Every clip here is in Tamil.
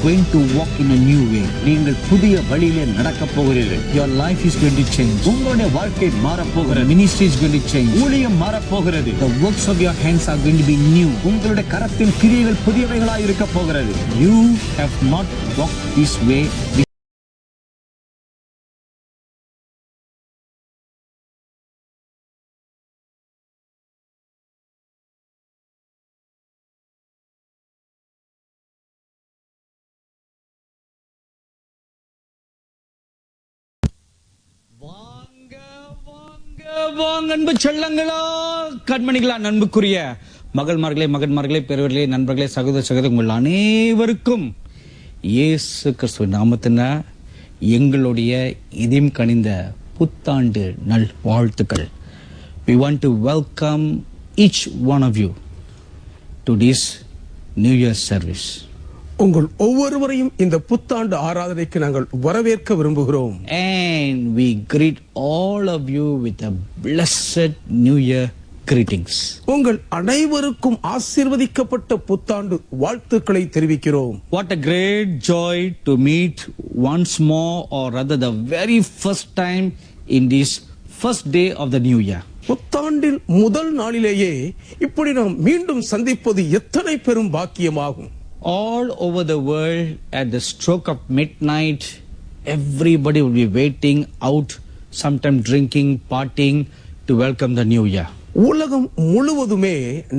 going to walk in a new way. நீங்கள் புதிய வழியிலே நடக்க போகிறீர்கள். Your life is going to change. உங்களுடைய வாழ்க்கை மாறப் போகிறது. Ministry is going to change. ஊழியம் மாறப் போகிறது. The works of your hands are going to be new. உங்களுடைய கரத்தின் கிரியைகள் புதியவைகளாய் இருக்க போகிறது. You have not walked this way. அன்பு செல்லங்களா, கண்மணிகளா, நண்புக்குரிய மகள்மார்களே, மகன்மார்களே, பெரியவர்களே, நண்பர்களே, சகோதர சகோதரி, உங்கள் அனைவருக்கும் இயேசு கிறிஸ்துவின் நாமத்தின எங்களுடைய இதயம் கனிந்த புத்தாண்டு நல் வாழ்த்துக்கள். We want to welcome each one of you to this New Year service. உங்கள் ஒவ்வொருவரையும் இந்த புத்தாண்டு ஆராதனைக்கு நாங்கள் வரவேற்க விரும்புகிறோம். And we greet all of you with a blessed New Year greetings. உங்கள் அனைவருக்கும் ஆசீர்வதிக்கப்பட்ட புத்தாண்டு வாழ்த்துக்களை தெரிவிக்கிறோம். What a great joy to meet once more, or rather the very first time in this first day of the new year. புத்தாண்டில் முதல் நாளிலேயே இப்படி நாம் மீண்டும் சந்திப்பது எத்தனை பெரும் பாக்கியமாகும். All over the world at the stroke of midnight, everybody will be waiting out, sometime drinking, partying to welcome the new year. உலகம் முழுவதுமே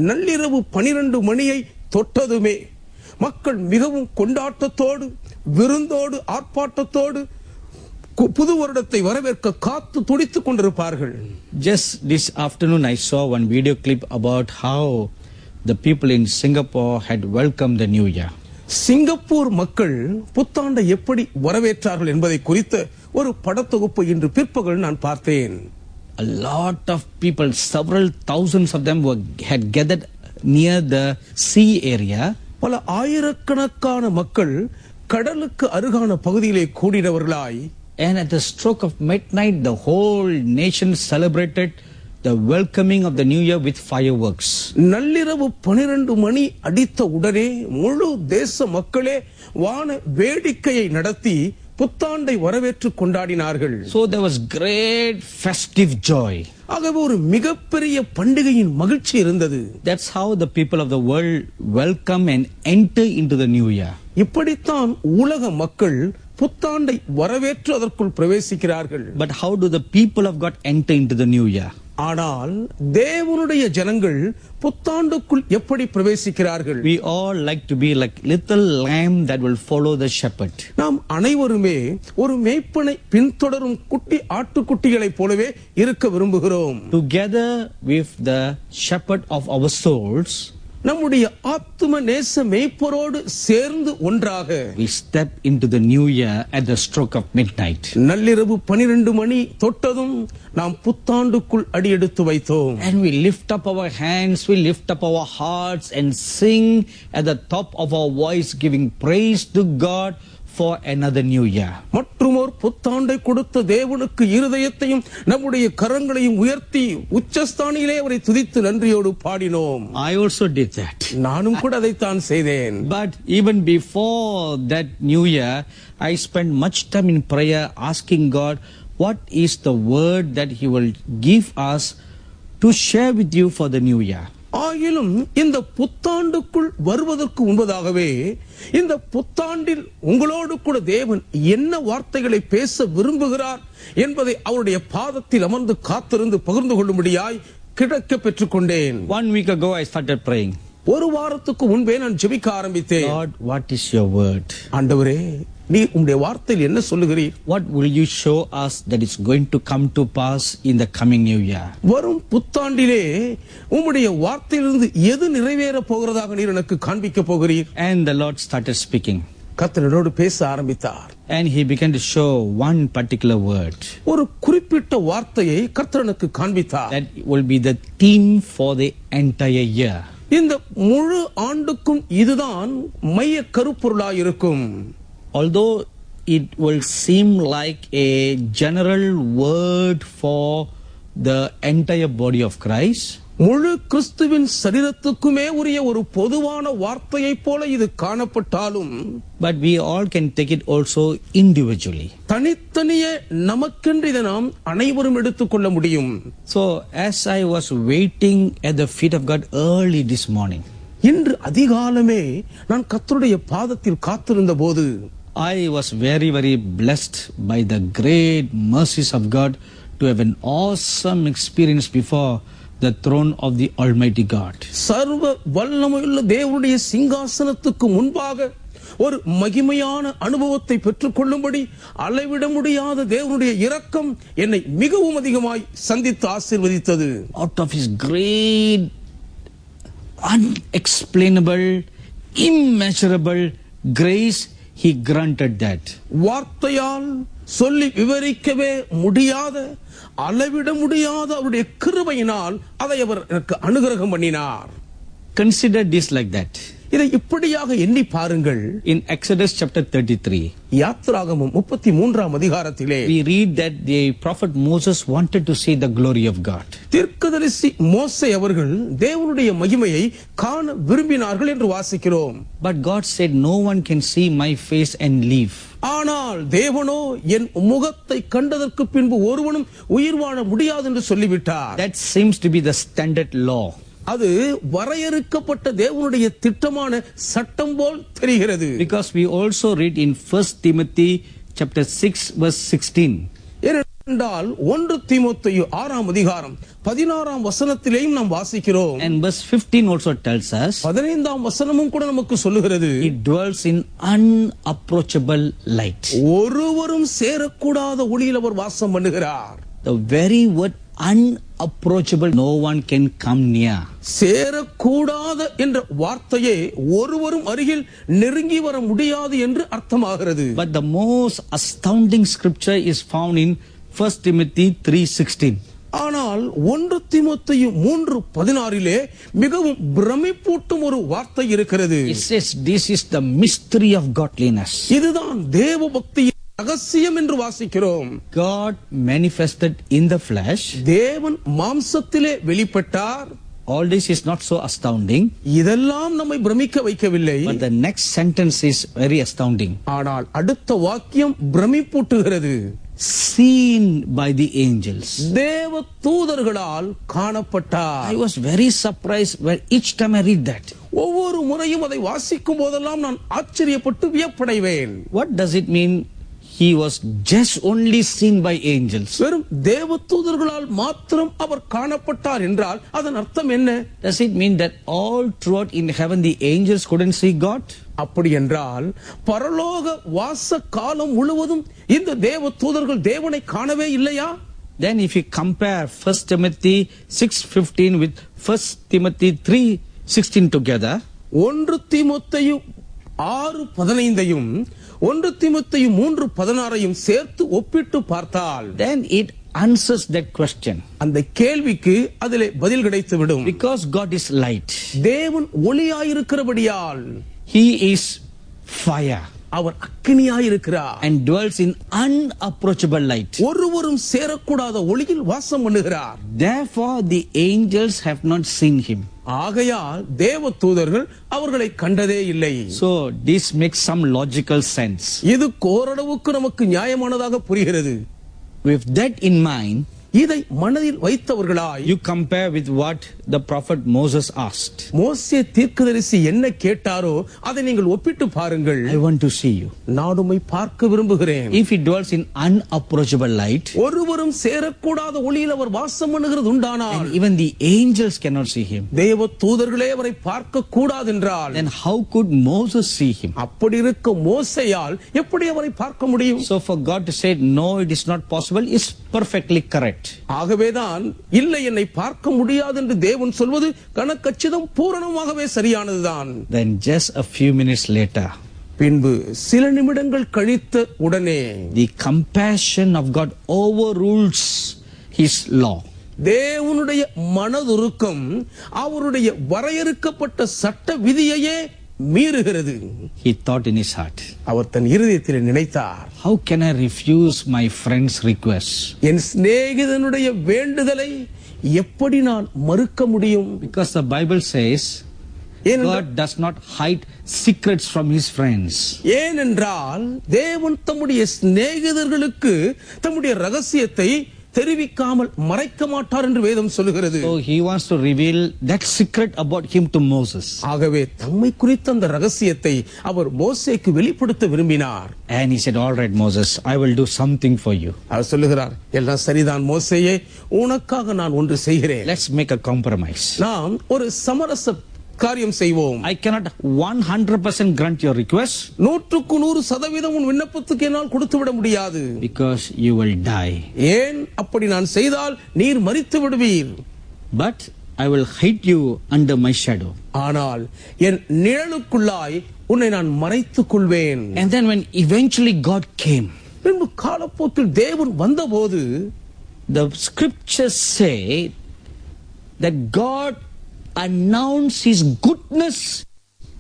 நள்ளிரவு 12 மணியை தொட்டதுமே மக்கள் மிகவும் கொண்டாட்டத்தோடு, விருந்தோடு, ஆர்ப்பாட்டத்தோடு புது வருடத்தை வரவேற்க காத்து துடித்துக் கொண்டிருப்பார்கள். Just this afternoon I saw one video clip about how the people in Singapore had welcomed the new year. Singapore மக்கள் புத்தாண்டை எப்படி வரவேற்றார்கள் என்பதை குறித்த ஒரு படத்தொகுப்பு இன்று பிற்பகல் நான் பார்த்தேன். A lot of people, several thousands of them had gathered near the sea area. பல ஆயிரக்கணக்கான மக்கள் கடலுக்கு அருகான பகுதியிலே கூடினவர்களாய், and at the stroke of midnight the whole nation celebrated the welcoming of the new year with fireworks. நள்ளிரவு 12 மணி அடித்த உடனே முழு தேச மக்களே வான வேடிக்கையை நடத்தி புத்தாண்டை வரவேற்று கொண்டாடினார்கள். So there was great festive joy. ஆகவே ஒரு மிகப்பெரிய பண்டிகையின் மகிழ்ச்சி இருந்தது. That's how the people of the world welcome and enter into the new year. இப்படித்தான் உலக மக்கள் புத்தாண்டை வரவேற்று அதற்குள் பிரவேசிக்கிறார்கள். But how do the people of God enter into the new year? ஆனால் தேவனுடைய ஜனங்கள் புத்தாண்டுக்குள் எப்படி பிரவேசிக்கிறார்கள்? We all like to be like little lamb that will follow the shepherd. நாம் அனைவருமே ஒரு மேய்ப்பனை பின்தொடரும் குட்டி ஆட்டுக்குட்டிகளைப் போலவே இருக்க விரும்புகிறோம். Together with the shepherd of our souls, நம்முடைய ஆத்தும நேச மேய்ப்பரோடு சேர்ந்து ஒன்றாக we step into the new year at the stroke of midnight. நள்ளிரவு 12 மணி தொட்டதும் நாம் புத்தாண்டுக்குள் அடியெடுத்து வைத்தோம். And we lift up our hands, we lift up our hearts and sing at the top of our voice, giving praise to God for another new year. மற்றுமோர் புத்தாண்டை கொடுத்த தேவனுக்கு இருதயத்தையும் நம்முடைய கரங்களையும் உயர்த்தி உச்சஸ்தானியிலே அவரை துதித்து நன்றியோடு பாடினோம். I also did that. நானும் கூட அதைத்தான் செய்தேன். But even before that new year, I spent much time in prayer asking God what is the word that He will give us to share with you for the new year. ஆயிலும் இந்த புத்தாண்டுக்குள் வருவதற்கு முன்பதாகவே இந்த புத்தாண்டில் உங்களோடு கூட தேவன் என்ன வார்த்தைகளை பேச விரும்புகிறார் என்பதை அவருடைய பாதத்தில் அமர்ந்து காத்திருந்து பகிர்ந்து கொள்ளும்படியாய் கிடைக்க பெற்றுக்கொண்டேன். 1 week ago I started praying. ஒரு வாரத்துக்கு முன்பே நான் ஜெபிக்க ஆரம்பித்தேன். God, what is your word? ஆண்டவரே, நீ உம்முடைய வார்த்தையில் என்ன சொல்லுகிறீர்? What will you show us that is going to come to pass in the coming new year? வரும் புத்தாண்டிலே உம்முடைய வார்த்தையிலிருந்து எது நிறைவேற போகிறதாக நீர் எனக்கு காண்பிக்க போகிறீர்? And the Lord started speaking. கர்த்தரோடு பேச ஆரம்பித்தார். And He began to show one particular word. ஒரு குறிப்பிட்ட வார்த்தையை கர்த்தர் எனக்கு காண்பித்தார். That will be the theme for the entire year. இந்த முழு ஆண்டுக்கும் இதுதான் மைய கருப்பொருளாய் இருக்கும். Although it will seem like a general word for the entire body of Christ, முழு கிறிஸ்துவின் சரீரத்துக்குமே உரிய ஒரு பொதுவான வார்த்தையைப் போல இது காணப்பட்டாலும் but we all can take it also individually. தனித்தனியே நமக்கென்று இதை நாம் அனைவரும் எடுத்துக்கொள்ள முடியும். So as I was waiting at the feet of God early this morning, இன்று அதிகாலமே நான் கர்த்தருடைய பாதத்தில் காத்திருந்த போது I was very, very blessed by the great mercies of God to have an awesome experience before the throne of the Almighty God. சர்வ வல்லமையுள்ள தேவனுடைய சிங்காசனத்துக்கு முன்பாக ஒரு மகிமையான அனுபவத்தை பெற்றுக்கொள்ளும்படி அளவிட முடியாத தேவனுடைய இரக்கம் என்னை மிகவும் அதிகமாய் சந்தித்து ஆசீர்வதித்தது. Out of His great, unexplainable, immeasurable grace, He granted that. வார்த்தையால் சொல்லி விவரிக்கவே முடியாத அளவிட முடியாத அவருடைய கிருபையினால் அதை அவர் எனக்கு அனுகிரகம் பண்ணினார். Consider this like that. இதை இப்படியாக எண்ணி பாருங்கள். In Exodus chapter 33, யாத்திராகமம் 33ஆம் அதிகாரத்திலே we read that the prophet Moses wanted to see the glory of God. தீர்க்கதரிசி மோசே அவர்கள் தேவனுடைய மகிமையை காண விரும்பினார்கள் என்று வாசிக்கிறோம். But God said, no one can see my face and live. ஆனால் தேவனோ என் முகத்தை கண்டதற்கு பின்பு ஒருவனும் உயிர் வாழ முடியாது என்று சொல்லிவிட்டார். That seems to be the standard law. அது வரையறுக்கப்பட்ட தேவனுடைய திட்டமான சட்டம் போல் தெரிகிறது. Because we also read in 1 Timothy chapter 6 verse 16. ஏனென்றால் 1 தீமோத்தேயு 6ஆம் அதிகாரம் 16ஆம் வசனத்திலேயும் நாம் வாசிக்கிறோம். And verse 15 also tells us, 15ஆம் வசனமும் கூட நமக்கு சொல்லுகிறது, it dwells in unapproachable light. ஒருவரும் சேரக்கூடாத ஒளியில் அவர் வாசம் பண்ணுகிறார். The very word unapproachable, no one can come near. சேரக்கூடாத என்ற வார்த்தையே ஒருவரும் அருகில் நெருங்கி வர முடியாது என்று அர்த்தமாகிறது. But the most astounding scripture is found in 1 Timothy 3:16. ஆனால் 1 தீமோத்தேயு 3:16 மிகவும் பிரமிப்பூட்டும் ஒரு வார்த்தை இருக்கிறது. It says, this is the mystery of godliness. இதுதான் தேவ பக்தியின் ரகசியம் என்று வாசிக்கிறோம். God manifested in the flesh. தேவன் மாம்சத்திலே வெளிப்பட்டார். All this is not so astounding. இதெல்லாம் நம்மை பிரமிக்க வைக்கவில்லை. But the next sentence is very astounding. ஆனால் அடுத்த வாக்கியம் பிரமிப்பூட்டுகிறது. Seen by the angels. தேவ தூதர்களால் காணப்பட்டார். I was very surprised when each time I read that. ஒவ்வொரு முறையும் அதை வாசிக்கும் போதெல்லாம் நான் ஆச்சரியப்பட்டு வியப்படைவேன். What does it mean? He was just only seen by angels. வெறும் தேவ தூதர்களால் மாத்திரம் அவர் காணப்பட்டார் என்றால் அதன் அர்த்தம் என்ன? Does it mean that all throughout in heaven the angels couldn't see God? அப்படி என்றால் பரலோக வாச காலம் முழுவதும் இந்த தேவ தூதர்கள் தேவனை காணவே இல்லையா? Then if you compare 1 Timothy 6:15 with 1 Timothy 3:16 together, 1 தீமோத்தேயு 6:15ஐயும் 1 தீமோத்தேயு 3:16ஐயும் சேர்த்து ஒப்பிட்டு பார்த்தால் then it answers that question. அந்த கேள்விக்கு அதிலே பதில் கிடைத்துவிடும். Because God is light. தேவன் ஒளியாயிருக்கிறபடியால் He is fire. Our அக்கினியாயிருக்கிறார். And dwells in unapproachable light. ஒருவரும் சேரக்கூடாத ஒளியில் வாசம் பண்ணுகிறார். Therefore the angels have not seen him. ஆகையால் தேவ தூதர்கள் அவர்களை கண்டதே இல்லை. So this makes some logical sense. இது கோரளவுக்கு நமக்கு நியாயமானதாக புரிகிறது. With that in mind, இதை மனதில் வைத்தவர்களாய் you compare with what the prophet Moses asked. மோசே தீர்க்கதரிசி என்ன கேட்டாரோ அதை நீங்கள் ஒப்பிட்டு பாருங்கள். I want to see you. நான் உம்மை பார்க்க விரும்புகிறேன். If he dwells in unapproachable light, ஒருவரும் சேரக்கூடாத ஒளியில் அவர் வாசம் பண்ணுகிறது உண்டானால், and even the angels cannot see him, தேவ தூதர்களே அவரை பார்க்க கூடாது என்றால், then how could Moses see him? அப்படி இருக்க மோசேயால் எப்படி அவரை பார்க்க முடியும்? So for God to say no, it is not possible is perfectly correct. ஆகவேதான் இல்லை என்னை பார்க்க முடியாது என்று தேவன் சொல்வது கணக்கச்சிதம் பூரணமாகவே சரியானதுதான். Then just a few minutes later, பின்பு சில நிமிடங்கள் கழித்த உடனே the compassion of God overrules his law. தேவனுடைய மனதுருக்கம் அவருடைய வரையறுக்கப்பட்ட சட்ட விதியையே மீறுகிறது. He thought in his heart, அவர் தன் இருதயத்தில் நினைத்தார், how can I refuse my friend's request? என் சிநேகிதனுடைய வேண்டுதலை எப்படி நான் மறுக்க முடியும்? Because the Bible says God does not hide secrets from his friends. ஏனென்றால் தேவன் தம்முடைய சிநேகிதர்களுக்கு தம்முடைய ரகசியத்தை தெரிவிக்காமல் மறைக்க மாட்டார் என்று வேதம் சொல்லுகிறது. So he wants to reveal that secret about him to Moses. ஆகவே தம்மை குறித்த அந்த ரகசியத்தை அவர் மோசேக்கு வெளிப்படுத்த விரும்பினார். And he said, all right Moses, I will do something for you. அவர் சொல்லுகிறார், எல்லாம் சரிதான் மோசேயே, உனக்காக நான் ஒன்று செய்கிறேன். Let's make a compromise. நாம் ஒரு சமரச காரியம் செய்வோம். I cannot 100% grant your request. 100% உன் விண்ணப்பத்துக்கு என்னால் கொடுத்து விட முடியாது. Because you will die. ஏன் அப்படி நான் செய்தால் நீர் மரித்து விடுவீர். But I will hide you under my shadow. ஆனால் என் நிழலுக்குள்ளாய் உன்னை நான் மறைத்துக் கொள்வேன். And then when eventually God came, பின்பு காலப்போக்கில் தேவன் வந்தபோது the scriptures say that God announced his goodness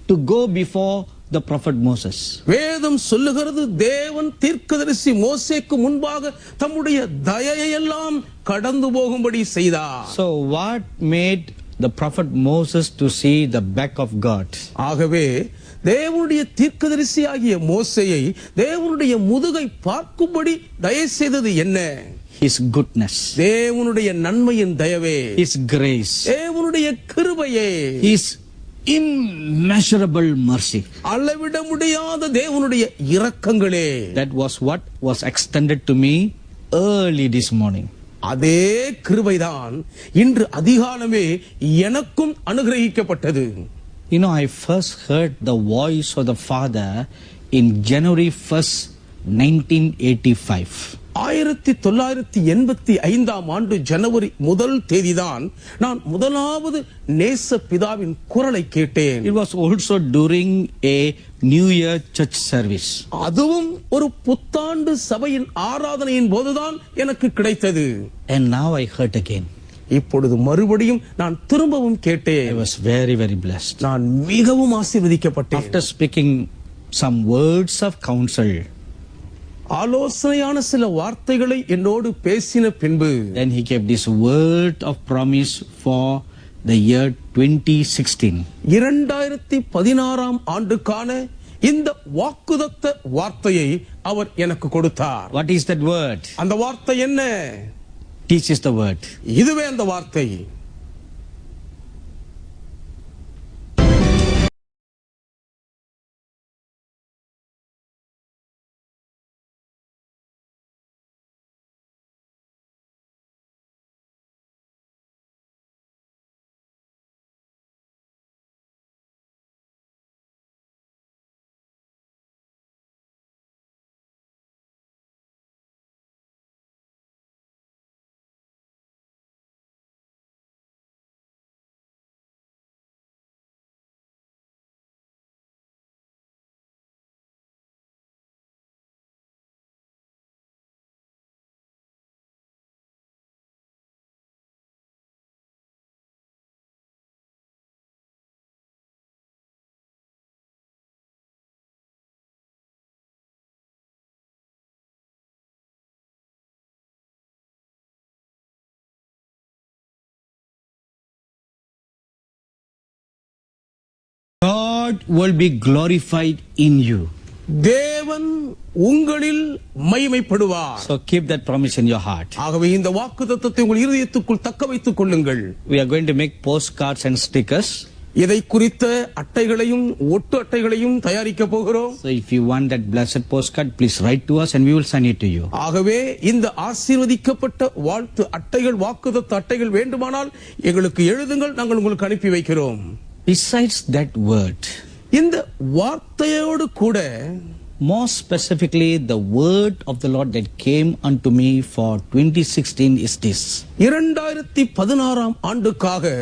to go before the prophet Moses. வேதம் சொல்லுகிறது, தேவன் தீர்க்கதரிசி மோசேக்கு முன்பாக தம்முடைய தயையை எல்லாம் கடந்து போகும்படி செய்தார். So what made the prophet Moses to see the back of God? ஆகவே தேவனுடைய தீர்க்கதரிசியாகிய மோசேயை தேவனுடைய முதுகை பார்க்கும்படி தயை செய்தது என்ன? His goodness, தேவனுடைய நன்மையின் தயவே, his grace, தேவனுடைய கிருபையே, his immeasurable mercy. அளவிட முடியாத தேவனுடைய இரக்கங்களே. That was what was extended to me early this morning. அதே கிருபைதான் இன்று அதிகாலமே எனக்கும் அனுகிரகிக்கப்பட்டது. You know, I first heard the voice of the Father in January 1st, 1985. 1985 ஜனவரி 1 தான் நான் முதலாவது நேச பிதாவின் குரலை கேட்டேன். It was also during a New Year church service. அதுவும் ஒரு புத்தாண்டு சபையின் ஆராதனையின் போதுதான் எனக்கு கிடைத்தது. And now I heard again. இப்பொழுது மறுபடியும் நான் திரும்பவும் கேட்டேன். I was very, very blessed. நான் மிகவும் ஆசீர்வதிக்கப்பட்டேன். After speaking some words of counsel, ஆலோசனையான சில வார்த்தைகளை என்னோடு பேசின பின்பு, then he gave this word of promise for the year 2016. 2016 ஆண்டுக்கான இந்த வாக்குதத்த வார்த்தையை அவர் எனக்கு கொடுத்தார். What is that word? அந்த வார்த்தை என்ன? This is the word. இதுவே அந்த வார்த்தை. God will be glorified in you. தேவன் உங்களில் மகிமைப்படுவார். So keep that promise in your heart. ஆகவே இந்த வாக்குத்தத்தத்தை உங்கள் இதயத்துக்குள் தக்க வைத்துக் கொள்ளுங்கள். We are going to make postcards and stickers. இதை குறித்த அட்டைகளையும் ஒட்டு அட்டைகளையும் தயாரிக்க போகிறோம். So if you want that blessed postcard, please write to us and we will send it to you. ஆகவே இந்த ஆசீர்வதிக்கப்பட்ட வாழ்த்து அட்டைகள், வாக்குத்தத்த அட்டைகள் வேண்டுமானால் எங்களுக்கு எழுதுங்கள், நாங்கள் உங்களுக்கு அனுப்பி வைக்கிறோம். Besides that word, இந்த வார்த்தையோடு கூட, more specifically, the word of the Lord that came unto me for 2016 is this. 2016 ஆண்டுக்காக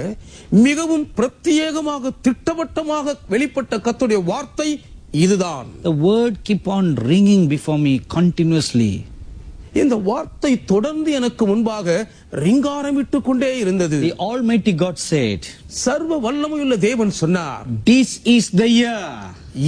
மிகவும் பிரத்யேகமாக திட்டவட்டமாக வெளிப்பட்ட கர்த்தருடைய வார்த்தை இதுதான். The word keep on ringing before me continuously. இந்த வார்த்தை தொடர்ந்து எனக்கு முன்பாக ரிங்காரமிட்டுக் கொண்டே இருந்தது. The Almighty God said, சர்வ வல்லமையுள்ள தேவன் சொன்னார், this is the year.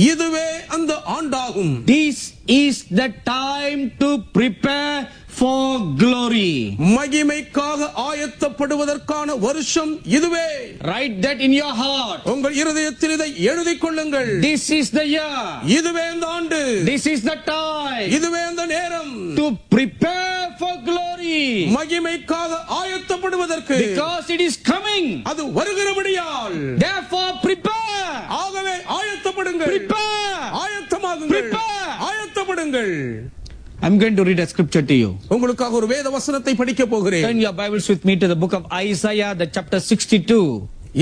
இதுவே அந்த ஆண்டாகும். This is the time to prepare for glory. மகிமைக்காக ஆயத்தப்படுவதற்கான வருஷம் இதுவே. Write that in your heart. உங்கள் இருதயத்தில் இதை எழுதிக் கொள்ளுங்கள். This is the year. இதுவே இந்த ஆண்டு. This is the time. இதுவே இந்த நேரம். To prepare for glory. மகிமைக்காக ஆயத்தப்படுவதற்கு. Because it is coming. அது வருகிறபடியால். Therefore prepare. ஆகவே ஆயத்தப்படுங்கள். Prepare. ஆயத்தமாகுங்கள். Prepare. ஆயத்தப்படுங்கள். I'm going to read a scripture to you. உங்களுக்காக ஒரு வேத வசனத்தை படிக்க போகிறேன். Turn your Bibles with me to the book of Isaiah, the chapter 62.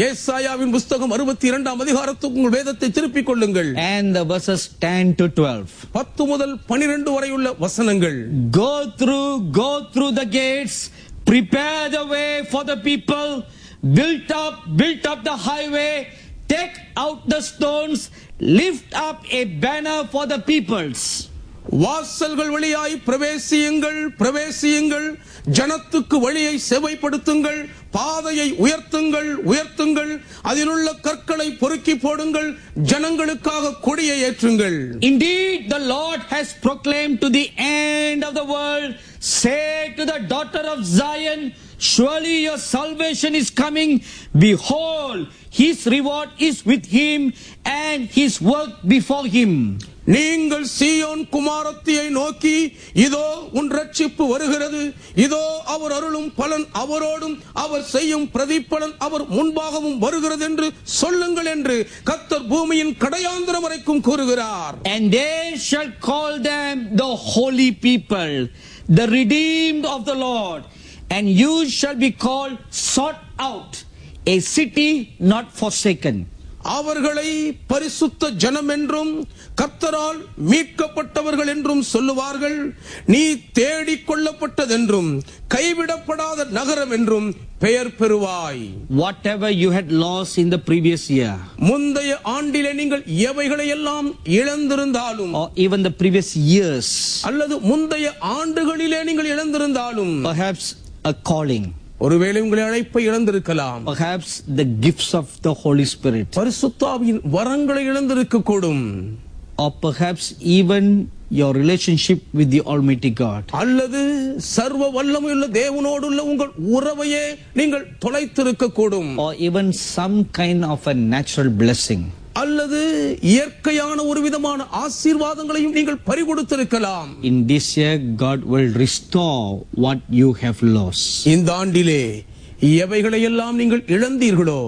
ஏசாயாவின் புத்தகம் 62ஆம் அதிகாரத்துக்கு உங்கள் வேதத்தை திருப்பிக் கொள்ளுங்கள். And the verses 10 to 12. 10 முதல் 12 வரை உள்ள வசனங்கள். Go through the gates, prepare the way for the people, build up the highway, take out the stones, lift up a banner for the peoples. வாசல்கள் வழியாய் பிரவேசியுங்கள், ஜனத்துக்கு வழியை செவைப்படுத்துங்கள், பாதையை உயர்த்துங்கள், அதிலுள்ள கற்களை பொறுக்கி போடுங்கள், ஜனங்களுக்காக கொடியை ஏற்றுங்கள். Indeed, the Lord has proclaimed to the end of the world, say to the daughter of Zion, surely your salvation is coming. Behold, his reward is with him and his work before him. நீங்கள் சீயோன் குமாரத்தியை நோக்கி, இதோ உன் ரட்சிப்பு வருகிறது, இதோ அவர் அருளும் பலன் அவரோடும், அவர் செய்யும் பிரதிபலன் அவர் முன்பாகவும் வருகிறது என்று சொல்லுங்கள் என்று கர்த்தர் பூமியின் கடையாந்திரம் வரைக்கும் கூறுகிறார். And they shall call them the holy people, the redeemed of the Lord, and you shall be called sought out, a city not forsaken. அவர்களை பரிசுத்த ஜனம் என்றும் கர்த்தரால் மீட்கப்பட்டவர்கள் என்றும் சொல்லுவார்கள். நீ தேடிக் கொள்ளப்பட்டதென்றும் கைவிடப்படாத நகரம் என்றும் பெயர் பெறுவாய். Whatever you had lost in the previous year, முந்தைய ஆண்டிலே நீங்கள் எவைகளை எல்லாம் இழந்திருந்தாலும், or even the previous years, அல்லது முந்தைய ஆண்டுகளிலே நீங்கள் இழந்திருந்தாலும், perhaps a calling, ஒருவேளை உங்களை அழைப்பை இழந்திருக்கலாம், perhaps the gifts of the Holy Spirit, பரிசுத்த ஆவியின் வரங்களை இழந்திருக்க கூடும், or perhaps even your relationship with the Almighty God, அல்லது சர்வ வல்லமையுள்ள தேவனோடுள்ள உங்கள் உறவையே நீங்கள் தொலைத்திருக்க கூடும், or even some kind of a natural blessing, அல்லது இயற்கையான ஒரு விதமான ஆசீர்வாதங்களையும் நீங்கள் பறிகொடுத்திருக்கலாம். In this year God will restore what you have lost. இந்த ஆண்டிலே எவைகளை எல்லாம் நீங்கள் இழந்தீர்களோ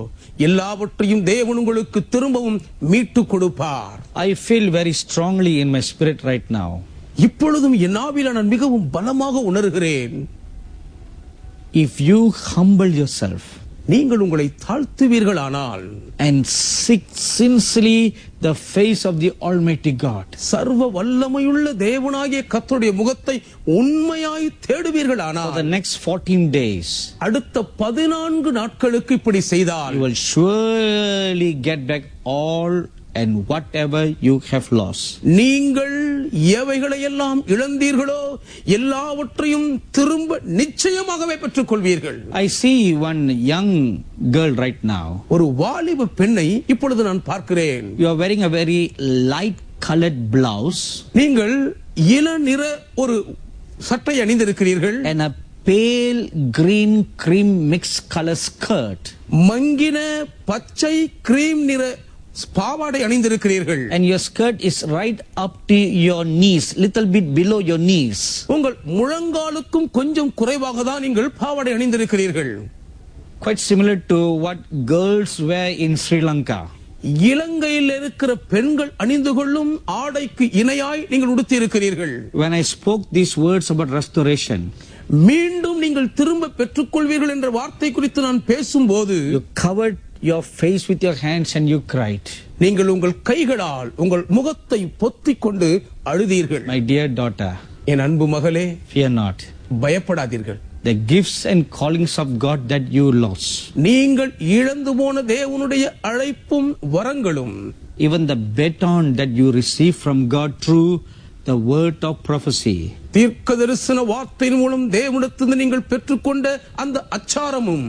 எல்லாவற்றையும் தேவன் உங்களுக்கு திரும்பவும் மீட்டு கொடுப்பார். I feel very strongly in my spirit right now. இப்பொழுதும் என் ஆவியிலே நான் மிகவும் பலமாக உணர்கிறேன். If you humble yourself, நீங்கள் உங்களை தாழ்த்துவீர்களானால், and seek sincerely the face of the Almighty God, சர்வ வல்லமையுள்ள தேவனாகிய கர்த்தருடைய முகத்தை உண்மையாய் for தேடுவீர்களானால், the next 14 days, அடுத்த 14 நாட்களுக்கு இப்படி செய்தால், you will surely get back all and whatever you have lost. நீங்கள் எவைகளை எல்லாம் இழந்தீர்களோ எல்லாவற்றையும் திரும்ப நிச்சயமாகவே பெற்றுக் கொள்வீர்கள். I see one young girl right now. ஒரு வாலிப பெண்ணை இப்பொழுது நான் பார்க்கிறேன். You are wearing a very light colored blouse நீங்கள் இளநிற ஒரு சட்டை அணிந்திருக்கிறீர்கள், and a pale green cream mixed color skirt, மங்கின பச்சை கிரீம் நிற பாவாடை அணிந்திருக்கிறீர்கள். and your skirt is right up to your knees, little bit below your knees. உங்கள் முழங்காலுக்கும் கொஞ்சம் குறைவாக தான் நீங்கள் பாவாடை அணிந்திருக்கிறீர்கள். Quite similar to what girls wear in Sri Lanka. இலங்கையில் இருக்கிற பெண்கள் அணிந்து கொள்ளும் ஆடைக்கு இணையாய் நீங்கள் உடுத்தி இருக்கிறீர்கள். When I spoke these words about restoration, மீண்டும் நீங்கள் திரும்ப பெற்றுக்கொள்வீர்கள் என்ற வார்த்தை குறித்து நான் பேசும்போது, you covered your face with your hands and you cried. நீங்கள் உங்கள் கைகளால் உங்கள் முகத்தை பொத்திக் கொண்டு அழுதீர்கள். My dear daughter, என் அன்பு மகளே, fear not. பயப்படாதீர்கள். The gifts and callings of God that you lost, நீங்கள் இழந்து போன தேவனுடைய அழைப்பும் வரங்களும், even the baton that you received from God through the word of prophecy, தீர்க்க தரிசன வார்த்தையின் மூலம் தேவனிடத்திலிருந்து நீங்கள் பெற்றுக்கொண்ட அந்த அச்சாரமும்,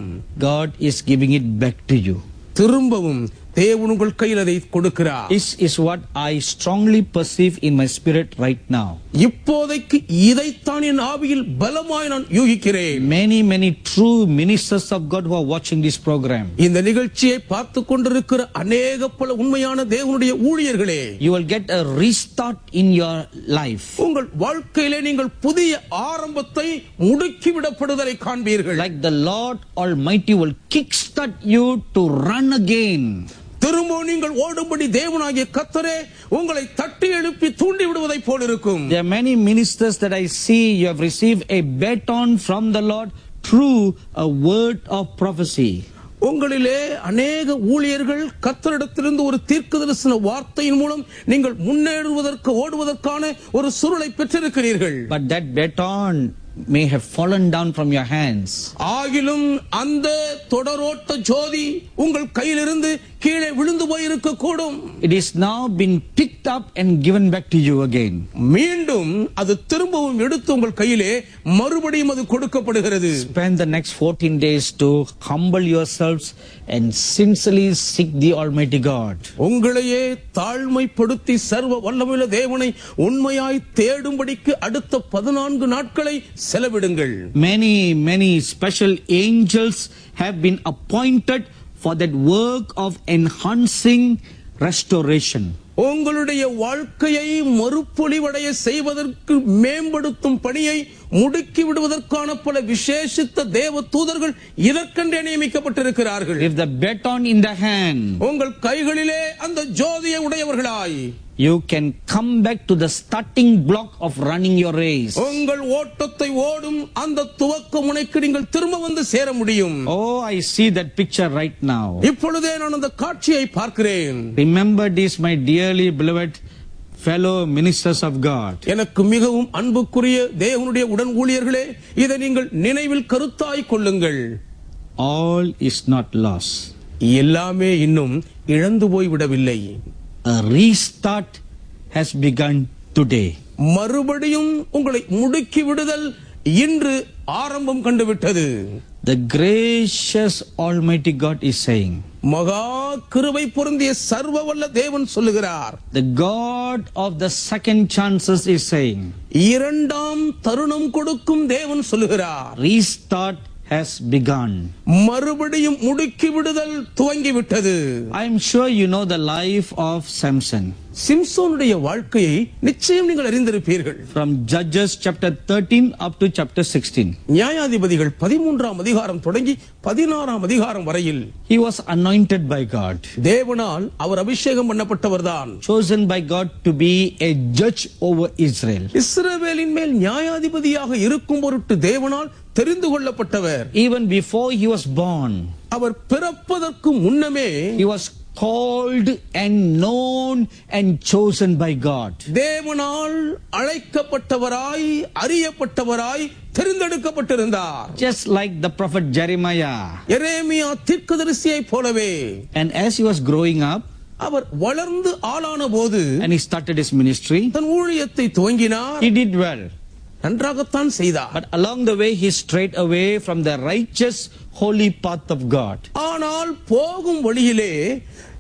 God is giving it back to you. திரும்பவும் தேவன் உங்கள் கையில் அதை கொடுக்கிறார். Is what I strongly perceive in my spirit right now. இப்போதைக்கு இதைத்தான் என் ஆவியில் பலமாய் நான் யூகிக்கிறேன். Many true ministers of God who are watching this program. இந்த நிகழ்ச்சியை பார்த்து கொண்டிருக்கிற அநேக பல உண்மையான தேவனுடைய ஊழியர்களே, You will get a restart in your life. உங்கள் வாழ்க்கையிலே நீங்கள் புதிய ஆரம்பத்தை முடுக்கிவிடப்படுதலை காண்பீர்கள். Like the Lord Almighty will kickstart you to run again. திரும்ப நீங்கள் ஓடும்படி தேவனாகிய கர்த்தரே உங்களை தட்டி எழுப்பி தூண்டி விடுவதை போல் இருக்கும். There are many ministers that I see you have received a baton from the Lord through a word of prophecy. உங்களிலே அநேக ஊழியர்கள் கர்த்தரிடத்திலிருந்து ஒரு தீர்க்கதரிசன வார்த்தையின் மூலம் நீங்கள் முன்னேறுவதற்கு ஓடுவதற்கான ஒரு சுருளை பெற்றிருக்கிறீர்கள். But that baton may have fallen down from your hands. ஆகிலும் அந்த தொடரோட்ட ஜோதி உங்கள் கையிலிருந்து கீழே விழுந்து போயிருக்க கூடும். It is now been picked up and given back to you again. மீண்டும் அது திரும்பவும் எடுத்து உங்கள் கையிலே மறுபடியும் அது கொடுக்கப்படுகிறது. Spend the next 14 days to humble yourselves and sincerely seek the Almighty God. உங்களையே தாழ்மைப்படுத்தி சர்வ வல்லமையுள்ள தேவனை உண்மையாய் தேடும்படிக்கு அடுத்த 14 நாட்களை செலவிடுங்கள். Many special angels have been appointed for that work of enhancing restoration. உங்களுடைய வாழ்க்கையை மறுபொலிவடைய செய்வதற்கு மேம்படுத்தும் பணியை முடுக்கி விடுவதற்கான பல விசேஷித்த தேவ தூதர்கள் இதற்கென்றே நியமிக்கப்பட்டிருக்கிறார்கள். If the baton in the hand, உங்கள் கைகளிலே அந்த ஜோதியை உடையவர்களாய் you can come back to the starting block of running your race. உங்கள் ஓட்டத்தை ஓடும் அந்த துவக்க முனைக்கு நீங்கள் திரும்ப வந்து சேர முடியும். Oh, I see that picture right now. இப்பொழுதே நான் அந்த காட்சியை பார்க்கிறேன். Remember this, my dearly beloved fellow ministers of God. எனக்கு மிகவும் அன்புக்குரிய தேவனுடைய உடன் ஊழியர்களே, இதை நீங்கள் நினைவில் கருத்தாய் கொள்ளுங்கள். All is not lost. எல்லாமே இன்னும் இழந்து போய் விடவில்லை. A restart has begun today. மறுபடியும் உங்களை முடுக்கி விடுதல் இன்று ஆரம்பம் கண்டுவிட்டது. The gracious Almighty God is saying, மகா கிருபை பொருந்திய சர்வ வல்ல தேவன் சொல்லுகிறார். the God of the second chances is saying, இரண்டாம் தருணம் கொடுக்கும் தேவன் சொல்லுகிறார். restart has begun. மறுபடியும் முடுக்கி விடுதல் துவங்கிவிட்டது. I am sure you know the life of Samson. சிம்சோனுடைய வாழ்க்கையை நிச்சயம் நீங்கள் அறிந்திருப்பீர்கள். From Judges chapter 13 up to chapter 16. நியாயாதிபதிகள் 13ஆம் அதிகாரம் தொடங்கி 16ஆம் அதிகாரம் வரையில் He was anointed by God. தேவனால் அவர் அபிஷேகம் பண்ணப்பட்டவர்தான். Chosen by God to be a judge over Israel. இஸ்ரவேலின் மேல் நியாயாதிபதியாக இருக்கும் பொருட்டு தேவனால் தெரிந்து கொள்ளப்பட்டவர். Even before he was born, அவர் பிறப்பதற்கு முன்னமே he was called and known and chosen by God. தேவனால் அழைக்கப்பட்டவராய் அறியப்பட்டவராய் தெரிந்தெடுக்கப்பட்டிருந்தார். Just like the prophet Jeremiah. எரேமியா தீர்க்கதரிசியைப் போலவே. And as he was growing up, அவர் வளர்ந்து ஆளான போது and he started his ministry, தன் ஊழியத்தை துவங்கினார். he did well. நன்றாகத்தான் செய்தார். But along the way he strayed away from the righteous holy path of God. ஆனால் போகும் வழியிலே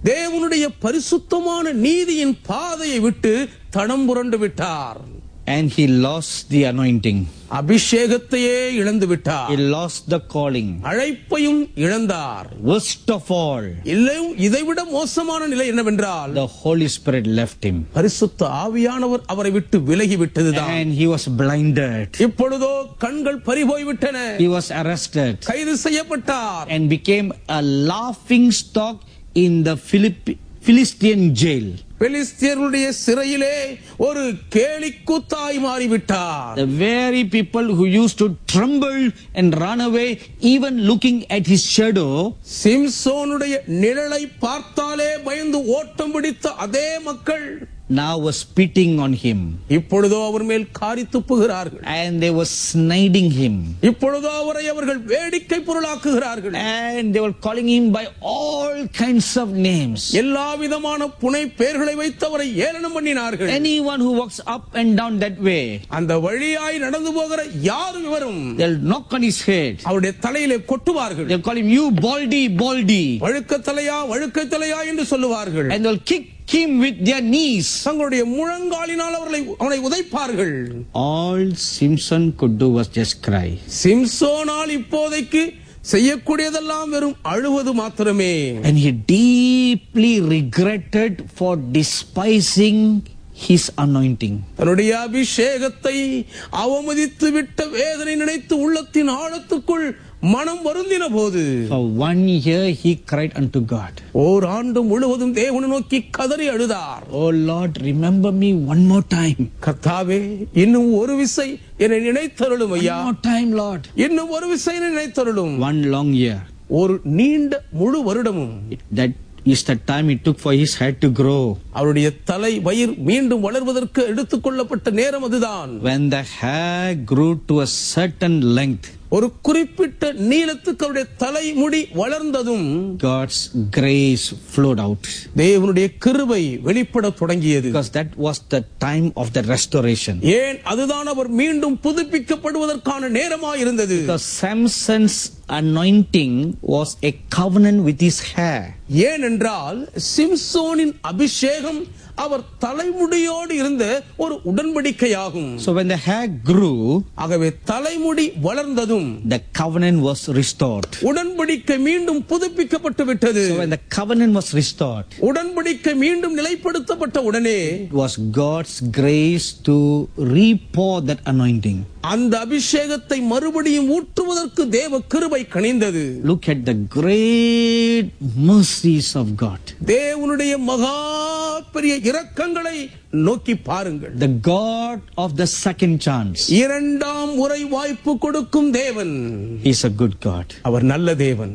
தேவனுடைய பரிசுத்தமான நீதியின் பாதையை விட்டு தடம் புரண்டு விட்டார். And he lost the anointing. அபிஷேகத்தையே இழந்து விட்டார். He lost the calling. அழைப்பையும் இழந்தார். Worst of all, இதைவிட மோசமான நிலை என்னவென்றால் the Holy Spirit left him. பரிசுத்த ஆவியானவர் அவரை விட்டு விலகி விட்டதுதான். And he was blinded. இப்பொழுதோ கண்கள் பறிபோய் விட்டன. He was arrested கைது செய்யப்பட்டார். and became a laughing stock in the Philistine jail. பெலிஸ்தியருடைய சிறையிலே ஒரு கேலிக்கூத்தாய் மாறிவிட்டார். The very people who used to tremble and run away even looking at his shadow, சிம்சோனுடைய நிழலை பார்த்தாலே பயந்து ஓட்டம் பிடித்த அதே மக்கள் now were spitting on him. இப்பொழுதோ அவர் மேல் காரி துப்புகிறார்கள். And they were sniding him. இப்பொழுதோ அவரை அவர்கள் வேடிக்கை பொருளாக்குகிறார்கள். And they were calling him by all kinds of names. எல்லா விதமான புனை பெயர்களை வைத்து அவரை ஏளனம் பண்ணினார்கள். Anyone who walks up and down that way, அந்த வழியாய் நடந்து போகிற யாரும் இவரும் they'll knock on his head. அவருடைய தலையிலே கொட்டுவார்கள். They'll call him, you baldy, baldy. வழுக்க தலையா வழுக்க தலையா என்று சொல்லுவார்கள். And they'll kick him with their knees. தங்களுடைய முழங்காலினால் அவனை உதைப்பார்கள். All Simpson could do was just cry. சிம்சோனால் இப்போதைக்கு செய்யக்கூடியதெல்லாம் வெறும் அழுவது மாத்திரமே. And he deeply regretted for despising his anointing. தன்னுடைய அபிஷேகத்தை அவமதித்து விட்ட வேதனை நினைத்து உள்ளத்தின் ஆழத்துக்குள் மனம் வருந்தின போது For 1 year he cried unto God. ஓர் ஆண்டு முழுவதும் தேவனை நோக்கி கதறி அழுதார். Oh Lord, remember me one more time. கர்த்தாவே, இன்னும் ஒரு விசை என்னை நினைத்தருளும் ஐயா. One more time, Lord. இன்னும் ஒரு விசை என்னை நினைத்தருளும். One long year. ஒரு நீண்ட முழு வருடமும். That is the time it took for his head to grow. அவருடைய தலை வயிறு மீண்டும் வளர்வதற்கு எடுத்துக்கொள்ளப்பட்ட நேரம் அதுதான். When the hair grew to a certain length, ஒரு குறிப்பிட்ட நீளத்துக்கு அவருடைய தலைமுடி வளர்ந்ததும் God's grace flowed out. தேவனுடைய கிருபை வெளிப்பட தொடங்கியது. Because that was the time of the restoration. ஏன் அதுதான் அவர் மீண்டும் புதுப்பிக்கப்படுவதற்கான நேரமாய் இருந்தது. Because Samson's anointing was a covenant with his hair. ஏனென்றால் சிம்சோனின் அபிஷேகம் அவர் தலைமுடியோடு இருந்த ஒரு உடன்படிக்கையாகும். So when the hair grew, ஆகவே தலைமுடி வளர்ந்ததும் the covenant was restored. உடன்படிக்கை மீண்டும் புதுப்பிக்கப்பட்டு விட்டது. So when the covenant was restored, உடன்படிக்கை மீண்டும் நிலைப்படுத்தப்பட்ட உடனே it was God's grace to repour that anointing. அந்த அபிஷேகத்தை மறுபடியும் ஊற்றுவதற்கு தேவ கிருபை கனிந்தது. Look at the great mercies of God. தேவனுடைய மகா பெரிய இரக்கங்களை நோக்கி பாருங்கள். The God of the second chance. இரண்டாம் முறை வாய்ப்பு கொடுக்கும் தேவன். He is a good God. அவர் நல்ல தேவன்.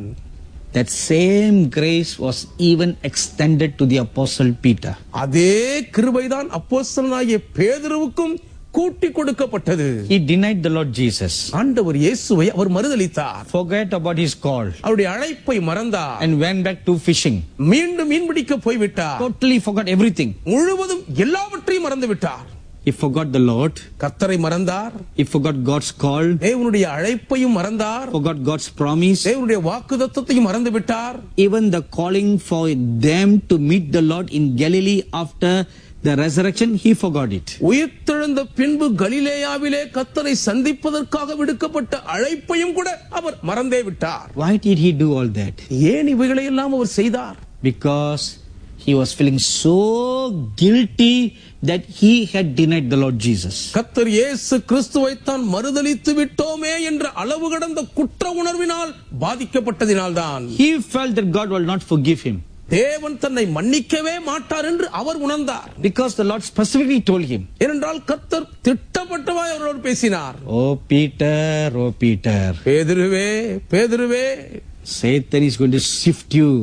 That same grace was even extended to the apostle Peter. அதே கிருபைதான் அப்போஸ்தலனாகிய பேதுருவுக்கும் கூட்டி கொடுக்கப்பட்டது. He denied the Lord Jesus. ஆண்டவர் இயேசுவை அவர் மறுதலித்தார். Forget about his call. அவருடைய அழைப்பை மறந்தார். And went back to fishing. மீண்டும் மீன்பிடிக்க போய்விட்டார். Totally forgot everything. முழுவதும் எல்லாவற்றையும் மறந்து விட்டார். He forgot the Lord. கர்த்தரை மறந்தார். He forgot God's call. தேவனுடைய அழைப்பையும் மறந்தார். Forgot God's promise. தேவனுடைய வாக்குத்தத்தத்தையும் மறந்து விட்டார். Even the calling for them to meet the Lord in Galilee after the resurrection, he forgot it. உயிர்த்தெழுந்த பின்பு கலிலேயாவிலே கர்த்தரை சந்திப்பதற்காக விடுக்கப்பட்ட அழைப்பையும் கூட அவர் மறந்தே விட்டார். Why did he do all that? ஏன் இவைகளை எல்லாம் அவர் செய்தார்? Because he was feeling so guilty that he had denied the Lord Jesus. கர்த்தர் இயேசு கிறிஸ்துவை தான் மறுதலித்து விட்டோமே என்ற அளவு கடந்த குற்ற உணர்வினால் பாதிக்கப்பட்டதினால்தான் He felt that God will not forgive him. தேவன் தன்னை மன்னிக்கவே மாட்டார் என்று அவர் உணர்ந்தார். Because the Lord specifically told him. ஏனென்றால் கர்த்தர் திட்டவட்டமாய் அவரோடு பேசினார். Oh Peter, பேதுருவே, பேதுருவே, Satan is going to sift you.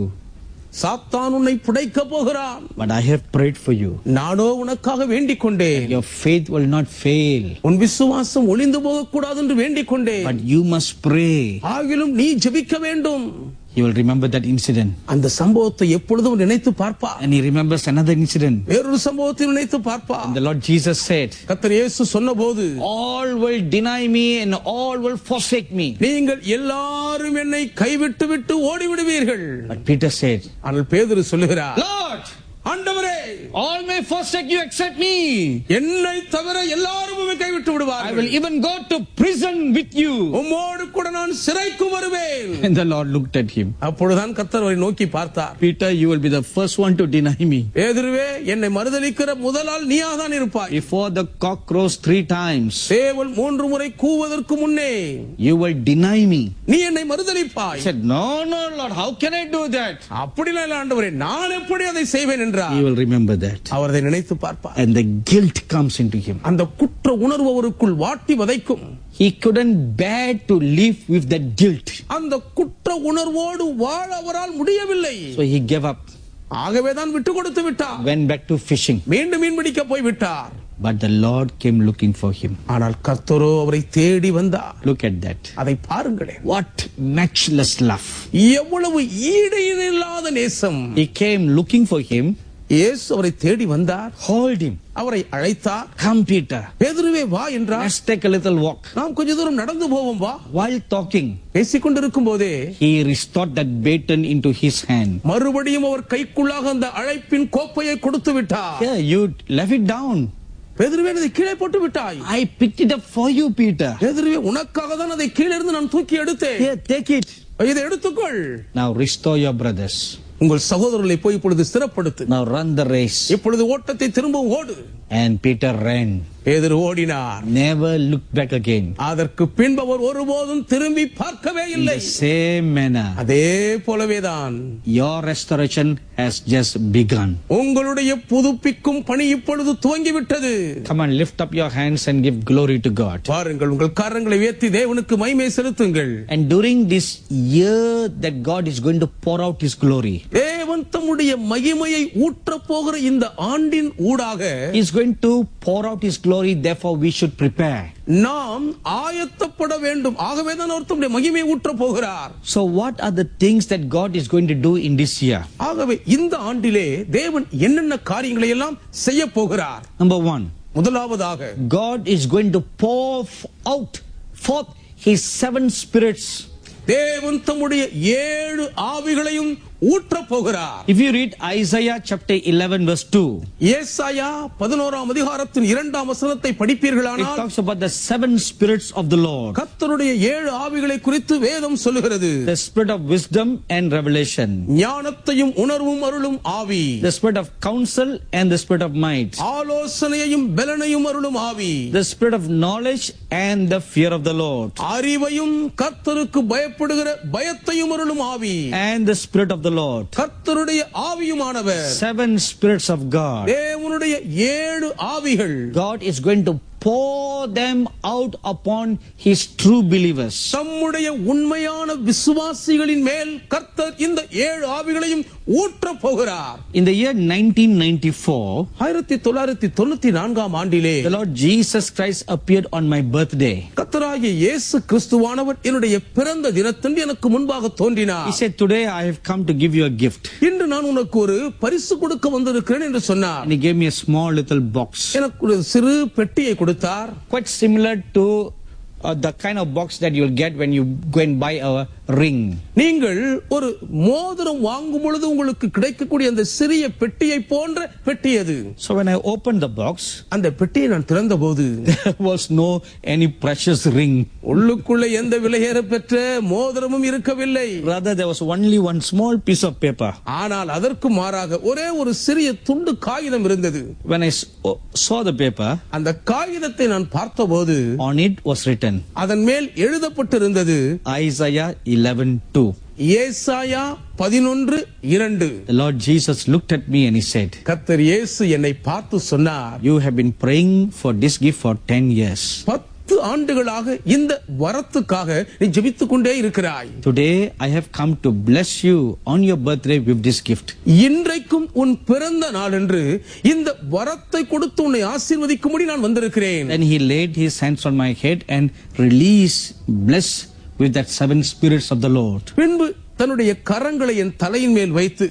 சாத்தான் உன்னை புடைக்க போகிறான். But I have prayed for you. நானோ உனக்காக வேண்டிக் கொண்டேன். Your faith will not fail. உன் விசுவாசம் ஒளிந்து போகக்கூடாது என்று வேண்டிக் கொண்டேன். But you must pray. ஆகிலும் நீ ஜெபிக்க வேண்டும். He will remember that incident. அந்த சம்பவத்தை எப்பொழுதும் நினைத்து பார்ப்பார். And he remembers another incident. வேறொரு சம்பவத்தை நினைத்து பார்ப்பார். And the Lord Jesus said, கர்த்தர் இயேசு சொன்னபோது, all will deny me and all will forsake me. நீங்கள் எல்லாரும் என்னை கைவிட்டு விட்டு ஓடிவிடுவீர்கள். But Peter said, ஆனால் பேதுரு சொல்லுகிறார், Lord, ஆண்டவரே, all may forsake you except me. என்னை தவிர எல்லாரும் உம்மை கைவிட்டு I விடுவார்கள். will even go to prison with you. உம்மோடு கூட நான் சிறைக்கு வருவேன். And the Lord looked at him. அப்பொழுதுதான் கர்த்தர் அவரை நோக்கி பார்த்தார். Peter, you will be the first one to deny me. பேதுருவே, என்னை மறுதலிக்கிற முதலாள் நீயாதான் இருப்பாய். Before the cock crows 3 times, சேவல் 3 முறை கூவதற்கு முன்னே you will deny me. நீ என்னை மறுதலிப்பாய். He said, no, Lord, how can I do that? அப்படிலாம் இல்ல ஆண்டவரே, நான் எப்படி அதை செய்வேன் என்றார். He will remember that. அவர் அதை நினைத்து பார்ப்பார். And the guilt comes into him. அந்த குற்ற உணர்வு அவருக்குள் வாட்டி வதைக்கும். He couldn't bear to live with that guilt. அந்த குற்ற உணர்வோடு வாழ அவரால் முடியவில்லை. So he gave up. ஆகவேதான் விட்டு கொடுத்து விட்டார். went back to fishing. மீண்டும் மீன் பிடிக்க போய் விட்டார். But the Lord came looking for him. ஆனால் கர்த்தரோ அவரை தேடி வந்தார். Look at that. அதை பாருங்களேன். What matchless love. எவ்வளவு ஈடு இல்லாத நேசம். He came looking for him. இயேசு அவரை தேடி வந்தார். Called him. அவரை அழைத்தார். Come Peter. பேதுருவே வா என்றார். Let's take a little walk. நாம் கொஞ்ச தூரம் நடந்து போவோம் வா. While talking, பேசிக்கொண்டிருக்கும் போதே he restored that baton into his hand. மறுபடியும் அவர் கைக்குள்ளாக அந்த அழைப்பின் கோப்பையை கொடுத்து விட்டார். Yeah, you left it down. பேதுருவே அதை கீழே போட்டு விட்டாய். I picked it up for you, Peter. பேதுருவே உனக்காக தான் அதை கீழே இருந்து நான் தூக்கி எடுத்தேன். Here, take it. இதை எடுத்துக்கொள். Now restore your brothers. உங்கள் சகோதரர்களை போய் இப்பொழுது ஸ்திரப்படுத்து. Now run the race. இப்பொழுது ஓட்டத்தை திரும்ப ஓடு. And Peter ran. பேதுரு ஓடினார். Never looked back again. அதற்கு பின்பு அவர் ஒருபோதும் திரும்பி பார்க்கவே In இல்லை. the same manner, அதே போலவேதான் your restoration has just begun. உங்களுடைய புதுப்பிக்கும் பணி இப்பொழுது துவங்கிவிட்டது. Come on, lift up your hands and give glory to God. பாருங்கள், உங்கள் கரங்களை உயர்த்தி தேவனுக்கு மகிமை செலுத்துங்கள். And during this year that God is going to pour out his glory, தேவன் தம்முடைய மகிமையை ஊற்றப் போகிற இந்த ஆண்டின் ஊடாக he is going to pour out his glory, therefore we should prepare. நாம் ஆயத்தப்பட வேண்டும். ஆகவேதான் அவர் தம்முடைய மகிமையை ஊற்றப் போகிறார். So what are the things that God is going to do in this year? ஆகவே இந்த ஆண்டிலே தேவன் என்னென்ன காரியங்களை எல்லாம் செய்ய போகிறார்? Number 1, முதலாவதாக God is going to pour out forth his 7 spirits. தேவன் தம்முடைய 7 ஆவிகளையும் ஊற்றப் போகிறார். If you read Isaiah chapter 11 verse 2, ஏசாயா 11ஆம் அதிகாரத்தின் 2ஆம் வசனத்தை it படிப்பீர்களானால் talks about the 7 spirits of the Lord. கர்த்தருடைய 7 ஆவிகளை குறித்து வேதம் சொல்லுகிறது. The spirit of wisdom and revelation, ஞானத்தையும் உணர்வும் அருளும் ஆவி, the spirit of counsel and the spirit of might, ஆலோசனையையும் பெலனையும் அருளும் ஆவி, the spirit of knowledge and the fear of the Lord, அறிவையும் கர்த்தருக்கு பயப்படுகிற பயத்தையும் அருளும் ஆவி, and the spirit of the Lord. கர்த்தருடைய ஆவியுமானவர். 7 spirits of God. தேவனுடைய 7 ஆவிகள் God is going to pour them out upon his true believers. தம்முடைய உண்மையான விசுவாசிகளின் மேல் கர்த்தர் இந்த 7 ஆவிகளையும் ஊற்றப் போகிறார். In the year 1994, 1994ஆம் ஆண்டிலே the Lord Jesus Christ appeared on my birthday. கர்த்தராகிய இயேசு கிறிஸ்துவானவர் என்னுடைய பிறந்த தினத்தன்று எனக்கு முன்பாக தோன்றினார். He said, today I have come to give you a gift. இன்று நான் உனக்கு ஒரு பரிசு கொடுக்க வந்திருக்கிறேன் என்று சொன்னார். And he gave me a small little box. எனக்கு ஒரு சிறு பெட்டியை கொடுத்தார். Quite similar to the kind of box that you'll get when you go and buy a ring. நீங்கள் ஒரு மோதிரம் வாங்கும் பொழுது உங்களுக்கு கிடைக்கக்கூடிய அந்த சிறிய பெட்டியை போன்ற பெட்டி அது. So when I opened the box, அந்த பெட்டியை நான் திறந்தபோது there was no any precious ring. உள்ளுக்குள்ள எந்த விலையேற பெற்ற மோதிரமும் இருக்கவில்லை. Rather, there was only one small piece of paper. ஆனால் அதற்கு மாறாக ஒரே ஒரு சிறிய துண்டு காகிதம் இருந்தது. When I saw the paper, அந்த காகிதத்தை நான் பார்த்தபோது on it was written, அதன் மேல் எழுதப்பட்டிருந்தது Isaiah 11:2. ஏசாயா 11:2. The Lord Jesus looked at me and he said, கர்த்தர் இயேசு என்னை பார்த்து சொன்னார், you have been praying for this gift for 10 years. 10 ஆண்டுகளாக இந்த வரத்துக்காக நீ ஜெபித்துக் கொண்டே இருக்கிறாய். Today I have come to bless you on your birthday with this gift. இன்றைக்கும் உன் பிறந்த நாளன்று இந்த வரத்தை கொடுத்து உன்னை ஆசீர்வதிக்கும்படி நான் வந்திருக்கிறேன். Then he laid his hands on my head and released, blessed with that 7 spirits of the Lord. பின்பு தன்னுடைய கரங்களை என் தலையின் மேல் வைத்து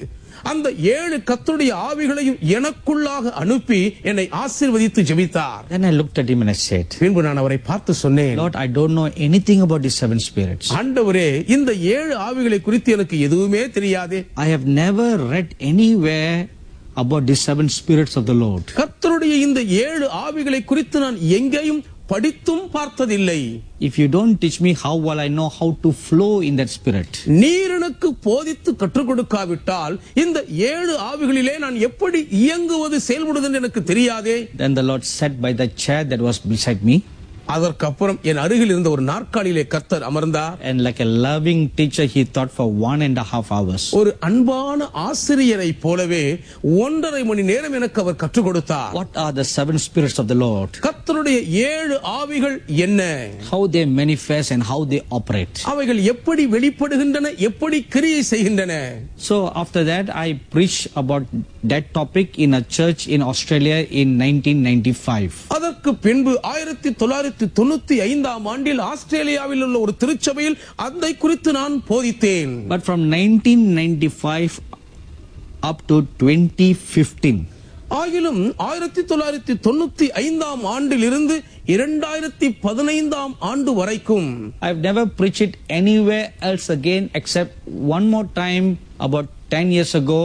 அந்த 7 கர்த்தருடைய ஆவிகளையும் எனக்குள்ளாக அனுப்பி என்னை ஆசீர்வதித்து ஜெபித்தார். Then I looked at him and I said, பின்பு நான் அவரை பார்த்து சொன்னேன், Lord, I don't know anything about these 7 spirits. ஆண்டவரே, இந்த 7 ஆவிகளை குறித்து எனக்கு எதுவுமே தெரியாதே. I have never read anywhere about these 7 spirits of the Lord. கர்த்தருடைய இந்த 7 ஆவிகளை குறித்து நான் எங்கேயும் படித்தும் பார்த்ததில்லை. If you don't teach me, how will I know how to flow in that spirit? நீர் எனக்கு போதித்து கற்றுக் கொடுக்காவிட்டால் இந்த 7 ஆவிகளிலே நான் எப்படி இயங்குவது செயல்படுவது என்று எனக்கு தெரியாதே. Then the Lord sat by the chair that was beside me. அதற்கப்புறம் என் அருகில் இருந்த ஒரு நாற்காலியிலே கர்த்தர் அமர்ந்தார். And like a loving teacher, he taught for 1.5 hours. ஒரு அன்பான ஆசிரியரை போலவே 1.5 மணி நேரம் எனக்கு அவர் கற்றுக் கொடுத்தார். What are the 7 spirits of the Lord? கர்த்தருடைய கர்த்தருடைய 7 ஆவிகள் என்ன, how they manifest and how they operate. அவைகள் எப்படி வெளிப்படுகின்றன, எப்படி கிரியை செய்கின்றன. So after that, I preached about that topic in a church in Australia in 1995. அதற்கு பின்பு 1995 ஆண்டில் ஆஸ்திரேலியாவில் உள்ள ஒரு திருச்சபையில் அதை குறித்து நான் போதித்தேன். But from 1995 up to 2015, ஆகிலும் 1995 ஆண்டிலிருந்து 2015 ஆண்டு வரைக்கும் I've never preached it anywhere else again except one more time about 10 years ago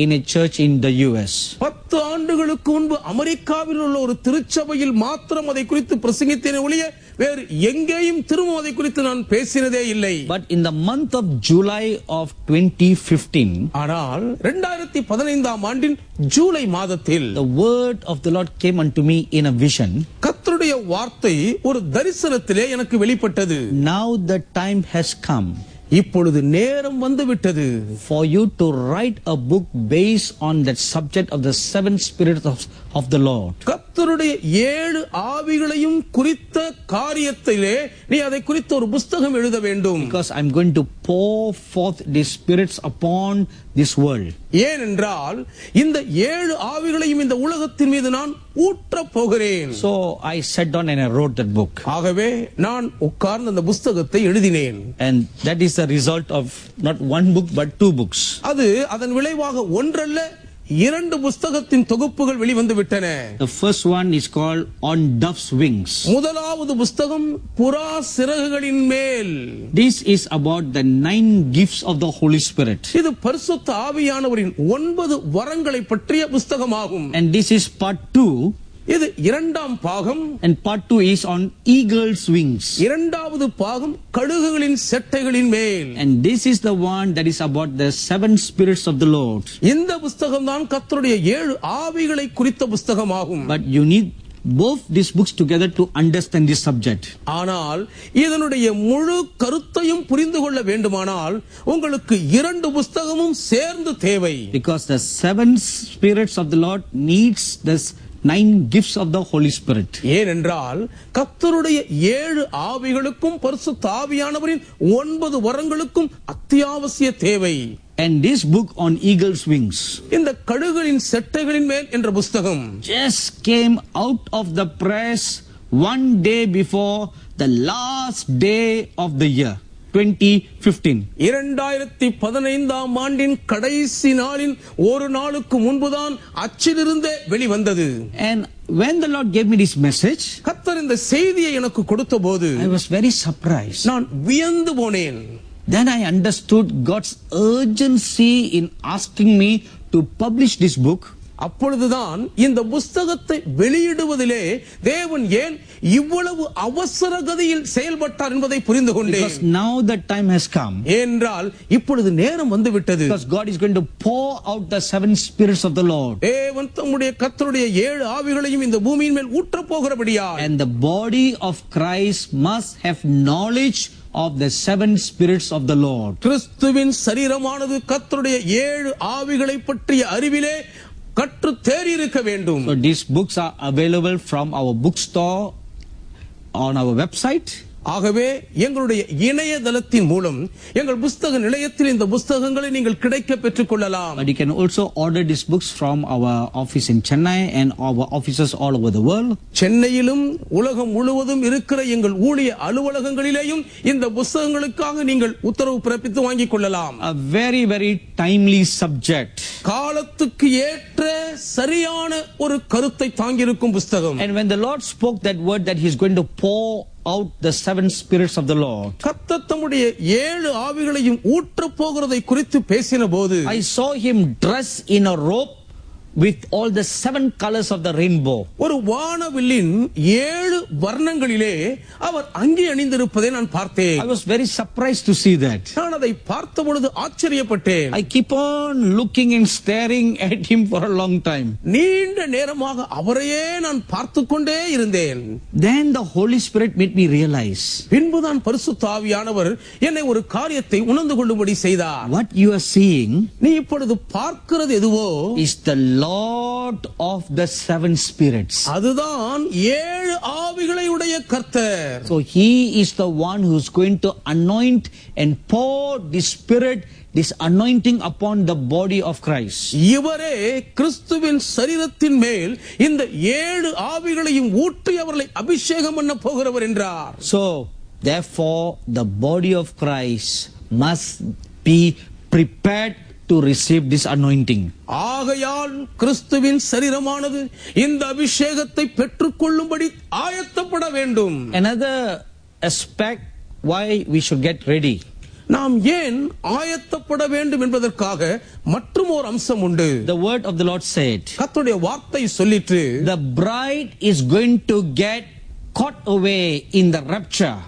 in a church in the US. 10 ஆண்டுகளுக்கு முன்பு அமெரிக்காவில் உள்ள ஒரு திருச்சபையில் மாத்திரம் அதை குறித்து பிரசங்கித்தேனே ஒழிய வேறு எங்கேயும் திரும்ப அதை குறித்து நான் பேசினதே இல்லை. But in the month of July of 2015, ஆனால் 2015 ஆண்டின் ஜூலை மாதத்தில் the word of the Lord came unto me in a vision. கர்த்தருடைய வார்த்தை ஒரு தரிசனத்திலே எனக்கு வெளிப்பட்டது. Now the time has come இப்பொழுது நேரம் வந்து விட்டது for you to write a book based on that subject of the 7 spirits of the Lord. கர்த்தருடைய 7 ஆவிகளையும் குறித்த காரியத்திலே நீ அதை குறித்து ஒரு புத்தகம் எழுத வேண்டும். Because I'm going to pour forth these spirits upon this world. ஏனென்றால் இந்த 7 ஆவிகளையும் இந்த உலகத்தின் மீது நான் ஊற்ற போகிறேன். So I sat down and I wrote that book. ஆகவே நான் உட்கார்ந்து அந்த புத்தகத்தை எழுதினேன். And that is the result of not one book but 2 books. அது அதன் விளைவாக ஒன்றல்ல 2 புத்தகத்தின் தொகுப்புகள் வெளிவந்து விட்டன. The first one is called On Dove's Wings. முதலாவது புத்தகம் புறா சிறகுகளின் மேல். This is about the 9 gifts of the Holy Spirit. இது பரிசுத்த ஆவியானவரின் 9 வரங்களை பற்றிய புத்தகமாகும். And this is part 2. இது 2ஆம் பாகம். And part 2 is on eagle's wings. 2வது பாகம் கழுகுகளின் செட்டைகளின் மேல். And this is the one that is about the 7 spirits of the Lord. இந்த புத்தகம் தான் கர்த்தருடைய 7 ஆவிகளை குறித்த புத்தகமாகும். But you need both these books together to understand this subject. ஆனால் இதனுடைய முழு கருத்தையும் புரிந்து கொள்ள வேண்டுமானால் உங்களுக்கு 2 புத்தகமும் சேர்ந்து தேவை. Because the 7 spirits of the Lord needs this 9 gifts of the Holy Spirit. ஏனென்றால் கர்த்தருடைய 7 ஆவிகளுக்கும் பரிசுத்த ஆவியானவரின் 9 வரங்களுக்கும் அத்தியாவசிய தேவை. And this book on eagle's wings இந்த கழுகுகளின் செட்டைகளின் மேல் என்ற புத்தகம் just came out of the press one day before the last day of the year 2015. 2015 ஆண்டின் கடைசி நாளின் ஒரு நாளுக்கு முன்புதான் அச்சிலிருந்தே வெளிவந்தது. And when the Lord gave me this message, கர்த்தர் இந்த செய்தியை எனக்கு கொடுத்தபோது I was very surprised. நான் வியந்து போனேன். Then I understood God's urgency in asking me to publish this book. அப்பொழுதுதான் இந்த புத்தகத்தை வெளியிடுவதிலே தேவன் ஏன் இவ்வளவு அவசர கதியில் செயல்பட்டார் என்பதை புரிந்து கொண்டேன். Because now the time has come. என்றால் இப்பொழுது நேரம் வந்து விட்டது. Because God is going to pour out the 7 spirits of the Lord. தேவன் தம்முடைய கர்த்தருடைய 7 ஆவிகளையும் இந்த பூமியின் மேல் ஊற்ற போகிறபடியால் And the body of Christ must have knowledge of the 7 spirits of the Lord. கிறிஸ்துவின் சரீரமானது கர்த்தருடைய 7 ஆவிகளை பற்றிய அறிவிலே கற்று தேறி இருக்க வேண்டும். So these books are available from our bookstore on our website. ஆகவே எங்களுடைய இணையதளத்தின் மூலம் எங்கள் புத்தக நிலையத்தில் இந்த புத்தகங்களை நீங்கள் கிடைக்க பெற்றுக் கொள்ளலாம். But you can also order these books from our office in Chennai and our offices all over the world. சென்னையிலும் உலகம் முழுவதும் இருக்கிற எங்கள் ஊழிய அலுவலகங்களிலேயும் இந்த புத்தகங்களுக்காக நீங்கள் உத்தரவு பிறப்பித்து வாங்கிக் கொள்ளலாம். A very, very timely subject. காலத்துக்கு ஏற்ற சரியான ஒரு கருத்தை தாங்கியிருக்கும் புத்தகம். And when the Lord spoke that word that He is going to pour out the 7 spirits of the Lord, கர்த்தர் தம்முடைய 7 ஆவிகளையும் ஊற்ற போகிறதை குறித்து பேசின போது I saw Him dressed in a robe with all the 7 colors of the rainbow. ஒரு வானவில்லின் 7 வர்ணங்களிலே அவர் அங்கி அணிந்திருப்பதை நான் பார்த்தேன். I was very surprised to see that. நான் அதை பார்த்த பொழுது ஆச்சரியப்பட்டேன். I keep on looking and staring at Him for a long time. நீண்ட நேரமாக அவரையே நான் பார்த்து கொண்டே இருந்தேன். Then the Holy Spirit made me realize பின்புதான் பரிசுத்த ஆவியானவர் என்னை ஒரு காரியத்தை உணர்ந்து கொள்ளும்படி செய்தார். what you are seeing நீ இப்பொழுது பார்க்கிறது எதுவோ is the Lord of the seven spirits. அதுதான் 7 ஆவிகளை உடைய கர்த்தர். So he is the one who's going to anoint and pour the Spirit, this anointing upon the body of Christ. இவரே கிறிஸ்துவின் சரீரத்தின் மேல் இந்த 7 ஆவிகளையும் ஊற்றி அவர்களை அபிஷேகம் பண்ண போகிறவர் என்றார். So therefore the body of Christ must be prepared to receive this anointing. ஆகையால் கிறிஸ்துவின் சரீரமானது இந்த அபிஷேகத்தை பெற்றுக்கொள்ளும்படி ஆயத்தப்பட வேண்டும். Another aspect why we should get ready. நாம் ஏன் ஆயத்தப்பட வேண்டும் என்பதற்காக மற்றும் ஒரு அம்சம் உண்டு. The word of the Lord said, கர்த்தருடைய வார்த்தை சொல்லிற்று, the bride is going to get caught away in the rapture.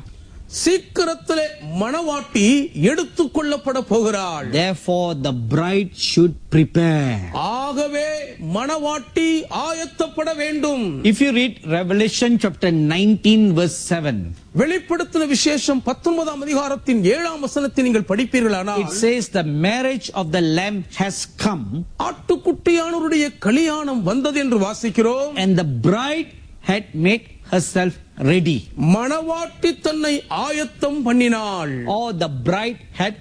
சீக்கிரத்திலே மணவாட்டி எடுத்துக் கொள்ளப்பட போகிறாள். Therefore the bride should prepare. ஆகவே மணவாட்டி ஆயத்தப்பட வேண்டும். If you read Revelation chapter 19 verse 7, வெளிப்படுத்தின விசேஷம் 19ஆம் அதிகாரத்தின் 7ஆம் வசனத்தை நீங்கள் படிப்பீர்களானால், it says the marriage of the lamb has come ஆட்டுக்குட்டியானவருடைய கல்யாணம் வந்தது என்று வாசிக்கிறோம். and the bride had made herself ready. மணவாட்டி தன்னை ஆயத்தம் பண்ணினாள். Or the bride had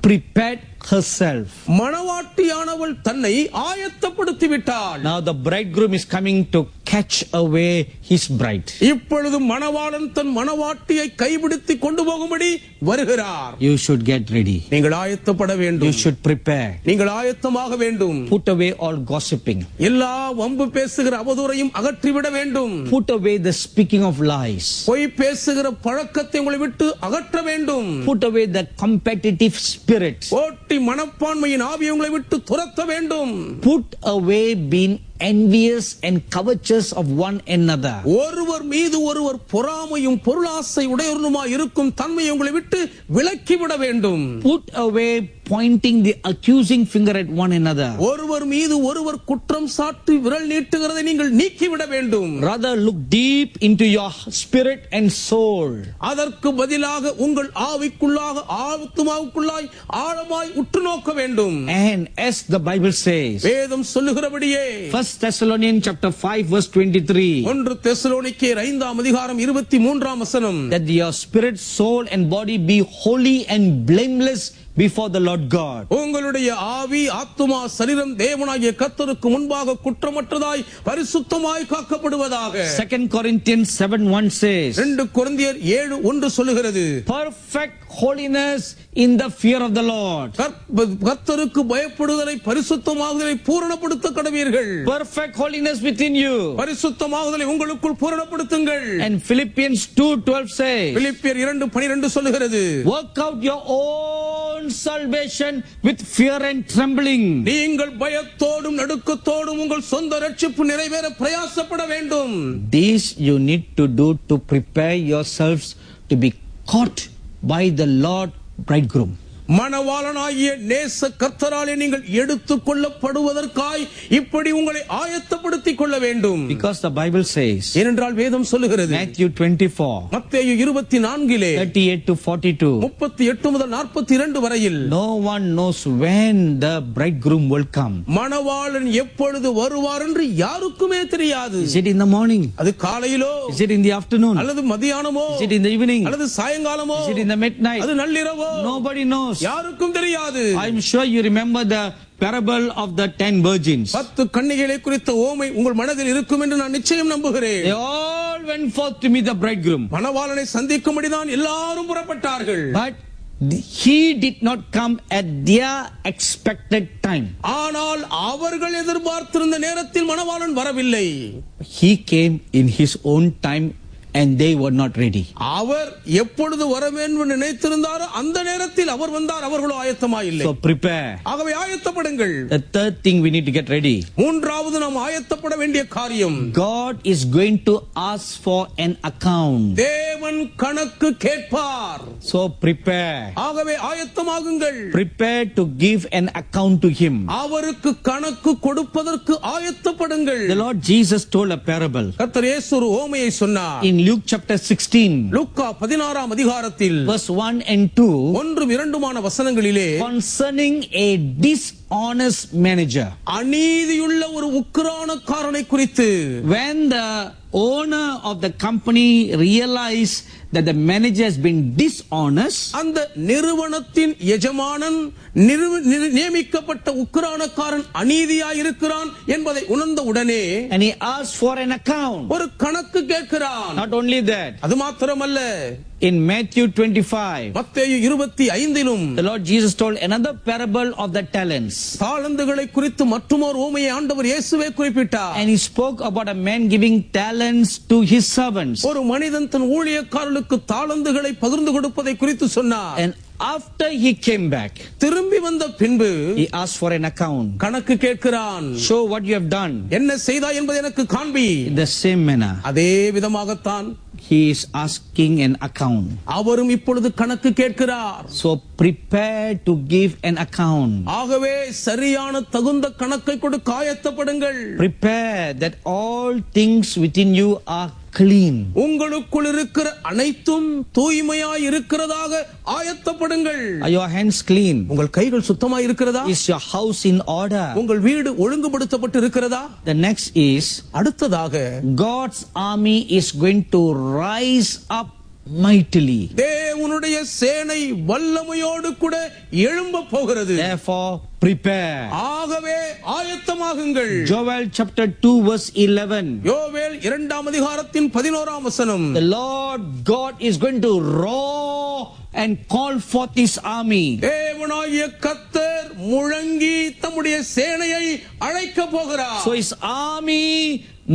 prepared herself. மணவாட்டியானவள் தன்னை ஆயத்தப்படுத்தி விட்டாள். Now the bridegroom is coming to catch away his bride. இப்பொழுது மணவாளன் தன் மணவாட்டியை கைபிடித்து கொண்டு போகும்படி வருகிறார். You should get ready. நீங்கள் ஆயத்தப்பட வேண்டும். You should prepare. நீங்கள் ஆயத்தமாக வேண்டும். Put away all gossiping. எல்லா வம்பு பேசுகிற அவதூறையும் அகற்றிவிட வேண்டும். Put away the speaking of lies. பொய் பேசுகிற பழக்கத்தை உங்களை விட்டு அகற்ற வேண்டும். Put away the competitive spirit. போட்டி மனப்பான்மையின் ஆவியை உங்களை விட்டு துரத்த வேண்டும். Put away being envious and covetous of one another. ஒருவர் மீது ஒருவர் பொறாமையும் பொருளாசை உடையவருமாய் இருக்கும் தன்மையை உங்களை விட்டு விலக்கிவிட வேண்டும். Put away pointing the accusing finger at one another. ஒருவர் மீது ஒருவர் குற்றம் சாட்டி விரல் நீட்டுகிறதை நீங்கள் நீக்கிவிட வேண்டும். Rather look deep into your spirit and soul. அதற்கு பதிலாக உங்கள் ஆவிக்குள்ளாக ஆத்துமாவுக்குள்ளாய் ஆழமாய் உற்று நோக்க வேண்டும். And as the Bible says, வேதம் சொல்லுகிறபடியே 1 Thessalonians chapter 5 verse 23, 1 தெசலோனிக்கேயர் 5ஆம் அதிகாரம் 23ஆம் வசனம், that your spirit, soul and body be holy and blameless before the Lord God. உங்களுடைய ஆவி, ஆத்துமா, சரீரம் தேவனாகிய கர்த்தருக்கு முன்பாக குற்றமற்றதாய் பரிசுத்தமாய் காக்கப்படுவதாக. 2 Corinthians 7:1 says, 2 கொரிந்தியர் 7:1 சொல்லுகிறது, perfect holiness in the fear of the Lord. கர்த்தருக்கு பயப்படுதலை பரிசுத்தமாகுதலை பூரணப்படுத்த கடவீர்கள். Perfect holiness within you. பரிசுத்தமாகுதலை உங்களுக்குள் பூரணப்படுத்துங்கள். And Philippians 2:12 says, பிலிப்பியர் 2:12 சொல்லுகிறது, work out your own salvation with fear and trembling. நீங்கள் பயத்தோடும் நடுக்கத்தோடும் உங்கள் சொந்த ரட்சிப்பு நிறைவேற பிரயாசப்பட வேண்டும். This you need to do to prepare yourselves to be caught by the Lord bridegroom. மணவாளனாகிய நேச கர்த்தராலே நீங்கள் எடுத்துக் கொள்ளப்படுவதற்காய் இப்படி உங்களை ஆயத்தப்படுத்திக் கொள்ள வேண்டும். Because the Bible says, ஏனென்றால் வேதம் சொல்லுகிறது, Matthew 24, மத்தேயு 24 38 to 42, 38 முதல் 42 வரையில், no one knows when the bridegroom will come. மணவாளன் எப்பொழுது வருவார் என்று யாருக்குமே தெரியாது. Is it in the morning? அது காலையிலோ, Is it in the afternoon? அல்லது மதியானமோ, Is it in the evening? அல்லது சாயங்காலமோ, Is it in the midnight? அது நள்ளிரவோ, Nobody knows. யாருக்கும் தெரியாது. I'm sure you remember the parable of the 10 virgins. 10 கன்னிகைகளை குறித்த ஓமை உங்கள் மனதில் இருக்கும் என்று நான் நிச்சயம் நம்புகிறேன். They all went forth to meet the bridegroom. மணவாளனை சந்திக்கும்படி தான் எல்லாரும் புறப்பட்டார்கள். But he did not come at their expected time. ஆனால் அவர்கள் எதிர்பார்த்திருந்த நேரத்தில் மணவாளன் வரவில்லை. He came in his own time and they were not ready. அவர் எப்பொழுது வர வேண்டும் நினைத்திருந்தாரோ அந்த நேரத்தில் அவர் வந்தார், அவர்களோ ஆயத்தமாயில்லை. So prepare. ஆகவே ஆயத்தப்படுங்கள். The third thing we need to get ready. மூன்றாவது நாம் ஆயத்தப்பட வேண்டிய காரியம், God is going to ask for an account. தேவன் கணக்கு கேட்பார். So prepare. ஆகவே ஆயத்தமாகுங்கள். Prepare to give an account to him. அவருக்கு கணக்கு கொடுப்பதற்கு ஆயத்தப்படுங்கள். The Lord Jesus told a parable. கர்த்தர் இயேசு ஒரு ஓமையை சொன்னார். In Luke chapter 16, லூக்கா 16ஆம் அதிகாரத்தில் verse 1 and 2, 1-2 வசனங்களிலே concerning a dishonest manager. அநீதியுள்ள ஒரு உக்கிரானக்காரனை குறித்து, When the owner of the company realized that the manager has been dishonest, அந்த நிறுவனத்தின் எஜமானன் நியமிக்கப்பட்ட உக்கிரானக்காரன் அநீதியாய் இருக்கிறான் என்பதை உணர்ந்த உடனே and he asked for an account. ஒரு கணக்கு கேட்கிறான். Not only that, அது மாத்திரமல்ல, in Matthew 25, மத்தேயு 25 the Lord Jesus told another parable of the talents. தாளந்துகளை குறித்து மற்றுமோர் உவமையை ஆண்டவர் இயேசுவே குறிப்பிட்டார். And he spoke about a man giving talents to his servants. ஒரு மனிதன் தன் ஊழியக்காரர்களுக்கு தாளந்துகளை பகிர்ந்து கொடுப்பதை குறித்து சொன்னார். And after he came back, திரும்பி வந்த பின்பு he asked for an account. கணக்கு கேட்கிறான். Show what you have done. என்ன செய்தாய் என்பதை எனக்கு காண்பி. In the same manner, அதே விதமாகத்தான் he is asking an account. அவரும் இப்பொழுது கணக்கு கேட்கிறார். So prepare to give an account. ஆகவே சரியான தகுந்த கணக்கை கொடுக்க ஆயத்தப்படுங்கள். Prepare that all things within you are clean. உங்களுக்குள் இருக்கிற அனைத்தும் தூய்மையாய் இருக்கிறதாக ஆயத்தப்படுங்கள். Are your hands clean? உங்கள் கைகள் சுத்தமாய் இருக்கிறதா? Is your house in order? உங்கள் வீடு ஒழுங்குபடுத்தப்பட்டு இருக்கிறதா? The next is, அடுத்ததாக, God's army is going to rise up mightily. தேவனுடைய சேனை வல்லமையோடு கூட எழும்ப போகிறது. Therefore, prepare. ஆகவே ஆயத்தமாகுங்கள். Joel chapter 2 verse 11. யோவேல் 2ஆம் அதிகாரத்தின் 11ஆம் வசனம். The Lord God is going to roar and call forth his army. தேவனாகிய கர்த்தர் முழங்கி தம்முடைய சேனையை அழைக்க போகிறார். So his army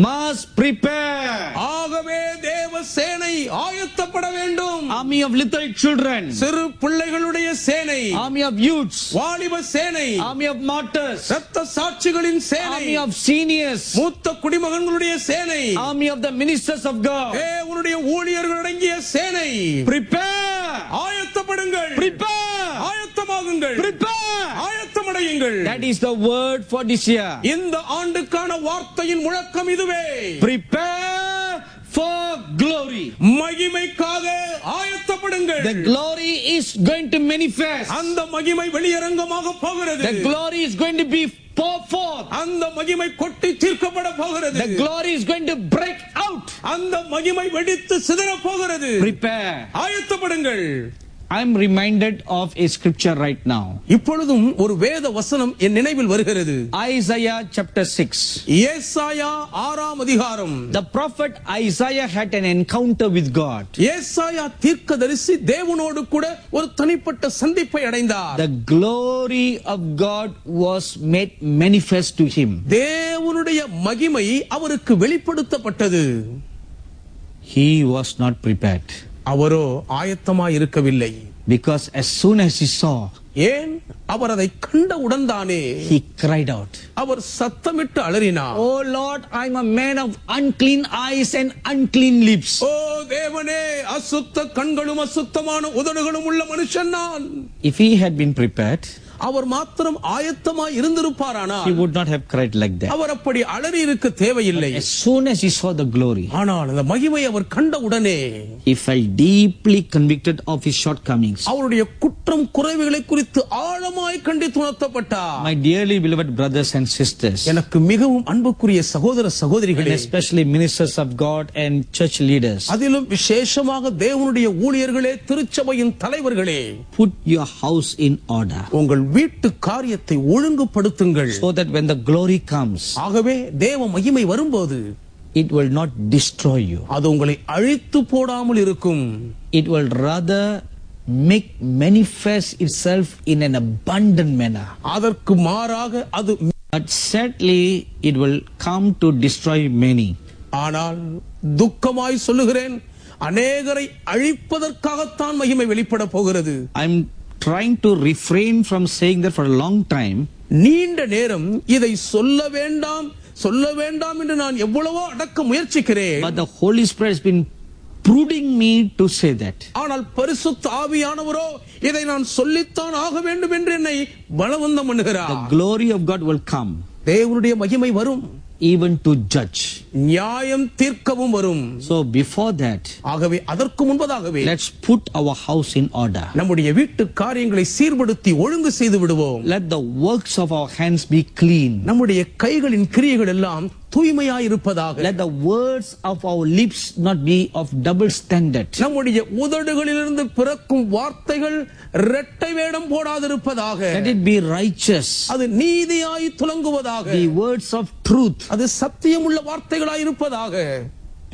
must prepare. ஆகவே தேவ சேனை ஆயத்தப்பட வேண்டும். Army of little children, சிறு பிள்ளைகளுடைய சேனை, army of youths, வாலிப சேனை, army of martyrs, இரத்த சாட்சிகளின் சேனை, army of seniors, மூத்த குடிமகன்களுடைய சேனை, army of the ministers of God. தேவனுடைய ஊழியர்கள் அடங்கிய சேனை. Prepare. ஆயத்தப்படுங்கள். Prepare. ஆயத்தமாகுங்கள். Prepare. ஆயத்தமடையுங்கள். That is the word for this year. இந்த ஆண்டுக்கான வார்த்தையின் முழக்கம் இதுவே. Prepare for glory. மகிமைக்காக ஆயத்தப்படுங்கள். The glory is going to manifest. அந்த மகிமை வெளியரங்கமாக போகிறது. The glory is going to be pour forth. அந்த மகிமை கொட்டி தீர்க்கப்பட போகிறது. The glory is going to break out. அந்த மகிமை வெடித்து சிதற போகிறது. Prepare. ஆயத்தப்படுங்கள். I am reminded of a scripture right now. இப்பொழுதும் ஒரு வேத வசனம் என் நினைவில் வருகிறது. Isaiah chapter 6. ஏசாயா 6ஆம் அதிகாரம். The prophet Isaiah had an encounter with God. ஏசாயா தீர்க்கதரிசி தேவனோடு கூட ஒரு தனிப்பட்ட சந்திப்பை அடைந்தார். The glory of God was made manifest to him. தேவனுடைய மகிமை அவருக்கு வெளிப்படுத்தப்பட்டது. He was not prepared. அவரோ ஆயத்தமாய் இருக்கவில்லை. Because as soon as he saw, ஏன்? அவர் அதை கண்டவுடன் தானே he cried out. அவர் சத்தமிட்டு அலறினார். Oh Lord, I'm a man of unclean eyes and unclean lips. ஓ தேவனே, அசுத்த கண்களும் அசுத்தமான உதடுகளும் உள்ள மனுஷன் நான். If he had been prepared, அவர் மாத்திரம் ஆயத்தமாய் இருந்திருப்பாரானால் he would not have cried like that. அவர் அப்படி அலறி இருக்க தேவையில்லை. As soon as he saw the glory, ஆனால் அந்த மகிமை அவர் கண்டவுடனே he felt deeply convicted of his shortcomings. அவருடைய குற்றம் குறைவுகளை குறித்து ஆழமாய் கண்டித்து உணர்த்தப்பட்டார். My dearly beloved brothers and sisters, எனக்கு மிகவும் அன்புக்குரிய சகோதர and சகோதரிகளே, especially ministers of God and church leaders, அதிலும் விசேஷமாக தேவனுடைய ஊழியர்களே, திருச்சபையின் தலைவர்களே, put your house in order, உங்கள் வீட்டு காரியத்தை ஒழுங்குபடுத்துங்கள். so that when the glory comes, ஆகவே தேவ மகிமை வரும்போது it will not destroy you. அது உங்களை அழித்து போடாமல் இருக்கும். It will rather make manifest itself in an abundant manner. அதற்கு மாறாக அது, But sadly, it will come to destroy many. ஆனால் துக்கமாய் சொல்லுகிறேன், அநேகரை அழிப்பதற்காகத்தான் மகிமை வெளிப்பட போகிறது. I'm trying to refrain from saying that for a long time. நீண்ட நேரம் இதை சொல்ல வேண்டாம் என்று நான் எவ்வளவோ அடக்க முயற்சிக்கிறேன். But the Holy Spirit has been prodding me to say that. ஆனால் பரிசுத்த ஆவியானவரோ இதை நான் சொல்லித்தான் ஆக வேண்டும் என்று என்னை பலவந்தம் பண்ணுகிறார். The glory of God will come. தேவனுடைய மகிமை வரும். even to judge. நியாயம் தீர்க்கவும் வரும். So before that, ஆகவே அதற்கு முன்பதாகவே let's put our house in order. நம்முடைய வீட்டு காரியங்களை சீர்படுத்தி ஒழுங்கு செய்து விடுவோம். Let the works of our hands be clean. நம்முடைய கைகளின் கிரியைகள் எல்லாம் தூய்மையாய் இருப்பதாக. Let the words of our lips not be of double standard. நம்முடைய உதடுகளிலிருந்து பிறக்கும் வார்த்தைகள் இரட்டை வேடம் போடாதிருப்பதாக. Let it be righteous. அது நீதியாய் துலங்குவதாக. The words of truth. அது சத்தியமுள்ள வார்த்தைகளாய் இருப்பதாக.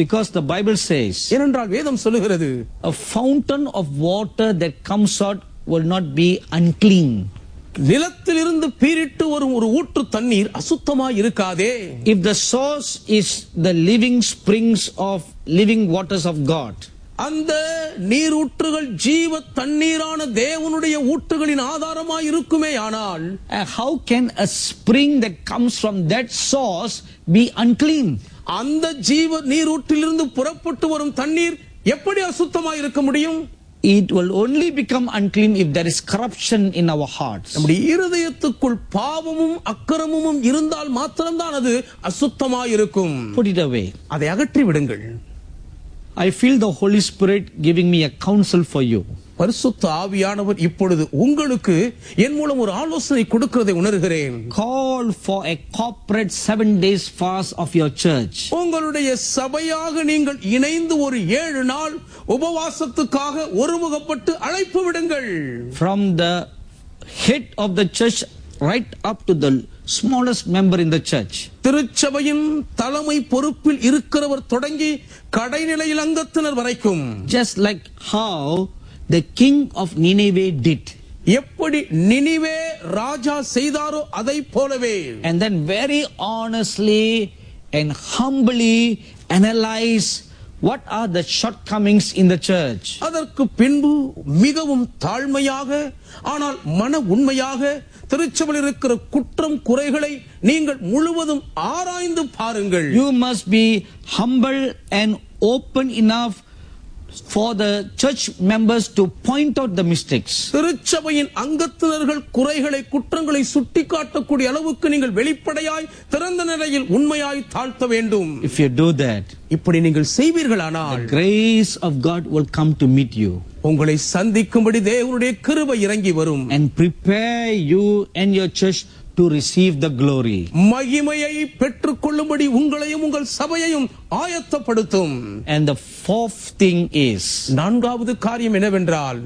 Because the Bible says, ஏனென்றால் வேதம் சொல்லுகிறது, a fountain of water that comes out will not be unclean. நிலத்திலிருந்து பீரிட்டு வரும் ஒரு ஊற்று தண்ணீர் அசுத்தமாய் இருக்காதே. If the source is the living springs of living waters of God, அந்த நீரூற்றுகள் ஜீவ தண்ணீரான தேவனுடைய ஊற்றுகளின் ஆதாரமாய் இருக்குமே ஆனால், how can a spring that comes from that source be unclean? அந்த ஜீவ நீரூற்றிலிருந்து புறப்பட்டு வரும் தண்ணீர் எப்படி அசுத்தமாய் இருக்க முடியும்? It will only become unclean if there is corruption in our hearts. நம்முடைய இருதயத்துக்குள் பாவமும் அக்கிரமமும் இருந்தால் மாத்திரம்தான் அது அசுத்தமாய் இருக்கும். Put it away. அதை அகற்றி விடுங்கள். I feel the Holy Spirit giving me a counsel for you. பரிசுத்த ஆவியானவர் இப்பொழுது உங்களுக்கு என் மூலம் ஒரு ஆலோசனை கொடுக்கிறதை உணர்கிறேன். Call for a corporate 7 days fast of your church. உங்களுடைய சபையாக நீங்கள் இணைந்து ஒரு 7 நாள் உபவாசத்துக்காக ஒருமுகப்பட்டு அழைப்பு விடுங்கள். From the head of the church right up to the smallest member in the church. திருச்சபையின் தலைமை பொறுப்பில் இருக்கிறவர் தொடங்கி கடைநிலையில் அங்கத்தினர் வரைக்கும். Just like how the king of Nineveh did. எப்படி நினிவே ராஜா செய்தாரோ அதை போலவே. And then very honestly and humbly analyze what are the shortcomings in the church. அதற்கு பின்பு மிகவும் தாழ்மையாக ஆனால் மன உண்மையாக திருச்சபையில் இருக்கிற குற்றம் குறைகளை நீங்கள் முழுவதும் ஆராய்ந்து பாருங்கள். You must be humble and open enough for the church members to point out the mistakes. திருச்சபையின் அங்கத்தினர்கள் குறைகளை குற்றங்களை சுட்டிக்காட்டக்கூடிய அளவுக்கு நீங்கள் வெளிப்படையாய் திறந்த நிலையில் உண்மையாய் தாழ்த்த வேண்டும். If you do that, இப்படி நீங்கள் செய்வீர்களானால் the grace of God will come to meet you உங்களை சந்திக்கும்படி தேவனுடைய கிருபை இறங்கி வரும். and prepare you and your church to receive the glory. மகிமையை பெற்றுக்கொள்ளும்படி உங்களையும் உங்கள் சபையையும் ஆயத்தப்படுத்தும். And the fourth thing is, நான்காவது காரியம் என்னவென்றால்,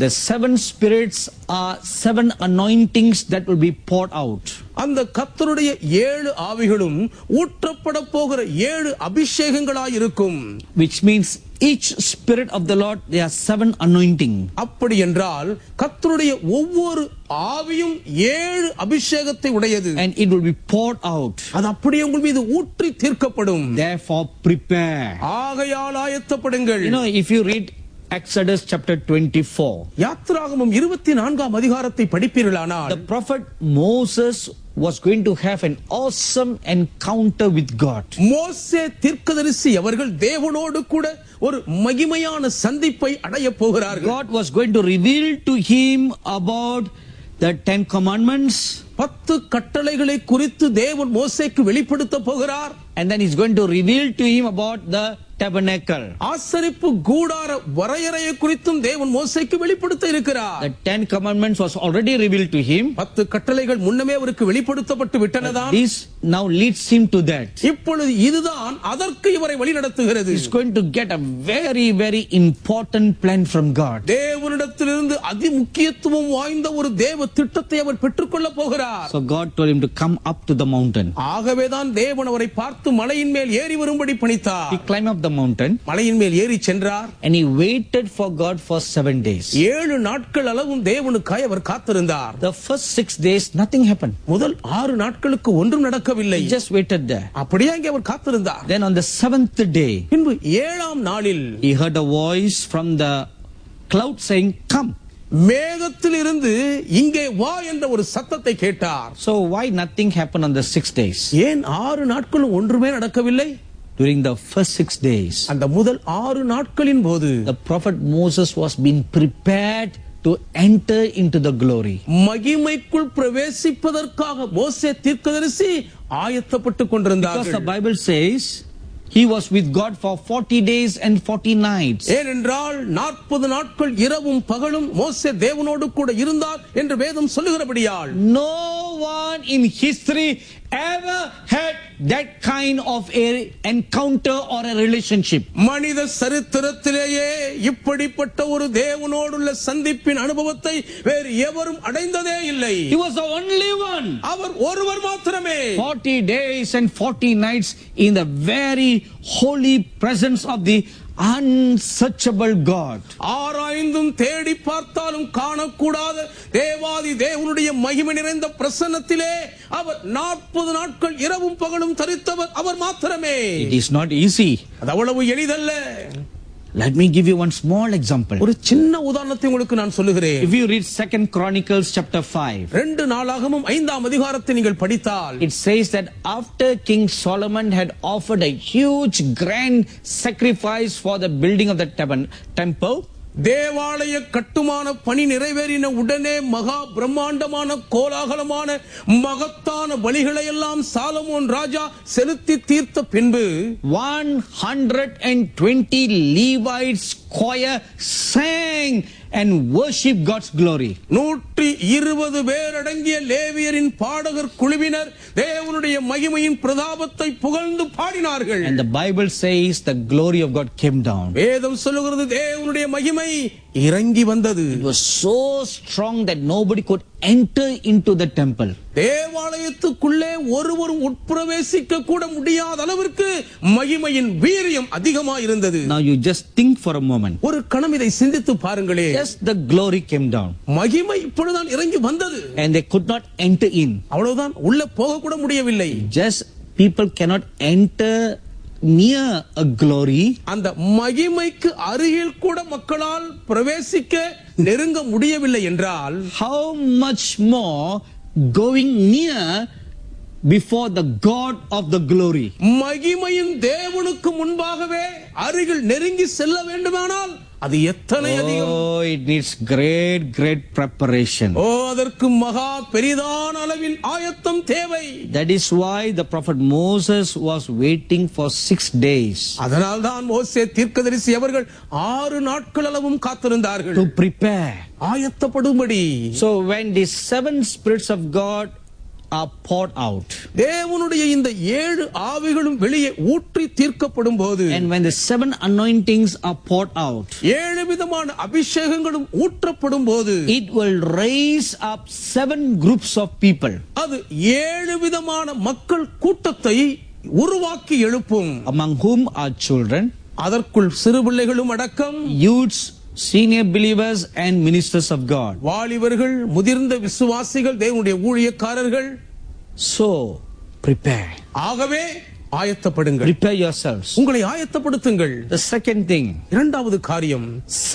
the 7 spirits are 7 anointings that will be poured out. அந்த கர்த்தருடைய 7 ஆவிகளும் ஊற்றப்பட போகிற 7 அபிஷேகங்களாய் இருக்கும். Which means each spirit of the Lord, there are 7 anointing. அப்படி என்றால் கர்த்தருடைய ஒவ்வொரு ஆவியும் 7 அபிஷேகத்தை உடையது. And it will be poured out. அது அப்படியே உங்கள் மீது ஊற்றி தீர்க்கப்படும். Therefore prepare. ஆகையால் ஆயத்தப்படுங்கள். You know, if you read Exodus chapter 24, யாத்திராகமம் 24ஆம் அதிகாரத்தை படிப்பீர்களானால், the prophet Moses was going to have an awesome encounter with God. மோசே தீர்க்கதரிசி அவர்கள் தேவனோடு கூட ஒரு மகிமையான சந்திப்பை அடைய போகிறார்கள். God was going to reveal to him about the 10 commandments. 10 கட்டளைகளை குறித்து தேவன் மோசேக்கு வெளிப்படுத்த போகிறார். And then he's going to reveal to him about the tabernacle. ஆசரிப்பு கூடார வரையறையை குறித்தும் தேவன் மோசேக்கு வெளிப்படுத்த இருக்கிறார். The 10 commandments was already revealed to him. 10 கட்டளைகள் முன்னமே அவருக்கு வெளிப்படுத்தப்பட்டு விட்டனதான். This now leads him to that. இப்பொழுது இதுதான் அதற்கு இவரை வழிநடத்துகிறது. He's going to get a very, very important plan from God. தேவனிடத்திலிருந்து அதி முக்கியத்துவம் வாய்ந்த ஒரு தேவ திட்டத்தை அவர் பெற்றுக்கொள்ள போகிறார். So God told him to come up to the mountain. ஆகவேதான் தேவன் அவரை பார்த்து மலையின் மேல் ஏறி வரும்படி பணித்தார். He climbed up the mountain. மலையின் மேல் ஏறி சென்றார். And he waited for God for 7 days. 7 நாட்கள் அளவும் தேவனுக்காய் அவர் காத்திருந்தார். The first 6 days nothing happened. முதல் 6 நாட்களுக்கு ஒன்றும் நடக்கவில்லை. He just waited there. அப்படியே அங்கே அவர் காத்திருந்தார். Then on the 7th day, பின்பு 7ஆம் நாளில் he heard a voice from the cloud saying, "Come." மேகத்தில் இருந்து இங்கே வா என்ற ஒரு சத்தத்தை கேட்டார். So why nothing happened on the 6 days? ஏன் 6 நாட்களும் ஒன்றுமே நடக்கவில்லை? During the first 6 days, அந்த முதல் 6 நாட்களின் போது the prophet Moses was being prepared to enter into the glory. மகிமைக்குள் பிரவேசிப்பதற்காக மோசே தீர்க்கதரிசி ஆயத்தப்பட்டு Because the கொண்டிருந்தார்கள். Bible says he was with God for 40 days and 40 nights. ஏனென்றால் 40 நாட்கள் இரவும் பகலும் மோசே தேவனோடு கூட இருந்தார் என்று வேதம் சொல்லுகிறபடியால் No one in history ever had that kind of a encounter or a relationship. மனித சரித்திரத்திலேயே இப்படிப்பட்ட ஒரு தேவனோடுள்ள சந்திப்பின் அனுபவத்தை வேறு எவரும் அடைந்ததே இல்லை. He was the only one. அவர் ஒருவர் மாத்திரமே 40 days and 40 nights in the very holy presence of the unsearchable God. ஆராய்ந்தும் தேடி பார்த்தாலும் காணக்கூடாத தேவாதி தேவனுடைய மகிமை நிறைந்த பிரசன்னத்திலே அவர் 40 நாட்கள் இரவும் பகலும் தரித்தவர் அவர் மாத்திரமே. It is not easy. அது அவ்வளவு எளிதல்ல. Let me give you one small example. ஒரு சின்ன உதாரணத்தை உங்களுக்கு நான் சொல்லுகிறேன். If you read 2 Chronicles chapter 5, 2 நாளாகமும் 5ஆம் அதிகாரத்தை நீங்கள் படித்தால் it says that after King Solomon had offered a huge grand sacrifice for the building of the temple, தேவாலய கட்டுமான பணி நிறைவேறின உடனே மகா பிரம்மாண்டமான கோலாகலமான மகத்தான பலிகளை எல்லாம் சாலமோன் ராஜா செலுத்தி தீர்த்த பின்பு 120 Levites choir sang and worship God's glory. 120 பேர் அடங்கிய லேவியரின் பாடகர் குழுவினர் தேவனுடைய மகிமையின் பிரதாபத்தை புகழ்ந்து பாடினார்கள். And the Bible says the glory of God came down. வேதம் சொல்லுகிறது தேவனுடைய மகிமை இறங்கி வந்தது. It was so strong that nobody could enter into the temple. தேவாலயத்துக்குள்ளே ஒருவரும் உட்பிரவேசிக்க கூட முடியாத அளவிற்கு மகிமையின் வீரியம் அதிகமாக இருந்தது. Now you just think for a moment. ஒரு கணம் இதை சிந்தித்து பாருங்களே. Just the glory came down. மகிமை இப்பொழுதுதான் இறங்கி வந்தது. And they could not enter in. அவ்வளவுதான், உள்ள போக கூட முடியவில்லை. Just people cannot enter near a glory. அந்த மகிமைக்கு அருகில் கூட மக்களால் பிரவேசிக்க நெருங்க முடியவில்லை என்றால் How much more going near before the God of the glory? மகிமையின் தேவனுக்கு முன்பாகவே அருகில் நெருங்கி செல்ல வேண்டுமானால் அது எத்தனை அதிகம். Oh, it needs great preparation. அதற்கு மகா பெரிதான அளவின் ஆயத்தம் தேவை. That is why the prophet Moses was waiting for 6 days. அதனால்தான் மோசே தீர்க்கதரிசி அவர்கள் 6 நாட்கள் அளவும் காத்திருந்தார்கள் To prepare. ஆயத்தப்படும்படி. So when the 7 spirits of God are poured out, தேவனுடைய இந்த 7 ஆவிகளும் வெளியே ஊற்றி தீர்க்கப்படும் போது, and when the 7 anointings are poured out, 7 விதமான அபிஷேகங்களும் ஊற்றப்படும் போது, it will raise up 7 groups of people, அது 7 விதமான மக்கள் கூட்டத்தை உருவாக்கி எழுப்பும். among whom are children, அதற்குள் சிறு பிள்ளைகளும் அடக்கம், youths, senior believers and ministers of God. வாலிபர்கள், முதிர்ந்த விசுவாசிகள், தேவனுடைய ஊழியக்காரர்கள். So prepare. ஆகவே ஆயத்தப்படுங்கள். Prepare yourselves. உங்களை ஆயத்தப்படுத்துங்கள். The second thing, இரண்டாவது காரியம்,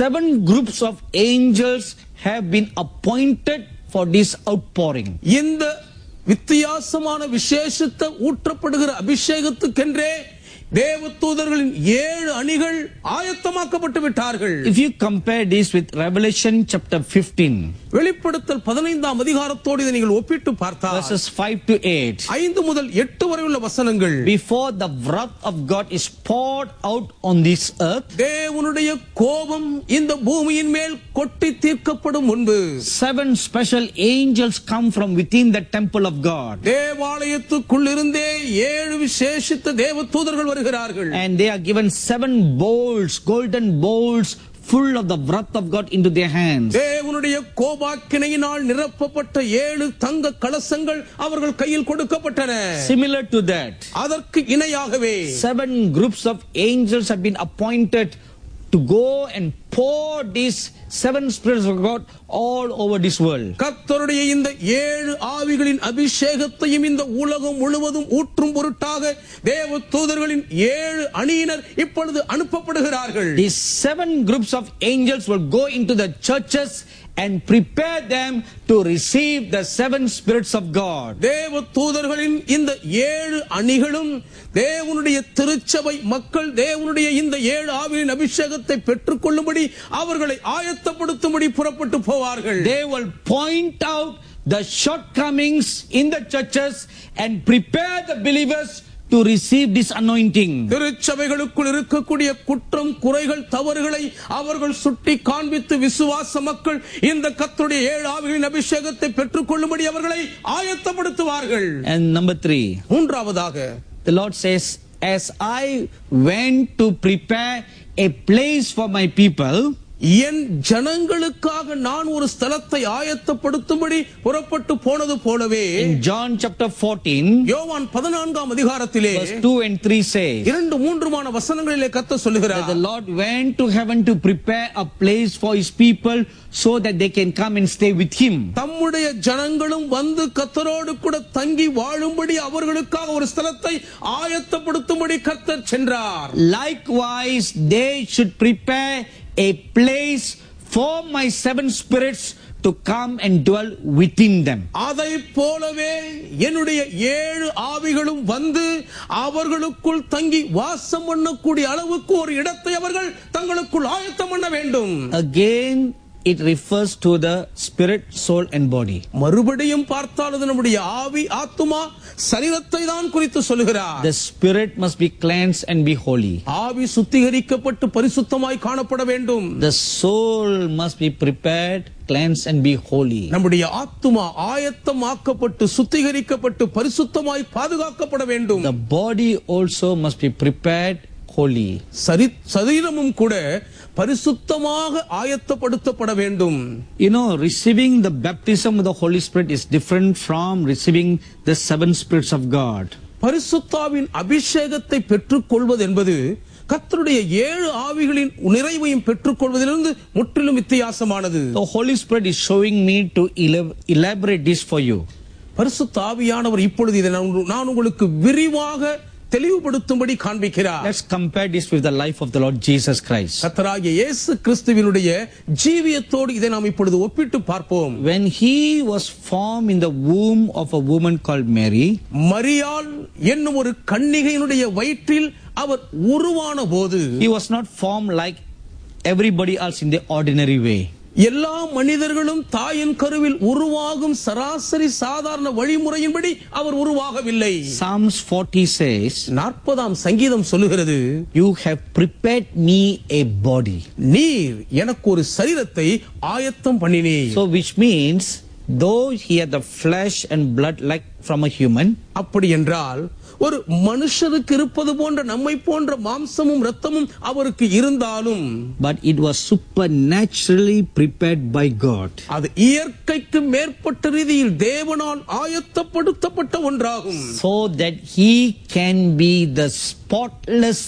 7 groups of angels have been appointed for this outpouring. இந்த வித்தியாசமான விசேஷத்தை ஊற்றப்படுகிற அபிஷேகத்துக்கென்றே தேவதூதர்களின் 7 அணிகள் ஆயத்தமாக்கப்பட்டு விட்டார்கள். If you compare this with Revelation chapter 15, வெளிப்படுத்தல் 15ஆம் அதிகாரத்தோடு இதை நீங்கள் ஒப்பிட்டு பார்த்தால் verses 5 to 8, 5 முதல் 8 வரை உள்ள வசனங்கள், before the wrath of God is poured out on this earth, தேவனுடைய கோபம் இந்த பூமியின் மேல் கொட்டி தீர்க்கப்படும் முன்பு 7 special angels come from within the temple of God, தேவாலயத்துக்குள்ளிருந்தே 7 விசேஷித்த தேவதூதர்கள் வருகிறார்கள். and they are given 7 bowls, golden bowls full of the wrath of God into their hands. தேவனுடைய கோபாக்கினையினால் நிரப்பப்பட்ட 7 தங்க கலசங்கள் அவர்கள் கையில் கொடுக்கப்பட்டன. Similar to that, அதற்கு இணையாகவே 7 groups of angels have been appointed to go and pour these 7 spirits of God all over this world. கர்த்தருடைய இந்த 7 ஆவிகளின் அபிஷேகத்தையும் இந்த உலகம் முழுவதும் ஊற்றும் பொருட்டாக தேவதூதர்களின் 7 அணியினர் இப்பொழுது அனுப்பப்படுகிறார்கள். These 7 groups of angels will go into the churches and prepare them to receive the 7 spirits of God. தேவ தூதர்களின் இந்த 7 அணிகளும் தேவனுடைய திருச்சபை மக்கள் தேவனுடைய இந்த 7 ஆவியின் அபிஷேகத்தை பெற்றுக்கொள்ளும்படி அவர்களை ஆயத்தப்படுத்தும்படி புறப்பட்டு போவார்கள். They will point out the shortcomings in the churches and prepare the believers to receive this anointing. திருச்சபைகளுக்குள் இருக்கக்கூடிய குற்றம் குறைகள் தவறுகளை அவர்கள் சுட்டி காண்பித்து விசுவாச மக்கள் இந்த கர்த்தருடைய 7 ஆவிகளின் அபிஷேகத்தை பெற்றுக்கொள்ளும்படி அவர்களை ஆயத்தப்படுத்துவார்கள். And number 3, மூன்றாவதாக the Lord says, as I went to prepare a place for my people, என் ஜனங்களுக்காக நான் ஒரு ஸ்தலத்தை ஆயத்தப்படுத்தும்படி புறப்பட்டு போனது போலவே in John chapter 14, யோவான் 14ஆம் அதிகாரத்திலே verse 2 and 3 says, 2-3 வசனங்களிலே கர்த்தர் that சொல்லுகிறார், the Lord went to heaven to prepare a place for his people so that they can come and stay with him. தம்முடைய ஜனங்களும் வந்து கர்த்தரோடு கூட தங்கி வாழும்படி அவர்களுக்காக ஒரு ஸ்தலத்தை ஆயத்தப்படுத்தும்படி கர்த்தர் சென்றார். Likewise, they should prepare a place for my 7 spirits to come and dwell within them. அதை போலவே என்னுடைய 7 ஆவிகளும் வந்து அவர்களுக்குள் தங்கி வாசம் பண்ணக்கூடிய அளவுக்கு ஒரு இடத்தை அவர்கள் தங்களுக்குள் ஆயத்தம் பண்ண வேண்டும். Again, it refers to the spirit, soul and body. மறுபடியும் பார்த்தால் அது நம்முடைய ஆவி ஆத்துமா சரீரத்தை தான் குறித்து சொல்கிறார். The spirit must be cleansed and be holy. ஆவி சுத்திகரிக்கப்பட்டு பரிசுத்தமாய் காணப்பட வேண்டும். The soul must be prepared, cleansed and be holy. நம்முடைய ஆத்துமா ஆயத்தமாக்கப்பட்டு சுத்திகரிக்கப்பட்டு பரிசுத்தமாய் பாதுகாக்கப்பட வேண்டும். The body also must be prepared, holy. சரீரமும் கூட பரிசுத்தமாக ஆயத்தப்படுத்தப்பட வேண்டும். You know, receiving the baptism of the Holy Spirit is different from receiving the 7 spirits of God. பரிசுத்தாவின் அபிஷேகத்தை பெற்றுக்கொள்வது என்பது கர்த்தருடைய 7 ஆவிகளின் நிறைவையும் பெற்றுக்கொள்வதிலிருந்து முற்றிலும் வித்தியாசமானது. The Holy Spirit is showing me to elaborate this for you. பரிசுத்த ஆவியானவர் இப்பொழுது இதை நான் உங்களுக்கு விரிவாக தெளிவுபடுத்தும்படி காண்பிக்கிறார். Let's compare this with the life of the Lord Jesus Christ. கர்த்தராகிய இயேசு கிறிஸ்துவினுடைய ஜீவியத்தோடு இதை நாம் இப்பொழுது ஒப்பிட்டு பார்ப்போம். When he was formed in the womb of a woman called Mary, மரியாள் என்னும் ஒரு கன்னிகையினுடைய வயிற்றில் அவர் உருவான போது he was not formed like everybody else in the ordinary way. எல்லா மனிதர்களும் தாயின் கருவில் உருவாகும் சராசரி சாதாரண வழிமுறையின்படி அவர் உருவாகவில்லை. Psalms 40 says, 40ஆம் சங்கீதம் சொல்லுகிறது, you have prepared me a body. நீர் எனக்கு ஒரு சரீரத்தை ஆயத்தம் பண்ணினீர். So which means, though he had the flesh and blood like from a human, அப்படி என்றால் ஒரு மனுஷருக்கு இருப்பது போன்ற நம்மை போன்ற மாம்சமும் இரத்தமும் அவருக்கு இருந்தாலும், but it was supernaturally prepared by God. அது இயற்கைக்கு மேற்பட்ட ரீதியில் தேவனால் ஆயத்தப்படுத்தப்பட்ட ஒன்றாகும். So that he can be the spotless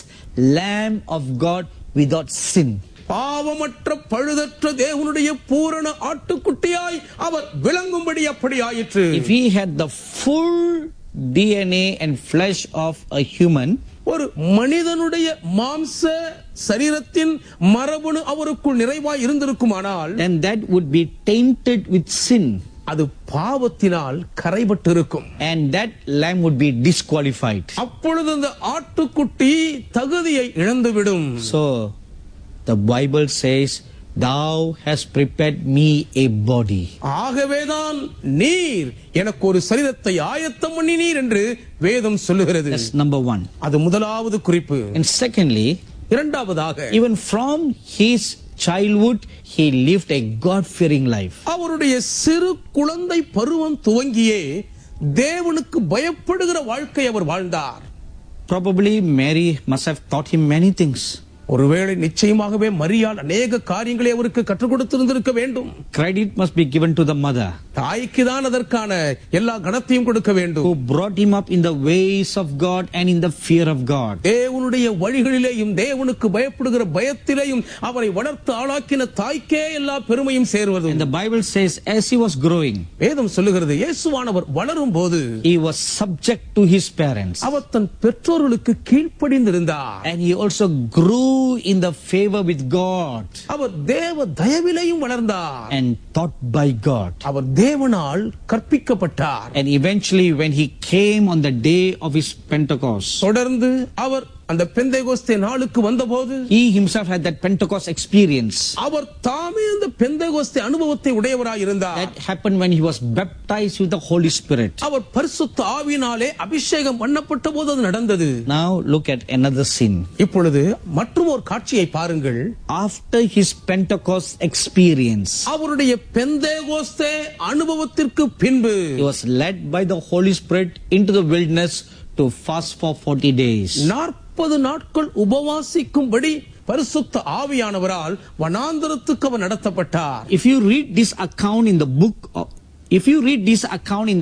Lamb of God without sin. பாவமற்ற பழுதற்ற தேவனுடைய பூரண ஆட்டுக்குட்டியாய் அவர் விளங்கும்படி அப்படி ஆயிற்று. If he had the full DNA and flesh of a human, ஒரு மனிதனுடைய மாம்ச சரீரத்தின் மரபணு அவருக்குள் நிறைவாய் இருந்திருக்குமானால், then that would be tainted with sin. அது பாவத்தினால் கரைபட்டு இருக்கும். And that lamb would be disqualified. அப்பொழுது அந்த ஆட்டுக்குட்டி தகுதியை இழந்துவிடும். So the Bible says, thou hast prepared me a body. ஆகவேதான் நீர் எனக்கு ஒரு சரீரத்தை ஆயத்தம் பண்ணினீர் என்று வேதம் சொல்லுகிறது. That's number 1. அது முதலாவது குறிப்பு. And secondly, இரண்டாவதாக, even from his childhood he lived a God-fearing life. அவருடைய சிறு குழந்தை பருவம் துவங்கியே தேவனுக்கு பயப்படுகிற வாழ்க்கை அவர் வாழ்ந்தார். Probably Mary must have taught him many things. ஒருவேளை நிச்சயமாகவே மரியாள் அநேக காரியங்களை அவருக்கு கற்றுக் கொடுத்திருந்திருக்க வேண்டும். Credit must be given to the mother, தாய்க்கு தான் அதற்கான எல்லா கணத்தையும் கொடுக்க வேண்டும். who brought him up in the ways of God and in the fear of God. தேவனுடைய வழிகளிலேயும் தேவனுக்கு பயப்படுகிற பயத்திலேயும் அவரை வளர்த்து ஆளாக்கின தாய்க்கே எல்லா பெருமையும் சேர்வது. And the Bible says, as he was growing, வேதம் சொல்லுகிறது, இயேசுவானவர் வளரும் போது he was subject to his parents. அவர் தன் பெற்றோர்களுக்கு கீழ்ப்படிந்திருந்தார். And he also grew in the favor with God அவர் தேவ தயவிலையும் வளர்ந்தார். and taught by God. அவர் தேவனால் கற்பிக்கப்பட்டார். And eventually when he came on the day of his Pentecost, தொடர்ந்து அவர் அந்த பெந்தேகோஸ்தே நாளுக்கு வந்தபோது he himself had that Pentecost experience. அவர் தாமே அந்த பெந்தேகோஸ்தே அனுபவத்தை உடையவராய் இருந்தார். That happened when he was baptized with the Holy Spirit. அவர் பரிசுத்த ஆவியினாலே அபிஷேகம் பண்ணப்பட்ட போது அது நடந்தது. Now look at another scene. இப்பொழுது மற்றும் ஒரு காட்சியை பாருங்கள். After his Pentecost experience, அவருடைய பெந்தேகோஸ்தே அனுபவத்திற்கு பின்பு he was led by the Holy Spirit into the wilderness to fast for 40 days. 40 நாட்கள் உபவாசிக்கும்படி பரிசுத்த ஆவியானவரால் வனாந்தரத்துக்கு அவர் நடத்தப்பட்டார். If you read this account in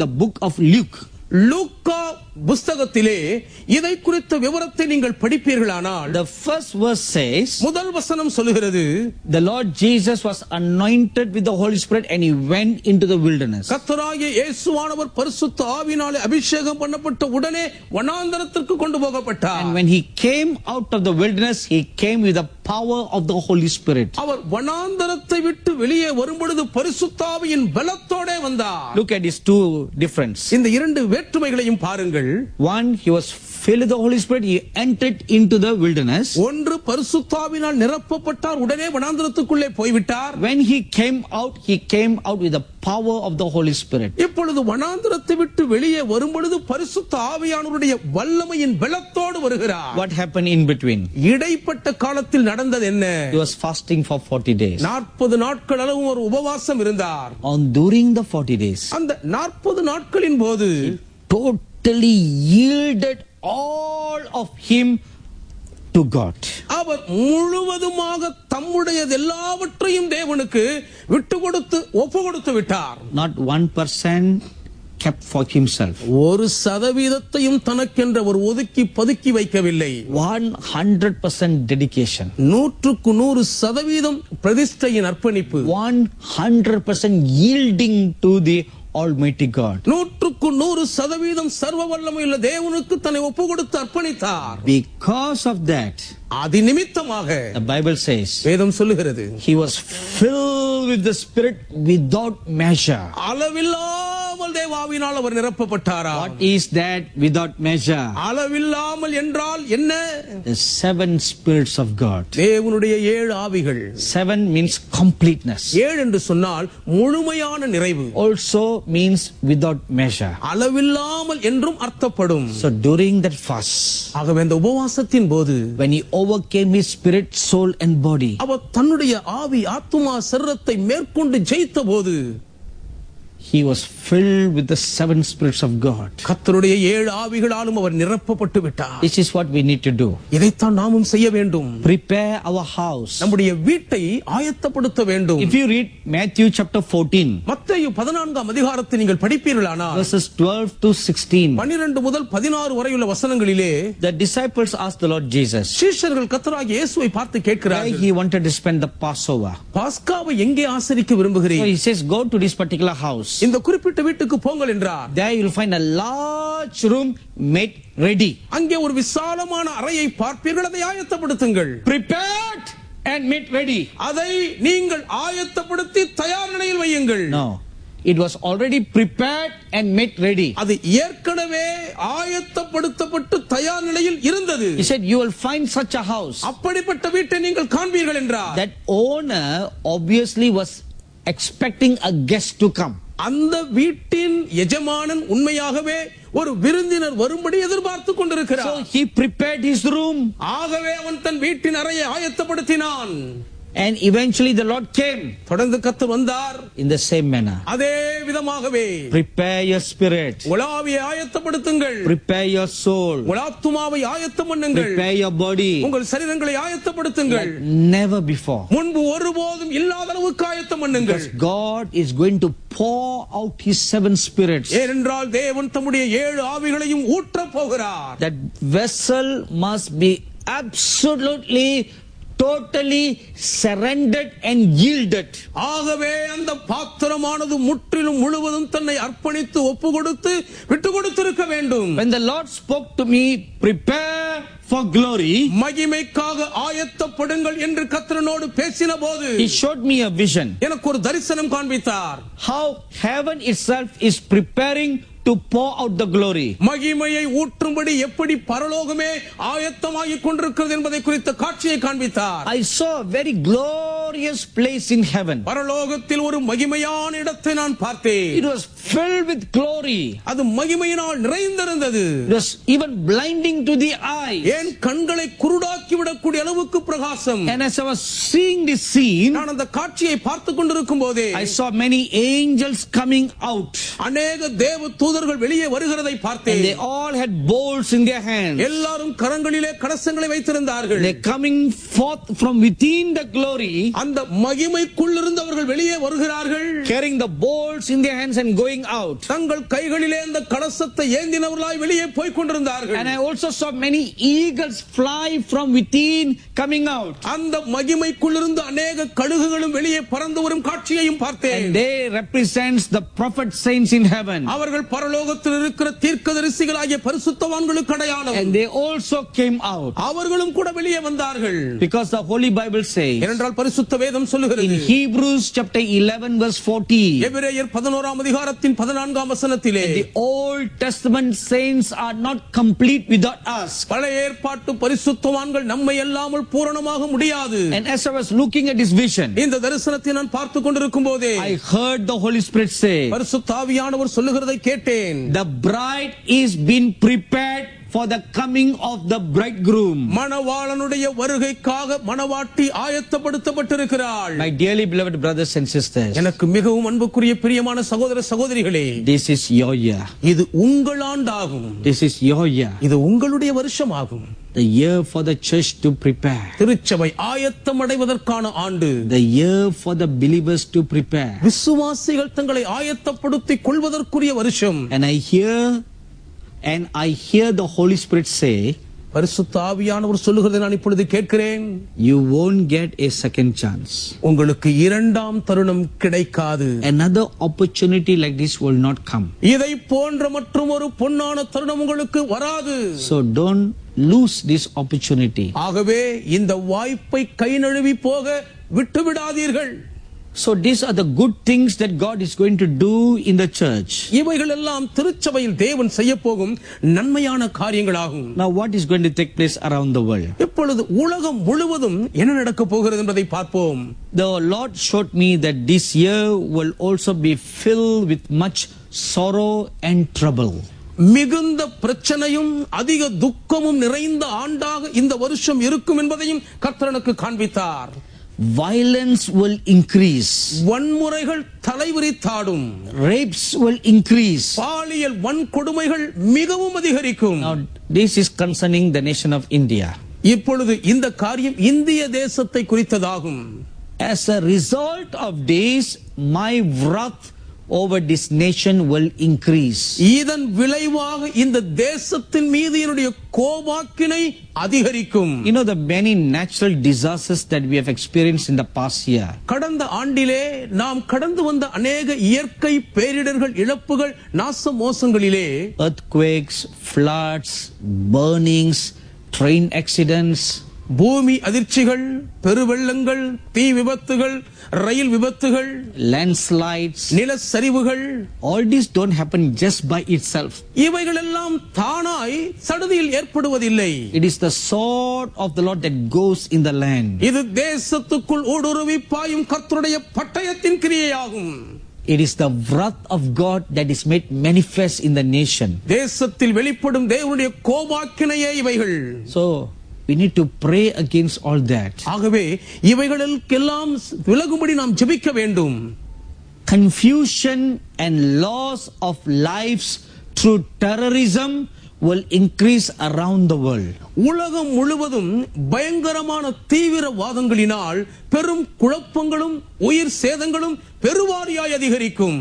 the book of Luke, லூக்கா புஸ்தகத்திலே இதை குறித்த விவரத்தை நீங்கள் படிப்பீர்களானால் the first verse says, முதல் வசனம் சொல்லுகிறது, the Lord Jesus was anointed with the Holy Spirit and he went into the wilderness. கர்த்தராகிய இயேசுவானவர் பரிசுத்த ஆவியினாலே அபிஷேகம் பண்ணப்பட்ட உடனே வனாந்தரத்திற்கு கொண்டு போகப்பட்டார். And when he came out of the wilderness, he came with the power of the Holy Spirit. அவர் வனாந்தரத்தை விட்டு வெளியே வரும்பொழுது பரிசுத்த ஆவியின் பலத்தோடே வந்தார். Look at these two differences. இந்த இரண்டு வேற்றுமைகளையும் பாருங்கள். One, he was filled with the Holy Spirit, he entered into the wilderness. ஒன்று பரிசுத்த ஆவியினால் நிரப்பப்பட்டார், உடனே வனாந்தரத்துக்குள்ளே போய்விட்டார். When he came out with the power of the Holy Spirit. இப்பொழுது வனாந்தரத்தை விட்டு வெளியே வரும்பொழுது பரிசுத்த ஆவியானவருடைய வல்லமையின் பலத்தோடு வருகிறார். What happened in between? இடைப்பட்ட காலத்தில் நடந்தது என்ன? He was fasting for 40 days. 40 நாட்கள் அளவு ஒரு உபவாசம் இருந்தார். During the 40 days, அந்த 40 நாட்களின் போது totally yielded all of him to God. அவர் முழுவதுமாக தம்முடையது எல்லாவற்றையும் தேவனுக்கு விட்டு கொடுத்து ஒப்பு கொடுத்து விட்டார். Not 1% kept for himself. 1% தனக்கென்ற ஒரு ஒதுக்கி பதுக்கி வைக்கவில்லை. 100% dedication. 100% பிரதிஷ்டையின் அர்ப்பணிப்பு. 100% yielding to the Almighty God. 100% சர்வ வல்லமையுள்ள தேவனுக்கு தன்னை ஒப்பு கொடுத்து அர்ப்பணித்தார். Because of that, அது நிமித்தமாக the Bible says, வேதம் சொல்லுகிறது, he was filled with the Spirit without measure. அளவில்லாமல் தேவாவினால் அவர் நிரப்பப்பட்டாரா? What is that without measure? அளவில்லாமல் என்றால் என்ன? The 7 spirits of God. தேவனுடைய 7 ஆவிகள். 7 means completeness. 7 என்று சொன்னால் முழுமையான நிறைவு. Also means without measure. அளவில்லாமல் என்றும் அர்த்தப்படும். So during that fast, ஆகவே இந்த உபவாசத்தின் போது when he overcame his spirit, soul and body, அவர் தன்னுடைய ஆவி, ஆத்துமா, சரீரத்தை மேற்கொண்டு ஜெயித்த போது he was filled with the 7 spirits of God. கர்த்தருடைய 7 ஆவிகளாலும் அவர் நிரப்பப்பட்டு விட்டார். This is what we need to do. இதைத்தான் நாமும் செய்ய வேண்டும். Prepare our house. நம்முடைய வீட்டை ஆயத்தப்படுத்த வேண்டும். If you read Matthew chapter 14, மத்தேயு 14ஆம் அதிகாரத்தை நீங்கள் படிப்பீர்களானால் verses 12 to 16, 12 முதல் 16 வரையுள்ள வசனங்களிலே the disciples asked the Lord Jesus சீஷர்கள் கர்த்தராகிய இயேசுவை பார்த்து why கேட்கிறார்கள், he wanted to spend the Passover. பாஸ்காவை எங்கே ஆசரிக்க So விரும்புகிறீர்? he says, go to this particular house. இந்த குறிப்பிட்ட வீட்டுக்கு போங்கள் என்றார். There you will find a large room made ready. அங்கே ஒரு விசாலமான அறையை பார்ப்பீர்கள், அதை ஆயத்தப்படுத்துங்கள். Prepared and made ready. அதை நீங்கள் ஆயத்தப்படுத்தி தயார் நிலையில் வையுங்கள். No. It was already prepared and made ready. அது ஏற்கனவே ஆயத்தப்படுத்தப்பட்டு தயார் நிலையில் இருந்தது. He said, you will find such a house. அப்படிப்பட்ட வீட்டை நீங்கள் காண்பீர்கள் என்றார். That owner obviously was expecting a guest to come. அந்த வீட்டின் எஜமானன் உண்மையாகவே ஒரு விருந்தினர் வரும்படி எதிர்பார்த்து So கொண்டிருக்கிறார். he prepared his room. ஆகவே அவன் தன் வீட்டின் அறையை ஆயத்தப்படுத்தினான். And eventually the Lord came தொடர்ந்து கர்த்தர் வந்தார். in the same manner. அதே விதமாகவே Prepare your spirit. உங்கள் ஆவியை ஆயத்தப்படுத்துங்கள். Prepare your soul. உங்கள் ஆத்துமாவை ஆயத்தம் பண்ணுங்கள். Prepare your body. உங்கள் சரீரங்களை ஆயத்தப்படுத்துங்கள். Like never before. முன்பு ஒருபோதும் இல்லாத அளவுக்கு ஆயத்தம் பண்ணுங்கள். Because God is going to pour out his 7 spirits. ஏனென்றால் தேவன் தம்முடைய 7 ஆவிகளையும் ஊற்றப் போகிறார். That vessel must be absolutely, totally surrendered and yielded. ஆகவே அந்த பாத்திரமானது முற்றிலும் முழுவதும் தன்னை அர்ப்பணித்து ஒப்பு கொடுத்து விட்டு கொடுத்திருக்க வேண்டும். When the Lord spoke to me, prepare for glory, மகிமைக்காக ஆயத்தப்படுங்கள் என்று கர்த்தரோடு பேசின போது he showed me a vision. எனக்கு ஒரு தரிசனம் காண்பித்தார். How heaven itself is preparing to pour out the glory. மகிமையை ஊற்றும்படி எப்படி பரலோகமே ஆயத்தமாகிக் கொண்டிருக்கிறது என்பதை குறித்த காட்சியை காண்பித்தார். I saw a very glorious place in heaven. பரலோகத்தில் ஒரு மகிமையான இடத்தை நான் பார்த்தேன். It was filled with glory. அது மகிமையினால் நிறைந்திருந்தது. It was even blinding to the eye. ஏன் கண்களை குருடாக்கி விடக்கூடிய அளவுக்கு பிரகாசம். And as I was seeing this scene, நான் அந்த காட்சியை பார்த்துக் கொண்டிருக்கும் போதே I saw many angels coming out. அநேக தேவ தூதர்கள் வெளியே வருகிறதை பார்த்தேன். And they all had bowls in their hands. எல்லாரும் கரங்களிலே கலசங்களை வைத்திருந்தார்கள். They coming forth from within the glory. அந்த மகிமைக்குள்ளிருந்து அவர்கள் வெளியே வருகிறார்கள். Carrying the bowls in their hands and going out. தங்கள் கைகளிலே அந்த கலசத்தை ஏந்தினவர்களாய் வெளியே போய் கொண்டிருந்தார்கள். And I also saw many eagles fly from within coming out. அந்த மகிமைக்குள்ளிருந்து அநேக கழுகுகளும் வெளியே பறந்து வரும் காட்சியையும் பார்த்தேன். And they represents the prophet saints in heaven. அவர்கள் பரலோகத்தில் இருக்கிற தீர்க்கதரிசிகளாகிய பரிசுத்தவான்களுக்கு அடையாளம். And they also came out. அவர்களும் கூட வெளியே வந்தார்கள். Because the Holy Bible says ஏனென்றால் பரிசுத்த வேதம் சொல்லுகிறது. in Hebrews chapter 11 verse 40. எபிரேயர் 11ஆம் அதிகாரத்தின் 14ஆம் வசனத்திலே The Old Testament saints are not complete without us. பழைய ஏற்பாட்டு பரிசுத்தவான்கள் நம்மை அல்லாமல் பூரணமாக முடியாது. And as I was looking at this vision, இந்த தரிசனத்தை நான் பார்த்துக் கொண்டிருக்கும் போதே I heard the Holy Spirit say, பரிசுத்த ஆவியானவர் சொல்லுகிறதை கேட்டேன். the bride is being prepared for the coming of the bridegroom. மணவாளனுடைய வருகைக்காக மணவாட்டி ஆயத்தப்படுத்தப்பட்டிருக்கிறாள். My dearly beloved brothers and sisters, எனக்கு மிகவும் அன்புக்குரிய பிரியமான சகோதர சகோதரிகளே, this is your year. இது உங்கள் ஆண்டாகும். This is your year. இது உங்களுடைய வருஷமாகும். The year for the church to prepare. திருச்சபை ஆயத்தம் அடைவதற்கான ஆண்டு. The year for the believers to prepare. விசுவாசிகள் தங்களை ஆயத்தப்படுத்திக் கொள்வதற்குரிய வருஷம். And I hear the Holy Spirit say, பரிசுத்த ஆவியானவர் சொல்லுகிறதை நான் இப்பொழுது கேட்கிறேன். you won't get a second chance. உங்களுக்கு இரண்டாம் தருணம் கிடைக்காது. Another opportunity like this will not come. இதை போன்ற மற்றும் ஒரு பொன்னான தருணம் உங்களுக்கு வராது. So don't lose this opportunity. ஆகவே இந்த வாய்ப்பை கை நழுவி போக விட்டு விடாதீர்கள். So these are the good things that God is going to do in the church. இவைகள் எல்லாம் திருச்சபையில் தேவன் செய்யப்போகும் நன்மையான காரியங்களாகும். Now what is going to take place around the world? இப்பொழுது உலகம் முழுவதும் என்ன நடக்க போகிறது என்பதை பார்ப்போம். The Lord showed me that this year will also be filled with much sorrow and trouble. மிகுந்த பிரச்சனையும் அதிக துக்கமும் நிறைந்த ஆண்டாக இந்த வருஷம் இருக்கும் என்பதையும் கர்த்தர் எனக்கு காண்பித்தார். Violence will increase. வன்முறைகள் தலைவிரித்தாடும். Rapes will increase. பாலியல் வன்கொடுமைகள் மிகவும் அதிகரிக்கும். Now this is concerning the nation of India. இப்பொழுது இந்த காரியம் இந்திய தேசத்தை குறித்ததாகும். As a result of this, my wrath over this nation will increase. இதன் விளைவாக இந்த தேசத்தின் மீது என்னுடைய கோபாக்கினை அதிகரிக்கும். You know the many natural disasters that we have experienced in the past year. கடந்த ஆண்டிலே நாம் கடந்து வந்த அநேக இயற்கை பேரிடர்கள், இழப்புகள், நாச மோசங்களிலே Earthquakes, floods, burnings, train accidents, பூமி அதிர்ச்சிகள், பெருவெள்ளங்கள், தீ விபத்துகள், ரயில் விபத்துகள், landslides, நிலச்சரிவுகள், all these don't happen just by itself. இவைகள் எல்லாம் தானாய் சடுதியில் ஏற்படுவதில்லை. It is the sword of the Lord that goes in the land. இது தேசத்துக்குள் ஊடுருவி பாயும் கர்த்தருடைய பட்டயத்தின் கிரியையாகும். It is the wrath of God that is made manifest in the nation. தேசத்தில் வெளிப்படும் தேவனுடைய கோபாக்கினையே இவைகள். So we need to pray against all that. ஆகவே இவைகளுக்கெல்லாம் விலகும்படி நாம் ஜெபிக்க வேண்டும். Confusion and loss of lives through terrorism will increase around the world. உலகம் முழுவதும் பயங்கரமான தீவிரவாதங்களினால் பெரும் குழப்பங்களும் உயிர் சேதங்களும் பெருவாரியாய் அதிகரிக்கும்.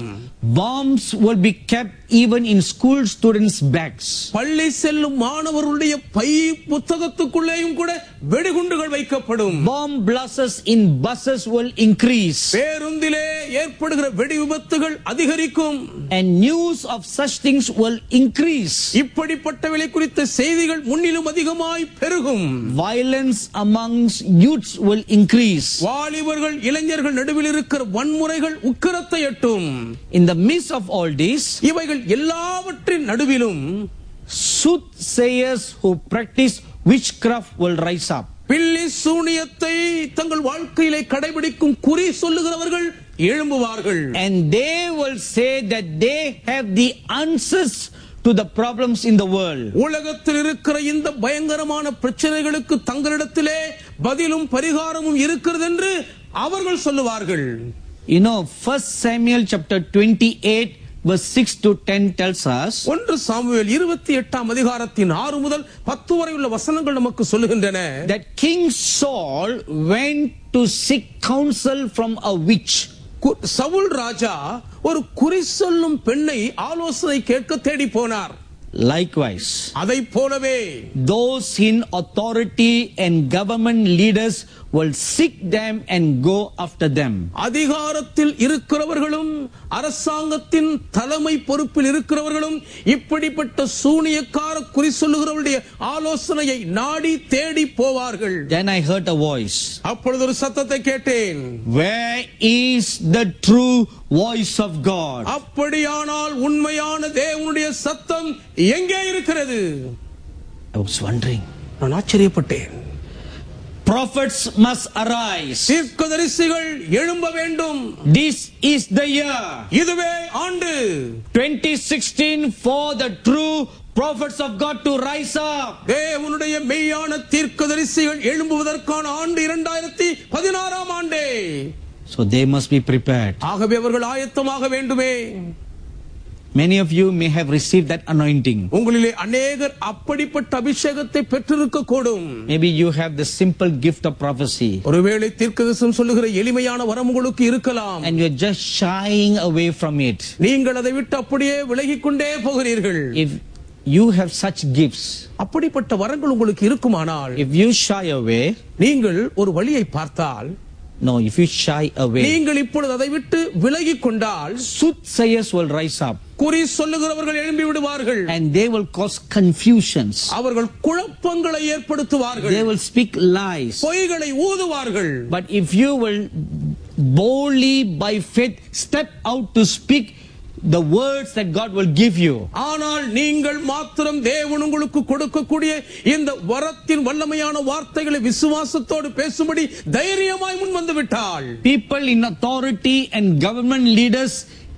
Bombs will be kept even in school students' bags. பள்ளி செல்லும் மாணவர்களுடைய பை புத்தகத்துக்குள்ளேயும் கூட வெடிகுண்டுகள் வைக்கப்படும். Bomb blasts in buses will increase. பேருந்திலே ஏற்படுகிற வெடி விபத்துகள் அதிகரிக்கும். And news of such things will increase. இப்படிப்பட்டவை குறித்த செய்திகள் முன்னிலும் அதிகமாய் பெருகும். Violence amongst youths will increase. வாலிபர்கள் இளைஞர்கள் நடுவில் இருக்கிற வன்முறைகள் உக்கிரத்தை எட்டும். In the midst of all this, இவைகள் எல்லாவற்றின் நடுவிலும் soothsayers who practice witchcraft will rise up. பில்லி சூனியத்தை தங்கள் வாழ்க்கையிலே கடைபிடிக்கும் குறி சொல்லுகிறவர்கள் எழும்புவார்கள். And they will say that they have the answers to the problems in the world. உலகத்தில் இருக்கிற இந்த பயங்கரமான பிரச்சனைகளுக்கு தங்களிடத்திலே பதிலும் பரிகாரமும் இருக்கிறது என்று அவர்கள் சொல்லுவார்கள். You know, 1 Samuel chapter 28 verse 6 to 10 tells us 1 Samuel 28ஆம் அதிகாரத்தின் 6 முதல் 10 வரை உள்ள வசனங்கள் நமக்கு சொல்லுகின்றன that King Saul went to seek counsel from a witch. Saul ராஜா ஒரு குறி சொல்லும் பெண்ணை ஆலோசனை கேட்க தேடி போனார். Likewise, அதை போலவே those in authority and government leaders will seek them and go after them. அதிகாரத்தில் இருக்கிறவர்களும் அரசாங்கத்தின் தலைமை பொறுப்பில் இருக்கிறவர்களும் இப்படிப்பட்ட சூனியக்கார குறி சொல்லுகிறவருடைய ஆலோசனையை நாடி தேடி போவார்கள். Then I heard a voice. அப்பொழுது ஒரு சத்தத்தை கேட்டேன். Where is the true voice of God? அப்படியானால் உண்மையான தேவனுடைய சத்தம் எங்கே இருக்கிறது? I was wondering. நான் ஆச்சரியப்பட்டேன். Prophets must arise. தீர்க்கதரிசிகள் எழும்ப வேண்டும். This is the year. இதுவே ஆண்டு 2016 for the true prophets of God to rise up. தேவனுடைய மெய்யான தீர்க்கதரிசிகள் எழும்புவதற்கான ஆண்டு 2016ஆம் ஆண்டே. So they must be prepared. ஆகவே அவர்கள் ஆயத்தமாக வேண்டுமே. Many of you may have received that anointing. உங்களிலே அநேகர் அப்படிப்பட்ட அபிஷேகத்தை பெற்றிருக்க கூடும். Maybe you have the simple gift of prophecy. ஒருவேளை தீர்க்கதரிசனம் சொல்லுகிற எளிமையான வரம் உங்களுக்கு இருக்கலாம். And you're just shying away from it. நீங்கள் அதை விட்டு அப்படியே விலகிக் கொண்டே போகிறீர்கள். If you have such gifts, அப்படிப்பட்ட வரங்கள் உங்களுக்கு இருக்குமானால், if you shy away, நீங்கள் ஒரு வழியை பார்த்தால், no, if you shy away, நீங்கள் இப்பொழுது அதை விட்டு விலகிக் கொண்டால், soothsayers will rise up. குறி சொல்லுகிறவர்கள் எழும்பி விடுவார்கள். And they will cause confusions. அவர்கள் குழப்பங்களை ஏற்படுத்துவார்கள். They will speak lies. பொய்களை ஊதுவார்கள். But if you will boldly by faith step out to speak the words that God will give you, ஆனால் நீங்கள் மாத்திரம் தேவன் உங்களுக்கு கொடுக்கக்கூடிய இந்த வரத்தின் வல்லமையான வார்த்தைகளை விசுவாசத்தோடு பேசும்படி தைரியமாய் முன் வந்து விட்டால், people in authority and government leaders,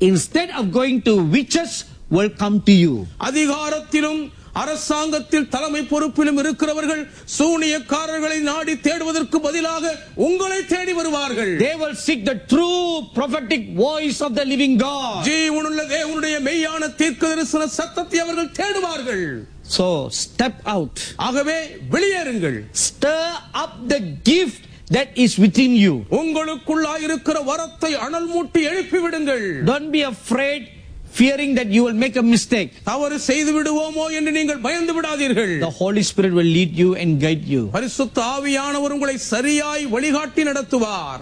instead of going to witches, will come to you. அதிகாரத்திலும் அரசாங்கத்தில் தலைமை பொறுப்பிலும் இருக்கிறவர்கள் சூனியக்காரர்களை நாடி தேடுவதற்கு பதிலாக உங்களை தேடி வருவார்கள். They will seek the true prophetic voice of the living God. ஜீவனுள்ள தேவனுடைய மெய்யான தீர்க்கதரிசன சத்தத்தை அவர்கள் தேடுவார்கள். So step out. ஆகவே வெளியேறுங்கள். Stir up the gift that is within you. உங்களுக்குள்ளாய் இருக்கிற வரத்தை அனல் மூட்டி எழுப்பி விடுங்கள். Don't be afraid, fearing that you will make a mistake. தவறு செய்து விடுவோமோ என்று நீங்கள் பயந்து விடாதீர்கள். The Holy Spirit will lead you and guide you. பரிசுத்த ஆவியானவர் உங்களை சரியாய் வழிகாட்டி நடத்துவார்.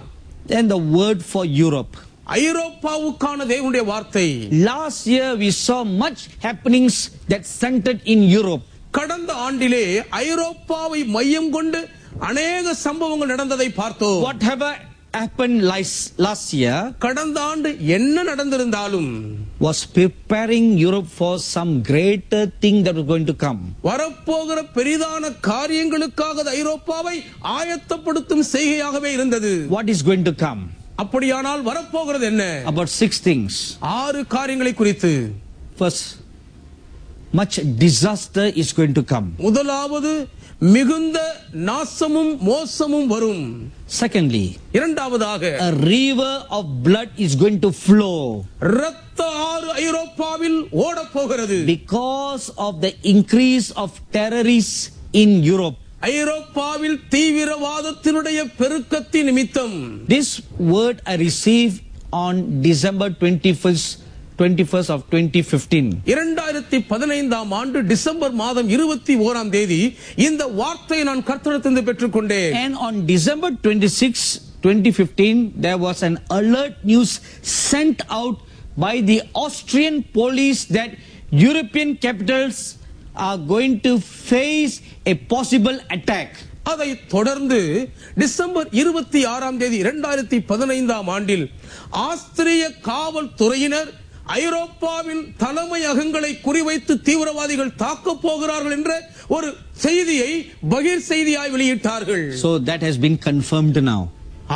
Then the word for Europe. ஐரோப்பாவுக்கான தேவனுடைய வார்த்தை. Last year we saw much happenings that centered in Europe. கடந்த ஆண்டிலே ஐரோப்பாவை மையம் கொண்டு அநேக சம்பவங்கள் நடந்ததை பார்த்தோம். Whatever happened last year, கடந்த ஆண்டு என்ன நடந்திருந்தாலும், was preparing Europe for some greater thing that was going to come. வரப்போகிற பெரிதான காரியங்களுக்காக ஐரோப்பாவை ஆயத்தப்படுத்தும் செய்கையாகவே இருந்தது. What is going to come? அப்படியானால் வரப்போகிறது என்ன? About 6 things. 6 காரியங்களை குறித்து. First, much disaster is going to come. முதலாவது மிகுந்த நாசமும் மோசமும் வரும். Secondly, இரண்டாவதாக a river of blood is going to flow. இரத்த ஆறு ஐரோப்பாவில் ஓடப் போகிறது. Because of the increase of terrorists in Europe. ஐரோப்பாவில் தீவிரவாதத்தினுடைய பெருக்கத்தின் நிமித்தம். This word I received on December 21st of 2015. 2015ஆம் ஆண்டு டிசம்பர் மாதம் 21ஆம் தேதி இந்த வார்த்தையை நான் கர்த்தரிடத்திலிருந்து பெற்றுக்கொண்டேன். And on December 26, 2015, there was an alert news sent out by the Austrian police that European capitals are going to face a possible attack. அதை தொடர்ந்து டிசம்பர் 26ஆம் தேதி 2015ஆம் ஆண்டில் ஆஸ்திரிய காவல்துறையினர் ஐரோப்பாவின் தலைமையகங்களை குறிவைத்து தீவிரவாதிகள் தாக்கப் போகிறார்கள் என்ற ஒரு செய்தியை பகிர் செய்தியாய் வெளியிட்டார்கள். So that has been confirmed now.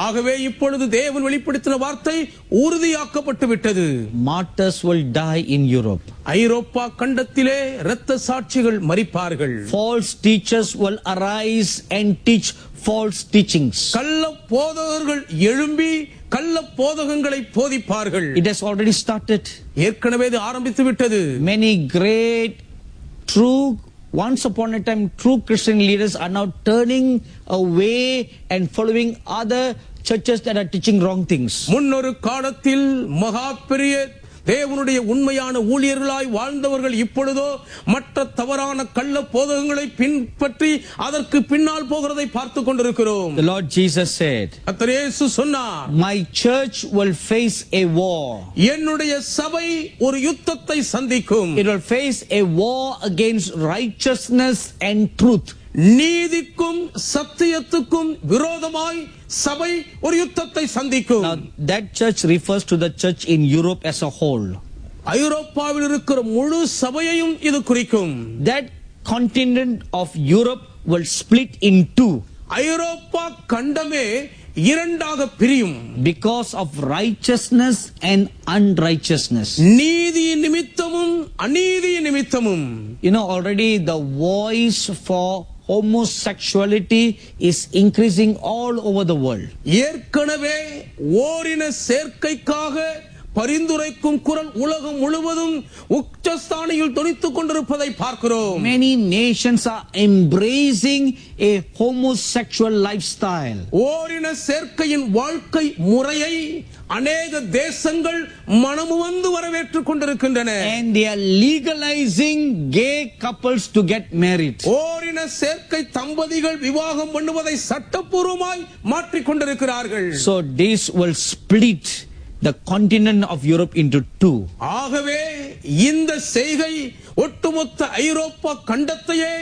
ஆகவே இப்பொழுது தேவன் வெளிப்படுத்தின வார்த்தை உறுதியாக்கப்பட்டு விட்டது. Martyrs will die in Europe. ஐரோப்பா கண்டத்திலே இரத்த சாட்சிகள் மரிப்பார்கள். False teachers will arise and teach false teachings. கள்ள போதகர்கள் எழும்பி கள்ள போதகங்களை போதிப்பார்கள். It has already started. ஏற்கனவே இது ஆரம்பித்து விட்டது. Many great true once upon a time true Christian leaders are now turning away and following other churches that are teaching wrong things. முன்னொரு காலத்தில் மகா பெரிய தேவனுடைய உண்மையான ஊழியர்களாய் வாழ்ந்தவர்கள் இப்பொழுதோ மற்ற தவறான கள்ள போதகங்களை பின்பற்றி அதற்கு பின்னால் போகிறதை பார்த்து கொண்டிருக்கிறோம். The Lord Jesus said, கர்த்தர் இயேசு சொன்னார், my church will face a war. என்னுடைய சபை ஒரு யுத்தத்தை சந்திக்கும். It will face a war against righteousness and truth. நீதிக்கும் சத்தியத்துக்கும் விரோதமாய் சபை ஒரு யுத்தத்தை சந்திக்கும். Now that church refers to the church in Europe as a whole. ஐரோப்பாவில் இருக்கிற முழு சபையையும் இது குறிக்கும். That continent of Europe will split in two. ஐரோப்பா கண்டமே இரண்டாக பிரியும். Because of righteousness and unrighteousness. நீதி நிமித்தமும் அநீதி நிமித்தமும். You know, already the voice for homosexuality is increasing all over the world. ஏற்கனவே ஓரின சேர்க்கைக்காக பரிந்துரைக்கும் குரல் உலகம் முழுவதும் உச்சஸ்தானியில் தொனித்துக் கொண்டிருப்பதை பார்க்கிறோம். Many nations are embracing a homosexual lifestyle. ஓரின சேர்க்கையின் வாழ்க்கை முறையை அநேக தேசங்கள் மனமுவந்து வரவேற்றுக் கொண்டிருக்கின்றன. And they are legalizing gay couples to get married. ஓரின சேர்க்கை தம்பதிகள் விவாகம் பண்ணுவதை சட்டப்பூர்வமாய் மாற்றிக் கொண்டிருக்கிறார்கள். So this will split the continent of Europe into two. ஆகவே இந்த செய்கை ஒட்டுமொத்த ஐரோப்பா கண்டத்தையே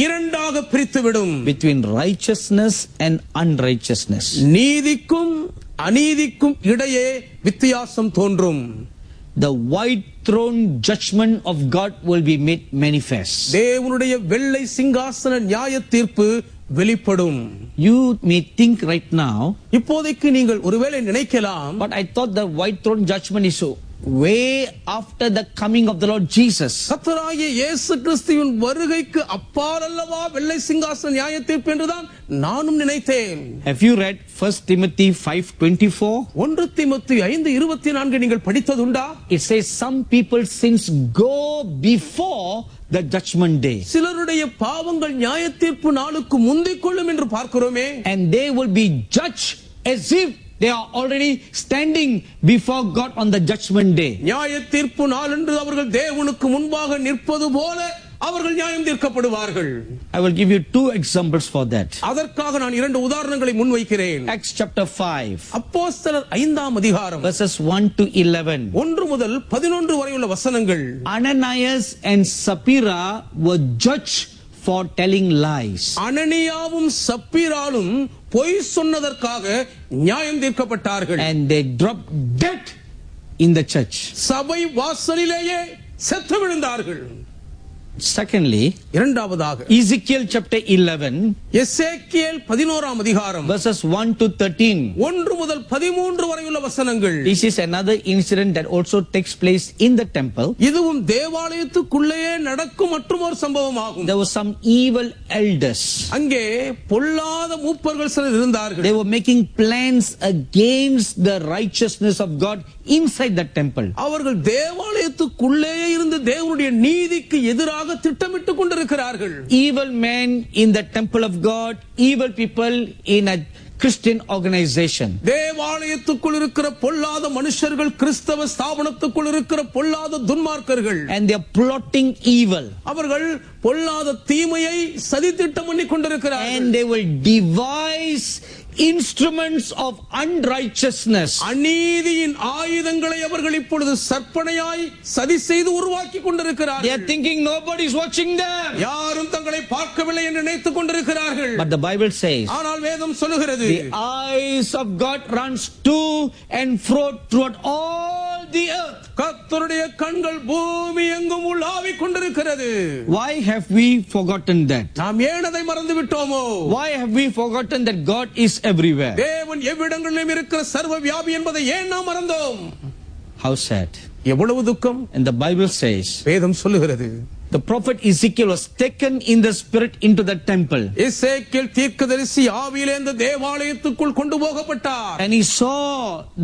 இரண்டாக பிரித்துவிடும். Between righteousness and unrighteousness. நீதிக்கும் அநீதிக்கும் இடையே வித்தியாசம் தோன்றும். The white throne judgment of God will be made manifest. தேவனுடைய வெள்ளை சிங்காசன நியாய தீர்ப்பு வெளிப்படும். You may think right now, இப்போதைக்கு நீங்கள் ஒருவேளை நினைக்கலாம், but I thought the white throne judgment is so way after the coming of the Lord Jesus. கர்த்தராகிய இயேசு கிறிஸ்துவின் வருகைக்கு அப்பால் அல்லவா வெள்ளை சிங்காசன நியாய தீர்ப்பு என்றுதான் நானும் நினைத்தேன். Have you read 1 Timothy 5:24? 1 தீமோத்தேயு 5:24 நீங்கள் படித்ததுண்டா? It says some people's sins go before the judgment day. சிலருடைய பாவங்கள் நியாய தீர்ப்பு நாளுக்கு முந்திக் கொள்ளும் என்று பார்க்கிறோமே. And they will be judged as if they are already standing before God on the judgment day. நியாய தீர்ப்பு நாள் என்று அவர்கள் தேவனுக்கு முன்பாக நிற்பது போல அவர்கள் நியாயம் தீர்க்கப்படுவார்கள். I will give you two examples for that. அதற்காக நான் இரண்டு உதாரணங்களை முன்வைக்கிறேன். Acts chapter 5 அப்போஸ்தலர் 5ஆம் அதிகாரம் verses 1 to 11. 1 முதல் 11 வரை உள்ள வசனங்கள். Ananias and Sapphira were judged for telling lies. அனனியாவும் சப்பீராலும் பொய் சொன்னதற்காக நியாயம் தீர்க்கப்பட்டார்கள். And they dropped dead in the church. சபை வாசலிலேயே செத்து விழுந்தார்கள். Secondly, இரண்டாவதாக Ezekiel chapter 11 எசேக்கியேல் 11ஆம் அதிகாரம் verses 1 to 13. 1 முதல் 13 வரை உள்ள வசனங்கள். This is another incident that also takes place in the temple. இதுவும் தேவாலயத்துக்குள்ளேயே நடக்கும் மற்றொரு சம்பவமாகும். There were some evil elders. அங்கே பொல்லாத மூப்பர்கள் சிலர் இருந்தார்கள். They were making plans against the righteousness of God inside the temple. அவர்கள் தேவாலயத்துக்குள்ளேயே இருந்து தேவனுடைய நீதிக்கு எதிராக தீமையாக திட்டமிட்டுக் கொண்டிருக்கிறார்கள். Evil men in the temple of God, evil people in a Christian organization. தேவாலயத்துக்குள் இருக்கிற பொல்லாத மனுஷர்கள், கிறிஸ்தவ ஸ்தாபனத்துக்குள் இருக்கிற பொல்லாத துன்மார்க்கர்கள். And they are plotting evil. அவர்கள் பொல்லாத தீமையை சதித்திட்டம் பண்ணி கொண்டிருக்கிறார்கள். And they will devise instruments of unrighteousness. அநீதியின் ஆயுதங்களை அவர்கள் இப்பொழுது சற்பனையாய் சதி செய்து உருவாக்கி கொண்டிருக்கிறார்கள். They are thinking nobody is watching them. யாரும் தங்களை பார்க்கவில்லை என்று நினைத்துக் கொண்டிருக்கிறார்கள். But the Bible says, ஆனால் வேதம் சொல்லுகிறது, the eyes of God runs to and fro throughout all the earth. கர்த்தருடைய கண்கள் பூமி எங்கும் உலாவிக் கொண்டிருக்கிறது. Why have we forgotten that? நாம் ஏன் அதை மறந்து விட்டோமோ? Why have we forgotten that God is everywhere? தேவன் எவ்விடங்களிலும் இருக்கிற சர்வ வியாபி என்பதை ஏன் நாம் மறந்தோம்? How sad. எவ்வளவு துக்கம். And the Bible says, வேதம் சொல்லுகிறது, the prophet Ezekiel was taken in the spirit into the temple. எசேக்கியேல் தீர்க்கதரிசி ஆவியிலே அந்த தேவாலயத்துக்குள் கொண்டு போகப்பட்டார். And he saw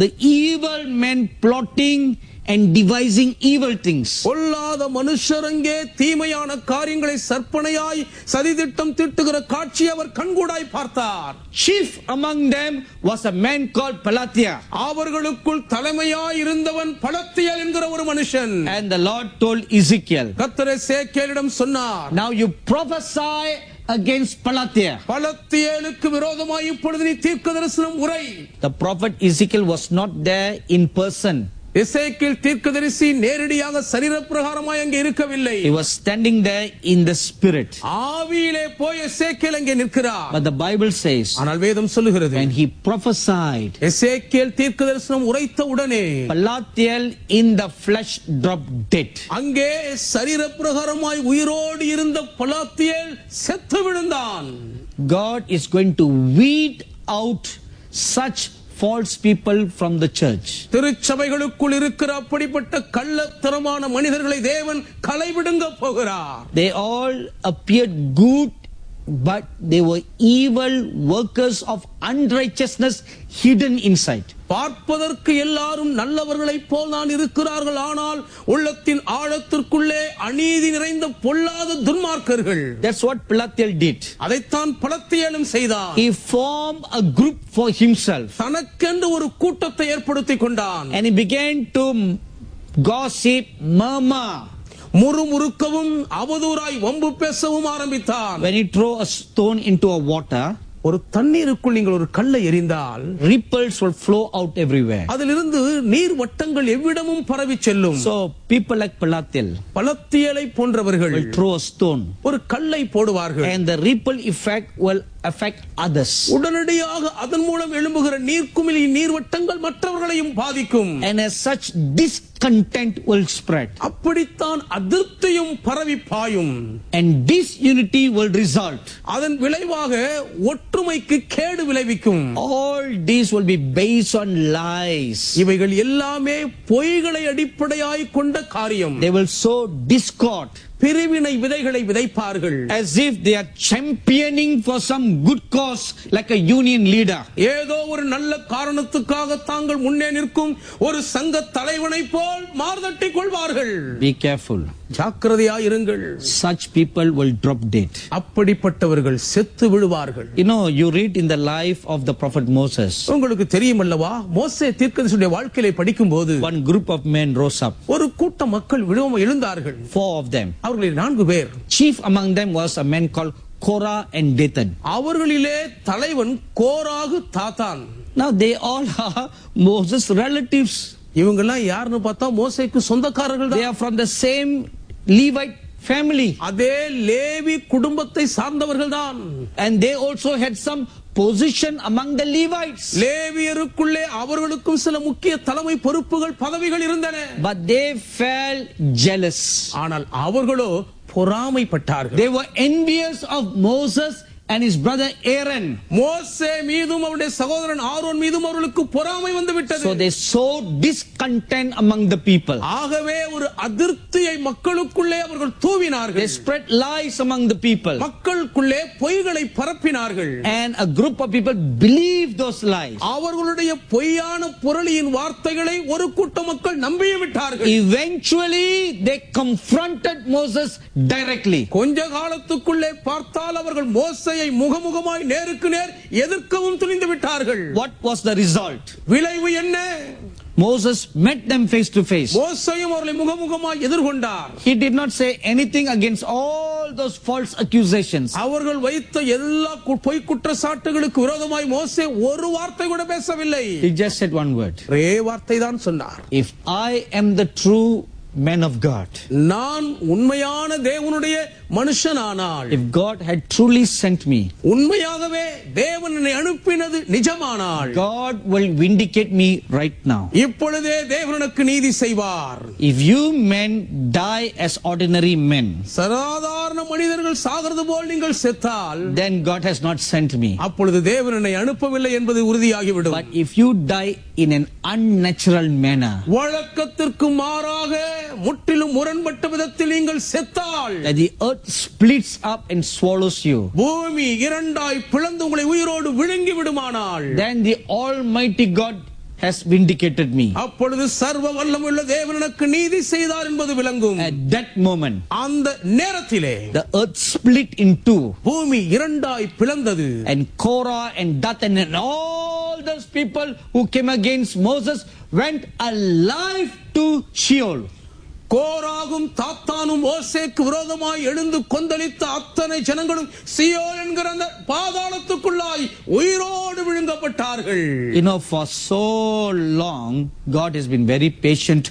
the evil men plotting and devising evil things. பொல்லாத மனுஷர் அங்கே தீமையான காரியங்களை சற்பனையாய் சதித்திட்டம் தீட்டுகிற காட்சி அவர் கண்கூடாய் பார்த்தார். Chief among them was a man called Pelatiah. அவர்களுக்குள் தலைமையாய் இருந்தவன் பலத்தியேல் என்கிற ஒரு மனுஷன். And the Lord told Ezekiel, கர்த்தர் எசேக்கியேலிடம் சொன்னார், now you prophesy against Pelatiah. பலத்தியேலுக்கு விரோதமாய் இப்பொழுது நீ தீர்க்கதரிசனம் உரை. The prophet Ezekiel was not there in person. எசேக்கியேல் தீர்க்கதரிசி நேரடியாக சரீர பிரகாரமாய் அங்கே இருக்கவில்லை. He was standing there in the spirit. ஆவியிலே போய் எசேக்கியேல் அங்கே நிற்கிறார். But the Bible says, ஆனால் வேதம் சொல்லுகிறது, when he prophesied, எசேக்கியேல் தீர்க்கதரிசனம் உரைத்த உடனே Pelatiah in the flesh dropped dead. அங்கே சரீர பிரகாரமாய் உயிரோடு இருந்த பலாத்தியேல் செத்து விழுந்தான். God is going to weed out such false people from the church. திருச்சபைகளுக்குள் இருக்கிற அப்படிப்பட்ட கள்ளத்தனமான மனிதர்களை தேவன் களைவிடுங்க போகிறார். They all appeared good, but they were evil workers of unrighteousness hidden inside. பார்ப்பதற்கு எல்லாரும் நல்லவர்களைப் போல் தான் இருக்கிறார்கள், ஆனால் உள்ளத்தின் ஆழத்திற்குள்ளே அநீதி நிறைந்த பொல்லாத துன்மார்க்கர்கள். That's what Pelatiah did. அதைத்தான் பலத்தியேலும் செய்தார். He formed a group for himself. தனக்கென்று ஒரு கூட்டத்தை ஏற்படுத்திக் கொண்டான். And he began to gossip, murmur. முறுமுறுக்கவும் அவதூறாய் வம்பு பேசவும் ஆரம்பித்தான். When he throw a stone into a water, ஒரு தண்ணீருக்குள் நீங்கள் ஒரு கல்லை எறிந்தால் ripples will flow out everywhere. அதிலிருந்து நீர் வட்டங்கள் எவ்விடமும் பரவி செல்லும். So people like Pelatiah பலத்தியேலை போன்றவர்கள் will throw a stone, ஒரு கல்லை போடுவார்கள், and the ripple effect will affect others. உடனடியாக அதன் மூலம் எழும்புகிற நீர்க்குமிழி நீர்வட்டங்கள் மற்றவர்களையும் பாதிக்கும். And as such, discontent will spread. அப்படித்தான் அதிருப்தியும் பரவி பாயும். And disunity will result. அதன் விளைவாக ஒற்றுமைக்கு கேடு விளைவிக்கும். All these will be based on lies. இவைகள் எல்லாமே பொய்களை அடிப்படையாய் கொண்ட காரியம். They will sow discord. பிரிவினை விதைகளை விதைப்பார்கள். As if they are championing for some good cause, like a union leader. ஏதோ ஒரு நல்ல காரணத்துக்காக தாங்கள் முன்னே நிற்கும் ஒரு சங்க தலைவனை போல் மார்தட்டி கொள்வார்கள். Be careful. ஜாக்கிரதையாயிருங்கள். Such people will drop dead. அப்படிப்பட்டவர்கள் செத்து விழுவார்கள். You know, you read in the life of the prophet Moses. உங்களுக்கு தெரியும் அல்லவா, மோசே தீர்க்கதரிசியுடைய வாழ்க்கையை படிக்கும் போது One group of men rose up. ஒரு கூட்ட மக்கள் எழுந்தார்கள். 4 of them. அவர்களில் 4 பேர். Chief among them was a man called Korah and Dathan. அவர்களிலே தலைவன் கோராகு தாத்தான். Now they all are Moses' relatives. இவங்கெல்லாம் யாருன்னு பார்த்தா மோசேக்கு சொந்தக்காரர்கள் They தான். are from the same Levite family. அதே லேவி குடும்பத்தை சார்ந்தவர்கள் தான். And they also had some position among the Levites. லேவியருக்குள்ளே அவர்களுக்கும் சில முக்கிய தலைமை பொறுப்புகள் பதவிகள் இருந்தன. But they felt jealous. ஆனால் அவர்களோ பொறாமைப்பட்டார்கள். They were envious of Moses and his brother Aaron. மோசே மீதும் அவருடைய சகோதரன் ஆரோன் மீதும் அவர்களுக்கு பொறாமை வந்து விட்டது. So they sowed discontent among the people. ஆகவே ஒரு அதிருப்தியை மக்களுக்குள்ளே அவர்கள் தூவினார்கள். They spread lies among the people. மக்களுக்குள்ளே பொய்களை பரப்பினார்கள். And a group of people believed those lies. அவர்களுடைய பொய்யான புரளியின் வார்த்தைகளை ஒரு கூட்ட மக்கள் நம்பியே விட்டார்கள். Eventually they confronted Moses directly. கொஞ்ச காலத்துக்குள்ளே பார்த்தால் அவர்கள் மோசேயை முகமுகமாய் நேருக்கு நேர் எதிர்க்கவும் துணிந்து விட்டார்கள். What was the result? விளைவு என்ன? Moses met them face to face. மோசேயும் அவர்களை முகமுகமாய் எதிர்கொண்டார். He did not say anything against all those false accusations. அவர்கள் வைத்த எல்லா பொய் குற்றச்சாட்டுகளுக்கு விரோதமாய் மோசே ஒரு வார்த்தை கூட பேசவில்லை. He just said one word. ஒரே வார்த்தை தான் சொன்னார். If I am the true man of God, நான் உண்மையான தேவனுடைய மனுஷனானால், if God had truly sent me, உண்மையாகவே தேவன் என்னை அனுப்பினது நிஜமானால், God will vindicate me right now. இப்பொழுதே தேவன் எனக்கு நீதி செய்வார். If you men die as ordinary men, சாதாரண மனிதர்கள் சாகிறது போல் நீங்கள் செத்தால், then God has not sent me. அப்பொழுது தேவன் என்னை அனுப்பவில்லை என்பது உறுதியாகிவிடும். But if you die in an unnatural manner, வழக்கத்திற்கு மாறாக முற்றிலும் முரண்பட்ட விதத்தில் நீங்கள் செத்தால், that the earth splits up and swallows you, பூமி இரண்டாய் பிளந்து உங்களை உயிரோடு விழுங்கி விடுமானால், then the Almighty God has vindicated me. அப்பொழுது சர்வ வல்லமையுள்ள தேவன் எனக்கு நீதி செய்தார் என்பது விளங்கும். At that moment, அந்த நேரத்திலே the earth split in two, பூமி இரண்டாய் பிளந்தது. and Korah and Dathan and all those people who came against Moses went alive to Sheol. கோராகும் தாத்தானும் மோசேக்கு விரோதமாய் எழுந்து கொந்தளித்த அத்தனை ஜனங்களும் சியோல் என்கிற அந்த பாதாளத்துக்குள்ளாய் உயிரோடு விழுங்கப்பட்டார்கள். You know, for so long, God has been very patient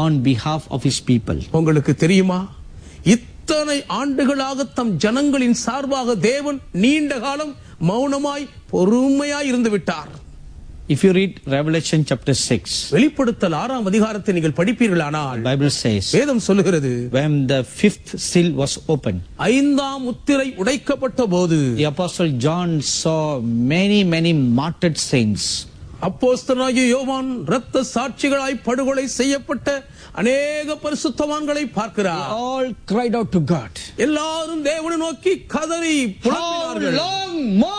on behalf of His people. உங்களுக்கு தெரியுமா, இத்தனை ஆண்டுகளாக தம் ஜனங்களின் சார்பாக தேவன் நீண்ட காலம் மௌனமாய் பொறுமையாய் இருந்து விட்டார். If you read Revelation chapter 6, வெளிப்படுத்தல் 6ஆம் அதிகாரத்தை நீங்கள் படிப்பீர்களானால், the Bible says, வேதம் சொல்லுகிறது, when the fifth seal was opened, 5ஆம் முத்திரை உடைக்கப்பட்ட போது the apostle John saw many martyred saints. அப்போஸ்தலனாகிய யோவான் இரத்த சாட்சிகளாய் படுகொலை செய்யப்பட்ட அநேக பரிசுத்தவான்களை பார்க்கிறார். They all cried out to God. எல்லாரும் தேவனை நோக்கி கதறி How புலம்பினார்கள். long more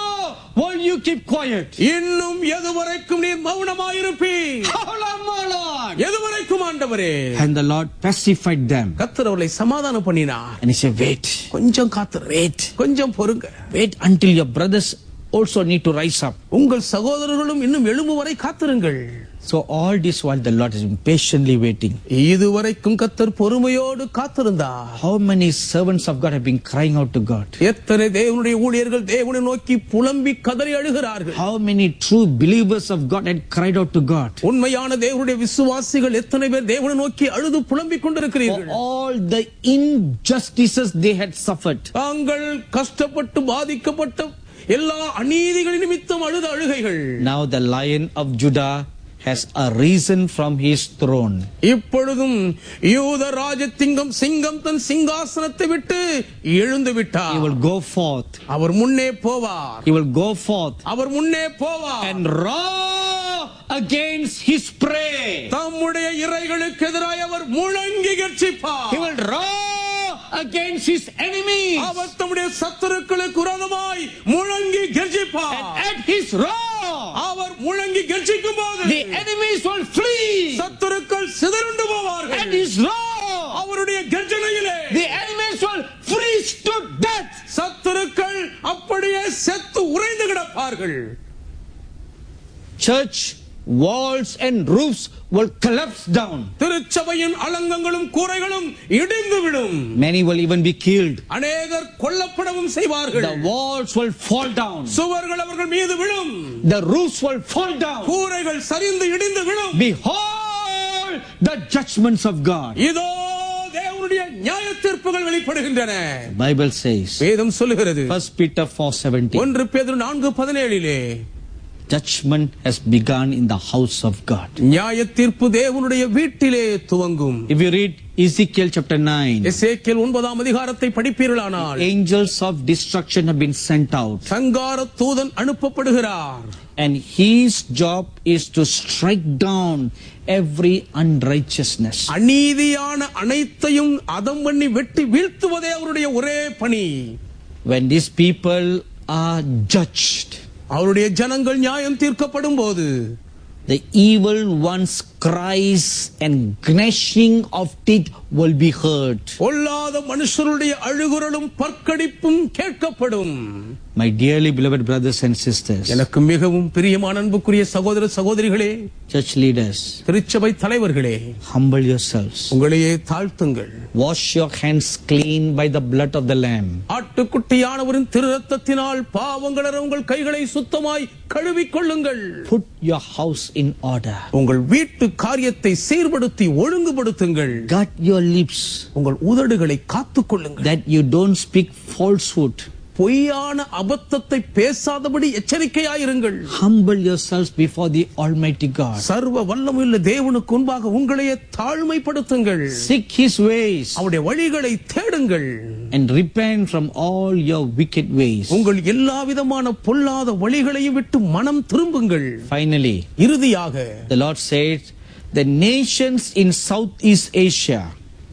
will you keep quiet? இன்னும் எதுவரைக்கும் நீர் மௌனமாயிருப்பீர்? How long more, Lord? எதுவரைக்கும் ஆண்டவரே? And the Lord pacified them. கர்த்தர் அவர்களை சமாதானம் பண்ணினார். And He said, wait, கொஞ்சம் காத்திரு, கொஞ்சம் பொறுங்க, wait until your brothers also need to rise up. உங்கள் சகோதரர்களும் இன்னும் எழும்பும் வரை காத்திருங்கள். So all this while the Lord has been patiently waiting. இதுவரைக்கும் கர்த்தர் பொறுமையோடு காத்திருந்தார். How many servants of God have been crying out to God? எத்தனை தேவனுடைய ஊழியர்கள் தேவனை நோக்கி புலம்பி கதறி அழுகிறார்கள். How many true believers of God had cried out to God? உண்மையான தேவனுடைய விசுவாசிகள் எத்தனை பேர் தேவனை நோக்கி அழுது புலம்பிக் For கொண்டிருக்கிறீர்கள். all the injustices they had suffered. தாங்கள் கஷ்டப்பட்டு பாதிக்கப்பட்ட எல்லா அநீதிகளின் நிமித்தம் அழுத அழுகைகள். Now the Lion of Judah has arisen from his throne. இப்பொழுதும் யூத ராஜசிங்கம் சிங்கம் தன் சிங்காசனத்தை விட்டு எழுந்து விட்டார். He will go forth. அவர் முன்னே போவார். He will go forth அவர் முன்னே போவார். and roar against his prey. தம்முடைய இறைகளுக்கு எதிராக அவர் முழங்கி கர்ஜிப்பார். He will roar against his enemies. அவர் தம்முடைய சத்துருக்களுக்கு விரோதமாய் முழங்கி கர்ஜிப்பார். And at his roar, அவர் முழங்கி கர்ஜிக்கும் போது the enemies will flee. சத்துருக்கள் சிதறுண்டு போவார்கள். At his roar, அவருடைய கர்ஜனையிலே the enemies will freeze to death. சத்துருக்கள் அப்படியே செத்து உறைந்து கிடப்பார்கள். Church walls and roofs will collapse down. திருச்சபையின் அலங்கங்களும் கூரைகளும் இடிந்து விடும். Many will even be killed. அநேகர் கொல்லப்படவும் செய்வார்கள். The walls will fall down. சுவர்கள் அவர்கள் மீது விழும். The roofs will fall down. கூரைகள் சரிந்து இடிந்து விழும். Behold the judgments of God. இதோ தேவனுடைய நியாய தீர்ப்புகள் வெளிப்படுகின்றன. Bible says, வேதம் சொல்லுகிறது, 1 Peter 4:17, 1 பேதுரு 4:17, judgment has begun in the house of God. நியாய தீர்ப்பு தேவனுடைய வீட்டிலே துவங்கும். If you read Ezekiel chapter 9, எசேக்கியேல் 9ஆம் அதிகாரத்தை படிப்பீர்களானால் angels of destruction have been sent out. சங்கார தூதன் அனுப்பப்படுகிறார். And his job is to strike down every unrighteousness. அநீதியான அனைத்தையும் அதம் பண்ணி வெட்டி வீழ்த்துவதே அவருடைய ஒரே பணி. When these people are judged, அவருடைய ஜனங்கள் நியாயம் தீர்க்கப்படும் போது the evil one's cries and gnashing of teeth will be heard. பொல்லாத மனுஷருடைய அழுகுரலும் பற்கடிப்பும் கேட்கப்படும். My dearly beloved brothers and sisters, எனக்கு மிகவும் பிரியமான அன்புக்குரிய சகோதர சகோதரிகளே, church leaders, திருச்சபை தலைவர்களே, humble yourselves. உங்களையே தாழ்த்துங்கள். Wash your hands clean by the blood of the lamb. ஆட்டுக்குட்டியானவரின் திரு இரத்தத்தினால் பாவங்களற உங்கள் கைகளை சுத்தமாய் கழுவிக் கொள்ளுங்கள். Put your house in order. உங்கள் வீட்டு காரியத்தை சீர்படுத்தி ஒழுங்குபடுத்துங்கள். Guard your lips, உங்கள் உதடுகளை காத்துக் கொள்ளுங்கள். that you don't speak falsehood. பொய்யான அபத்தத்தை பேசாதபடி எச்சரிக்கையாயிருங்கள். Humble yourselves before the Almighty God. சர்வ வல்லமையுள்ள தேவனுக்கு முன்பாக உங்களையே தாழ்மைப்படுத்துங்கள். Seek His ways அவருடைய வழிகளை தேடுங்கள். and repent from all your wicked ways. உங்கள் எல்லா விதமான பொல்லாத வழிகளையும் விட்டு மனம் திரும்புங்கள். Finally, இறுதியாக the Lord said, the nations in Southeast Asia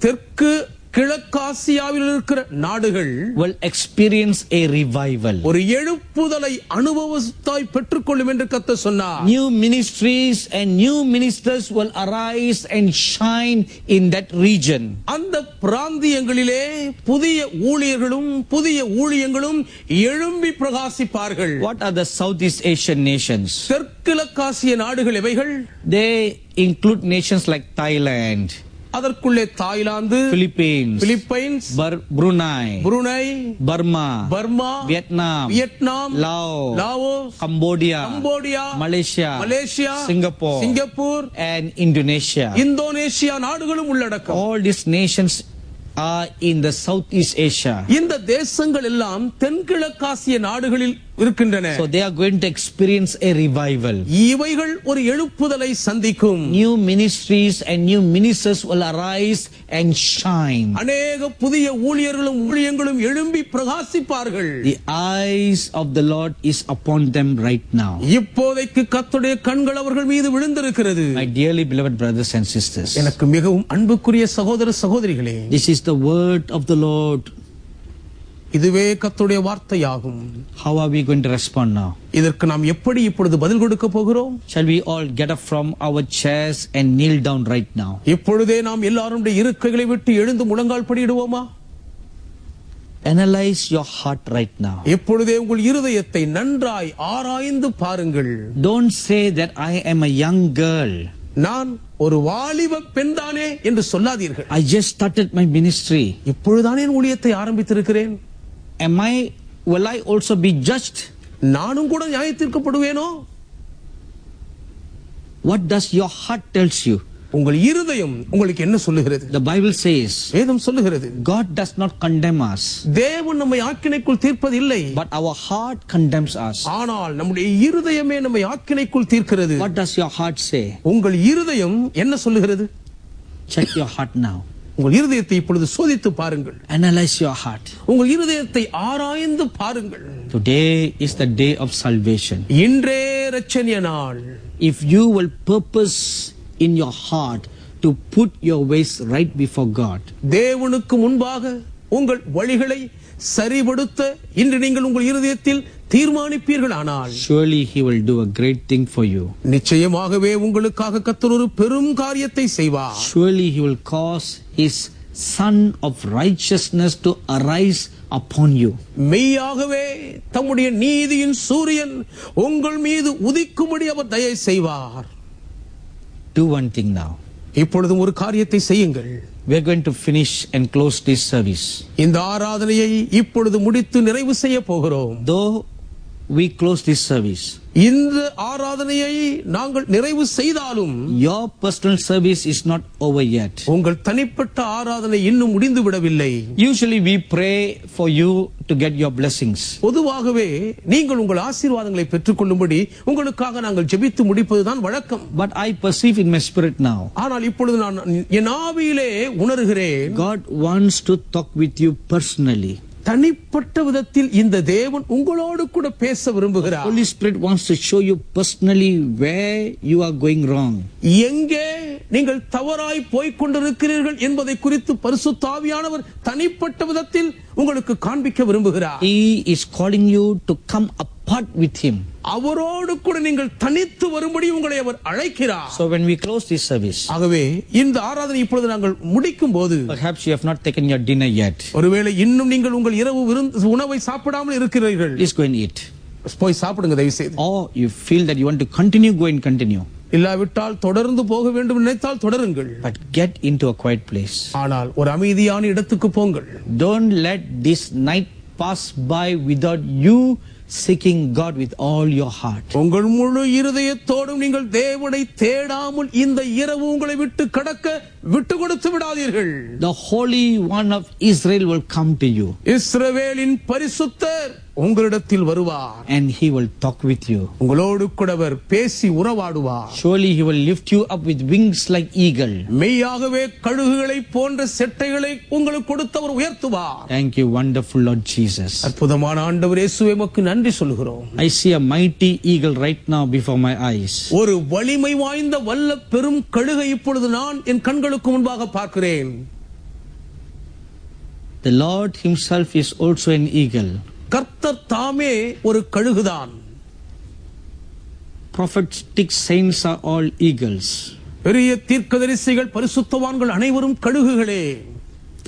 தெற்கு கிழக்காசியாவில் இருக்கிற நாடுகள் will experience a revival. ஒரு எழுப்புதலை அனுபவத்தாய் பெற்றுக்கொள்ளும் என்று கர்த்தர் சொன்னார். New ministries and new ministers will arise and shine in that region. அந்த பிராந்தியங்களிலே புதிய ஊழியர்களும் புதிய ஊழியங்களும் எழும்பி பிரகாசிப்பார்கள். What are the Southeast Asian nations? தெற்கிழக்காசிய நாடுகள் எவைகள்? They include nations like Thailand, அதற்குள்ளே Thailand, Philippines, Philippines, Brunei, புருனை, Burma, Burma, Vietnam, Laos, Laos, Cambodia, Malaysia, Singapore, and Indonesia. Indonesia நாடுகளும் உள்ளடக்கம். All these nations are in the Southeast Asia. இந்த தேசங்கள் எல்லாம் தென்கிழக்காசிய நாடுகளில் இருக்கின்றன. So they are going to experience a revival. இவைகள் ஒரு எழுப்புதலை சந்திக்கும். New ministries and new ministers will arise and shine. அநேக புதிய ஊழியர்களும் ஊழியங்களும் எழும்பி பிரகாசிப்பார்கள். The eyes of the Lord is upon them right now. இப்போதைக்கு கர்த்தருடைய கண்கள் அவர்கள் மீது விழுந்திருக்கிறது. My dearly beloved brothers and sisters, எனக்கு மிகவும் அன்புக்குரிய சகோதர சகோதரிகளே, this is the word of the Lord. இதுவே கர்த்தருடைய வார்த்தையாகும். How are we going to respond now? இதற்கு நாம் எப்படி இப்பொழுது பதில் கொடுக்க போகிறோம்? Shall we all get up from our chairs and kneel down right now? இப்பொழுதே நாம் எல்லாருடைய இருக்கைகளை விட்டு எழுந்து முழங்கால் படியிடுவோமா? Analyze your heart right now. இப்பொழுதே உங்கள் இருதயத்தை நன்றாய் ஆராய்ந்து பாருங்கள். Don't say that I am a young girl. நான் ஒரு வாலிப பெண்தானே என்று சொல்லாதீர்கள். I just started my ministry. இப்பொழுதுதானே என் ஊழியத்தை ஆரம்பித்திருக்கிறேன். Will I also be judged? நானும் கூட நியாயத்தீர்க்கப்படுவேனோ? What does your heart tells you? உங்கள் இருதயம் உங்களுக்கு என்ன சொல்லுகிறது? The Bible says, வேதம் சொல்லுகிறது, God does not condemn us, தேவன் நம்மை ஆக்கினைக்குள் தீர்ப்பதில்லை, but our heart condemns us. ஆனால் நம்முடைய இருதயமே நம்மை ஆக்கினைக்குள் தீர்க்கிறது. What does your heart say? உங்கள் இருதயம் என்ன சொல்லுகிறது? Check your heart now. உங்கள் இருதயத்தை இப்பொழுது சோதித்து பாருங்கள். Analyze your heart. உங்கள் இருதயத்தை ஆராய்ந்து பாருங்கள். Today is the day of salvation. இன்றே இரட்சணிய நாள். If you will purpose in your heart to put your ways right before God, தேவனுக்கு முன்பாக உங்கள் வழிகளை சரிபடுத்த இன்று நீங்கள் உங்கள் இருதயத்தில் தீர்மானிப்பீர்களானால், surely He will do a great thing for you. நிச்சயமாகவே உங்களுக்காக கர்த்தர் ஒரு பெரும் காரியத்தை செய்வார். Surely He will cause His Sun of righteousness to arise upon you. மெய்யாகவே தம்முடைய நீதியின் சூரியன் உங்கள் மீது உதிக்கும்படி அவர் தயை செய்வார். Do one thing now. இப்பொழுதும் ஒரு காரியத்தை செய்யுங்கள். We are going to finish and close this service. இந்த ஆராதனையை இப்பொழுது முடித்து நிறைவு செய்ய போகிறோம். Though we close this service, இந்த ஆராதனையை நாங்கள் நிறைவு செய்தாலும் your personal service is not over yet. உங்கள் தனிப்பட்ட ஆராதனை இன்னும் முடிந்து விடவில்லை. Usually we pray for you to get your blessings. பொதுவாகவே நீங்கள் உங்கள் ஆசீர்வாதங்களை பெற்றுக்கொள்ளும்படி உங்களுக்காக நாங்கள் ஜெபித்து முடிப்பதுதான் வழக்கம். But I perceive in my spirit now, ஆனால் இப்பொழுது நான் என் ஆவியிலே உணர்கிறேன், God wants to talk with you personally. தனிப்பட்ட விதத்தில் இந்த தேவன் உங்களோடு கூட பேச விரும்புகிறார். Holy Spirit wants to show you personally where you are going wrong. எங்கே நீங்கள் தவறாய் போய்க் கொண்டிருக்கிறீர்கள் என்பதை குறித்து பரிசுத்த ஆவியானவர் தனிப்பட்ட விதத்தில் உங்களுக்கு காண்பிக்க விரும்புகிறார். He is calling you to come apart with him. அவரோடு கூட நீங்கள் தனித்து வரும்படி உங்களை அவர் அழைக்கிறார். So when we close this service, ஆகவே இந்த ஆராதனை இப்பொழுது நாங்கள் முடிக்கும் போது perhaps you have not taken your dinner yet. ஒருவேளை இன்னும் நீங்கள் உங்கள் இரவு உணவை சாப்பிடாமல் இருக்கிறீர்கள், Please go and eat. போய் சாப்பிடுங்க தயவு செய்து. Or you feel that you want to continue, go and continue. இல்லாவிட்டால் தொடர்ந்து போக வேண்டும் நினைத்தால் தொடருங்கள். But get into a quiet place. ஆனால் ஒரு அமைதியான இடத்துக்கு போங்கள். Don't let this night pass by without you seeking God with all your heart. உங்கள் முழு இருதயத்தோடும் நீங்கள் தேவனை தேடாமல் இந்த இரவு உங்களை விட்டு கடக்க விட்டு கொடுத்து விடாதீர்கள். The Holy One of Israel will come to you. இஸ்ரவேலின் பரிசுத்தர் உங்களிடத்தில் வருவார். And he will talk with you. உங்களோடு கூட அவர் பேசி உறவாடுவார். Surely he will lift you up with wings like eagle. மெய்யாகவே கழுகுகளை போன்ற செட்டைகளை உங்களுக்கு கொடுத்தவர் உயர்த்துவார். Thank you, wonderful Lord Jesus. அற்புதமான ஆண்டவர் இயேசுவே உமக்கு நன்றி சொல்கிறோம். I see a mighty eagle right now before my eyes. ஒரு வலிமை வாய்ந்த வல்ல பெரும் கழுகை இப்பொழுது நான் என் கண்களுக்கு முன்பாக பார்க்கிறேன். The Lord himself is also an eagle. கர்த்தர் தாமே ஒரு கழுகுதான். Prophetic saints are all eagles. பெரிய தீர்க்கதரிசிகள் பரிசுத்தவான்கள் அனைவரும் கழுகுகளே.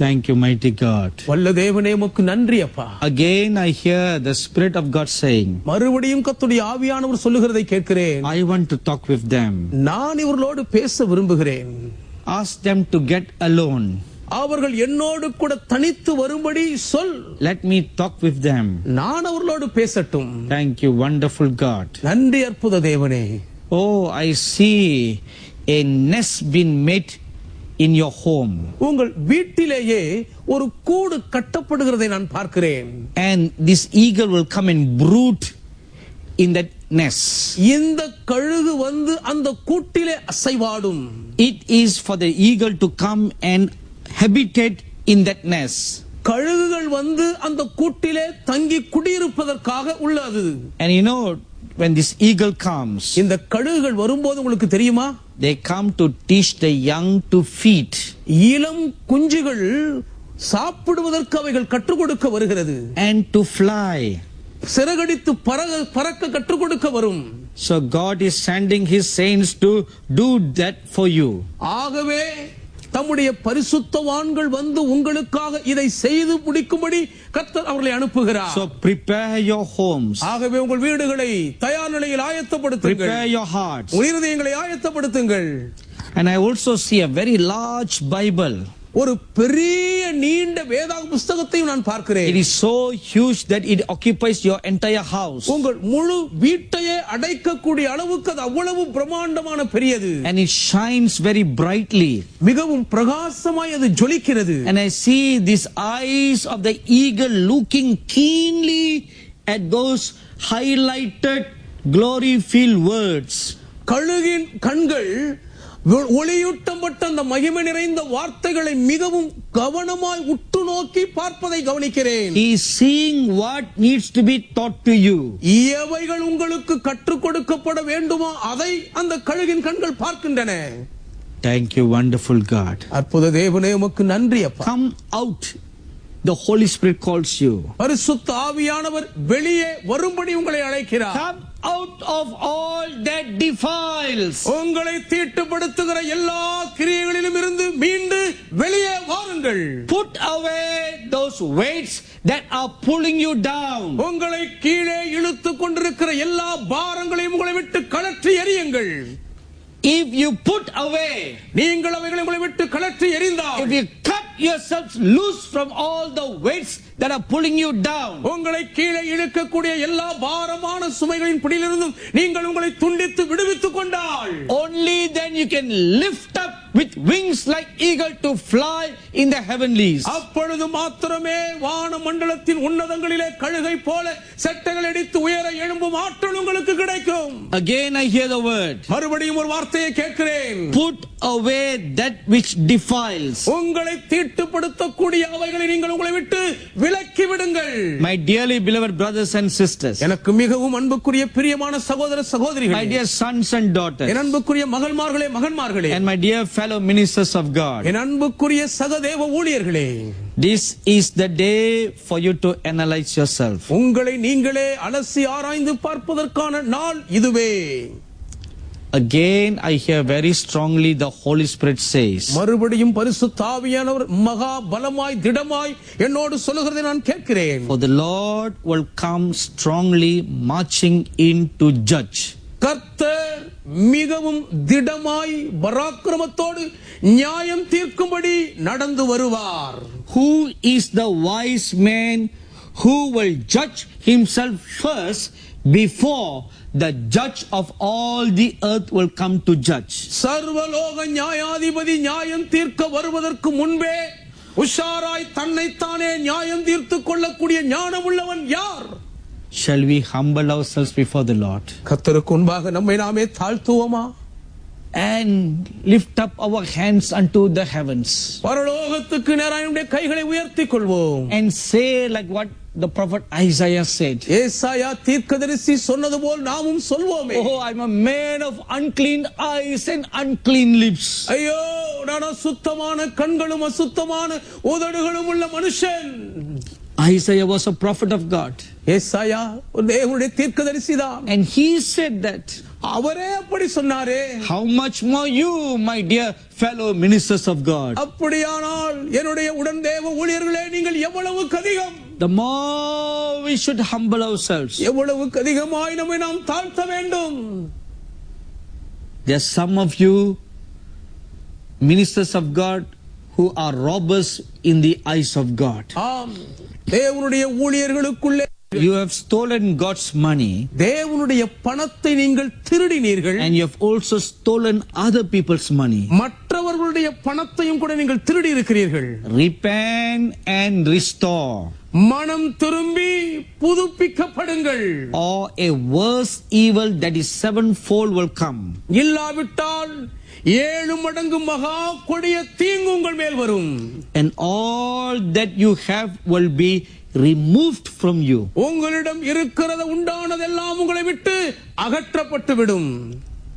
Thank you, mighty God. வல்ல தேவனே உமக்கு நன்றி அப்பா. Again I hear the Spirit of God saying, மறுபடியும் கர்த்தருடைய ஆவியானவர் சொல்லுகிறதை கேட்கிறேன். I want to talk with them. நான் இவர்களோடு பேச விரும்புகிறேன். Ask them to get alone. அவர்கள் என்னோடு கூட தனித்து வரும்படி சொல். Let me talk with them. நான் அவர்களோடு பேசட்டும். Thank you, wonderful God. நன்றி அற்புத தேவனே. Oh, I see a nest being made in your home. உங்கள் வீட்டிலேயே ஒரு கூடு கட்டப்படுகிறதை நான் பார்க்கிறேன். And this eagle will come and brood in that nest. இந்த கழுகு வந்து அந்த கூட்டிலே அசைவாடும். It is for the eagle to come and habitate in that nest. கழுகுகள் வந்து அந்த கூட்டிலே தங்கி குடியிருப்பதற்காக உள்ளது. And you know, when this eagle comes, இந்த கழுகுகள் வரும்போது உங்களுக்கு தெரியுமா, they come to teach the young to feed. இளம் குஞ்சுகள் சாப்பிடுவதற்கு அவைகள் கற்றுக் கொடுக்க வருகிறது. And to fly. சிறகடித்து பறக்க கற்றுக் கொடுக்க வரும். So God is sending his saints to do that for you. ஆகவே தம்முடைய பரிசுத்தவான்கள் வந்து உங்களுக்காக இதை செய்து முடிக்கும்படி கர்த்தர் அவர்களை அனுப்புகிறார். So prepare your homes. ஆகவே உங்கள் வீடுகளை தயார் நிலையில் ஆயத்தப்படுத்துங்கள். Prepare your hearts. உங்கள் இருதயங்களை ஆயத்தப்படுத்துங்கள். And I also see a very large Bible. ஒரு பெரிய நீண்ட வேதாக புத்தகத்தையும் நான் பார்க்கிறேன். It is so huge that it occupies your entire house. உங்கள் முழு வீட்டையே அடைக்கக்கூடிய அளவுக்கு அது அவ்வளவு பிரம்மாண்டமான பெரியது. And it shines very brightly. மிகவும் பிரகாசமாய் அது ஜொலிக்கிறது. And I see these eyes of the eagle looking keenly at those highlighted glory-filled words. கழுகின் கண்கள் ஒளியூட்டப்பட்ட அந்த மகிமை நிறைந்த வார்த்தைகளை மிகவும் கவனமாய் உற்று நோக்கி பார்ப்பதை கவனிக்கிறேன். He is seeing what needs to be taught to you. எவைகள் உங்களுக்கு கற்றுக் கொடுக்கப்பட வேண்டுமோ அதை அந்த கழுகின் கண்கள் பார்க்கின்றன. Thank you, wonderful God. அற்புத தேவனே உமக்கு நன்றி அப்பா. Come out. The Holy Spirit calls you. பரிசுத்த ஆவியானவர் வெளியே வரும்படி உங்களை அழைக்கிறார். Come out of all that defiles. உங்களை தீட்டுப்படுத்துகிற எல்லா கிரியைகளிலும் இருந்து மீண்டு வெளியே வாருங்கள். Put away those weights that are pulling you down. உங்களை கீழே இழுத்துக் கொண்டிருக்கிற எல்லா பாரங்களையும் உங்களை விட்டு கழற்றி எறியுங்கள். If you put away, நீங்கள் அவைகளை உங்களை விட்டு கழற்றி எறிந்தால், if you cut yourselves loose from all the weights that are pulling you down. உங்களை கீழே இழுக்கக்கூடிய எல்லா பாரமான சுமைகளின் பிடியிலிருந்தும் நீங்கள் உங்களை துண்டித்து விடுவித்துக் கொண்டால் Only then you can lift up with wings like eagle to fly in the heavenlies. அப்பொழுது மாத்திரமே வான மண்டலத்தின் உன்னதங்களிலே கழுகை போல செட்டைகள் அடித்து உயர எழும்பும் ஆற்றல் உங்களுக்கு கிடைக்கும். Again I hear the word. மறுபடியும் ஒரு வார்த்தையை கேட்கிறேன். Put away that which defiles. உங்களை தீட்டுப்படுத்தக்கூடிய அவைகளை நீங்கள் உங்களை விட்டு விலக்கி விடுங்கள். My dearly beloved brothers and sisters. எனக்கு மிகவும் அன்புக்குரிய பிரியமான சகோதர சகோதரிகளே. My dear sons and daughters. என் அன்புக்குரிய மகள்மார்களே மகன்மார்களே. And my dear fellow ministers of God. என் அன்புக்குரிய Sahadeva ஊழியர்களே. This is the day for you to analyze yourself. உங்களை நீங்களே அலசி ஆராய்ந்து பார்ப்பதற்கான நாள் இதுவே. Again I hear very strongly the Holy Spirit says. மறுபடியும் பரிசுத்த ஆவியானவர் மகா பலமாய் திடமாய் என்னோடு சொல்லுகிறதை நான் கேட்கிறேன். For the Lord will come strongly marching in to judge. கர்த்தர் மிகவும் திடமாய் பராக்கிரமத்தோடு நியாயம் தீர்க்கும்படி நடந்து வருவார். Who is the wise man who will judge himself first before the judge of all the earth will come to judge? சர்வலோக நியாயாதிபதி நியாயம் தீர்க்க வருவதற்கு முன்பே உஷாராய் தன்னைத்தானே நியாயம் தீர்த்துக் கொள்ளக்கூடிய ஞானமுள்ளவன் யார்? Shall we humble ourselves before the Lord கர்த்தருக்கு முன்பாக நம்மை நாமே தாழ்த்துவோமா? and lift up our hands unto the heavens பரலோகத்துக்கு நேராய் நம்முடைய கைகளை உயர்த்திக் கொள்வோம் and say like what the prophet Isaiah said. ஏசாயா தீர்க்கதரிசி சொன்னது போல் நாமும் சொல்வோமே. Oh, I'm a man of unclean eyes and unclean lips. ஐயோ, நான் அசுத்தமான கண்களும் அசுத்தமான உதடுகளும் உள்ள மனுஷன். Isaiah was a prophet of God. ஏசாயா ஒரு தேவனுடைய தீர்க்கதரிசிதான். And he said that. அவரே அப்படி சொன்னாரே. How much more you, my dear fellow ministers of God? அப்படியானால் என்னுடைய உடன் தேவ ஊழியர்களே, நீங்கள் எவ்வளவுக்கு அதிகம். The more we should humble ourselves. எவ்வளவுக்கு அதிகமாய் நம்மை நாம் தாழ்த்த வேண்டும். There are some of you ministers of God who are robbers in the eyes of God. ஆம், தேவனுடைய ஊழியர்களுக்குள்ளே You have stolen God's money. தேவனுடைய பணத்தை நீங்கள் திருடினீர்கள். And you have also stolen other people's money. மற்றவர்களுடைய பணத்தையும் கூட நீங்கள் திருடி இருக்கிறீர்கள். Repent and restore. மனம் திரும்பி புதுப்பிக்கப்படுங்கள். Or a worse evil that is sevenfold will come. இல்லாவிட்டால் 7 மடங்கு மகா கொடிய தீங்கு உங்கள் மேல் வரும். And all that you have will be removed from you. உங்களிடம் இருக்கிறது உண்டானதெல்லாம் உங்களை விட்டு அகற்றப்பட்டு விடும்.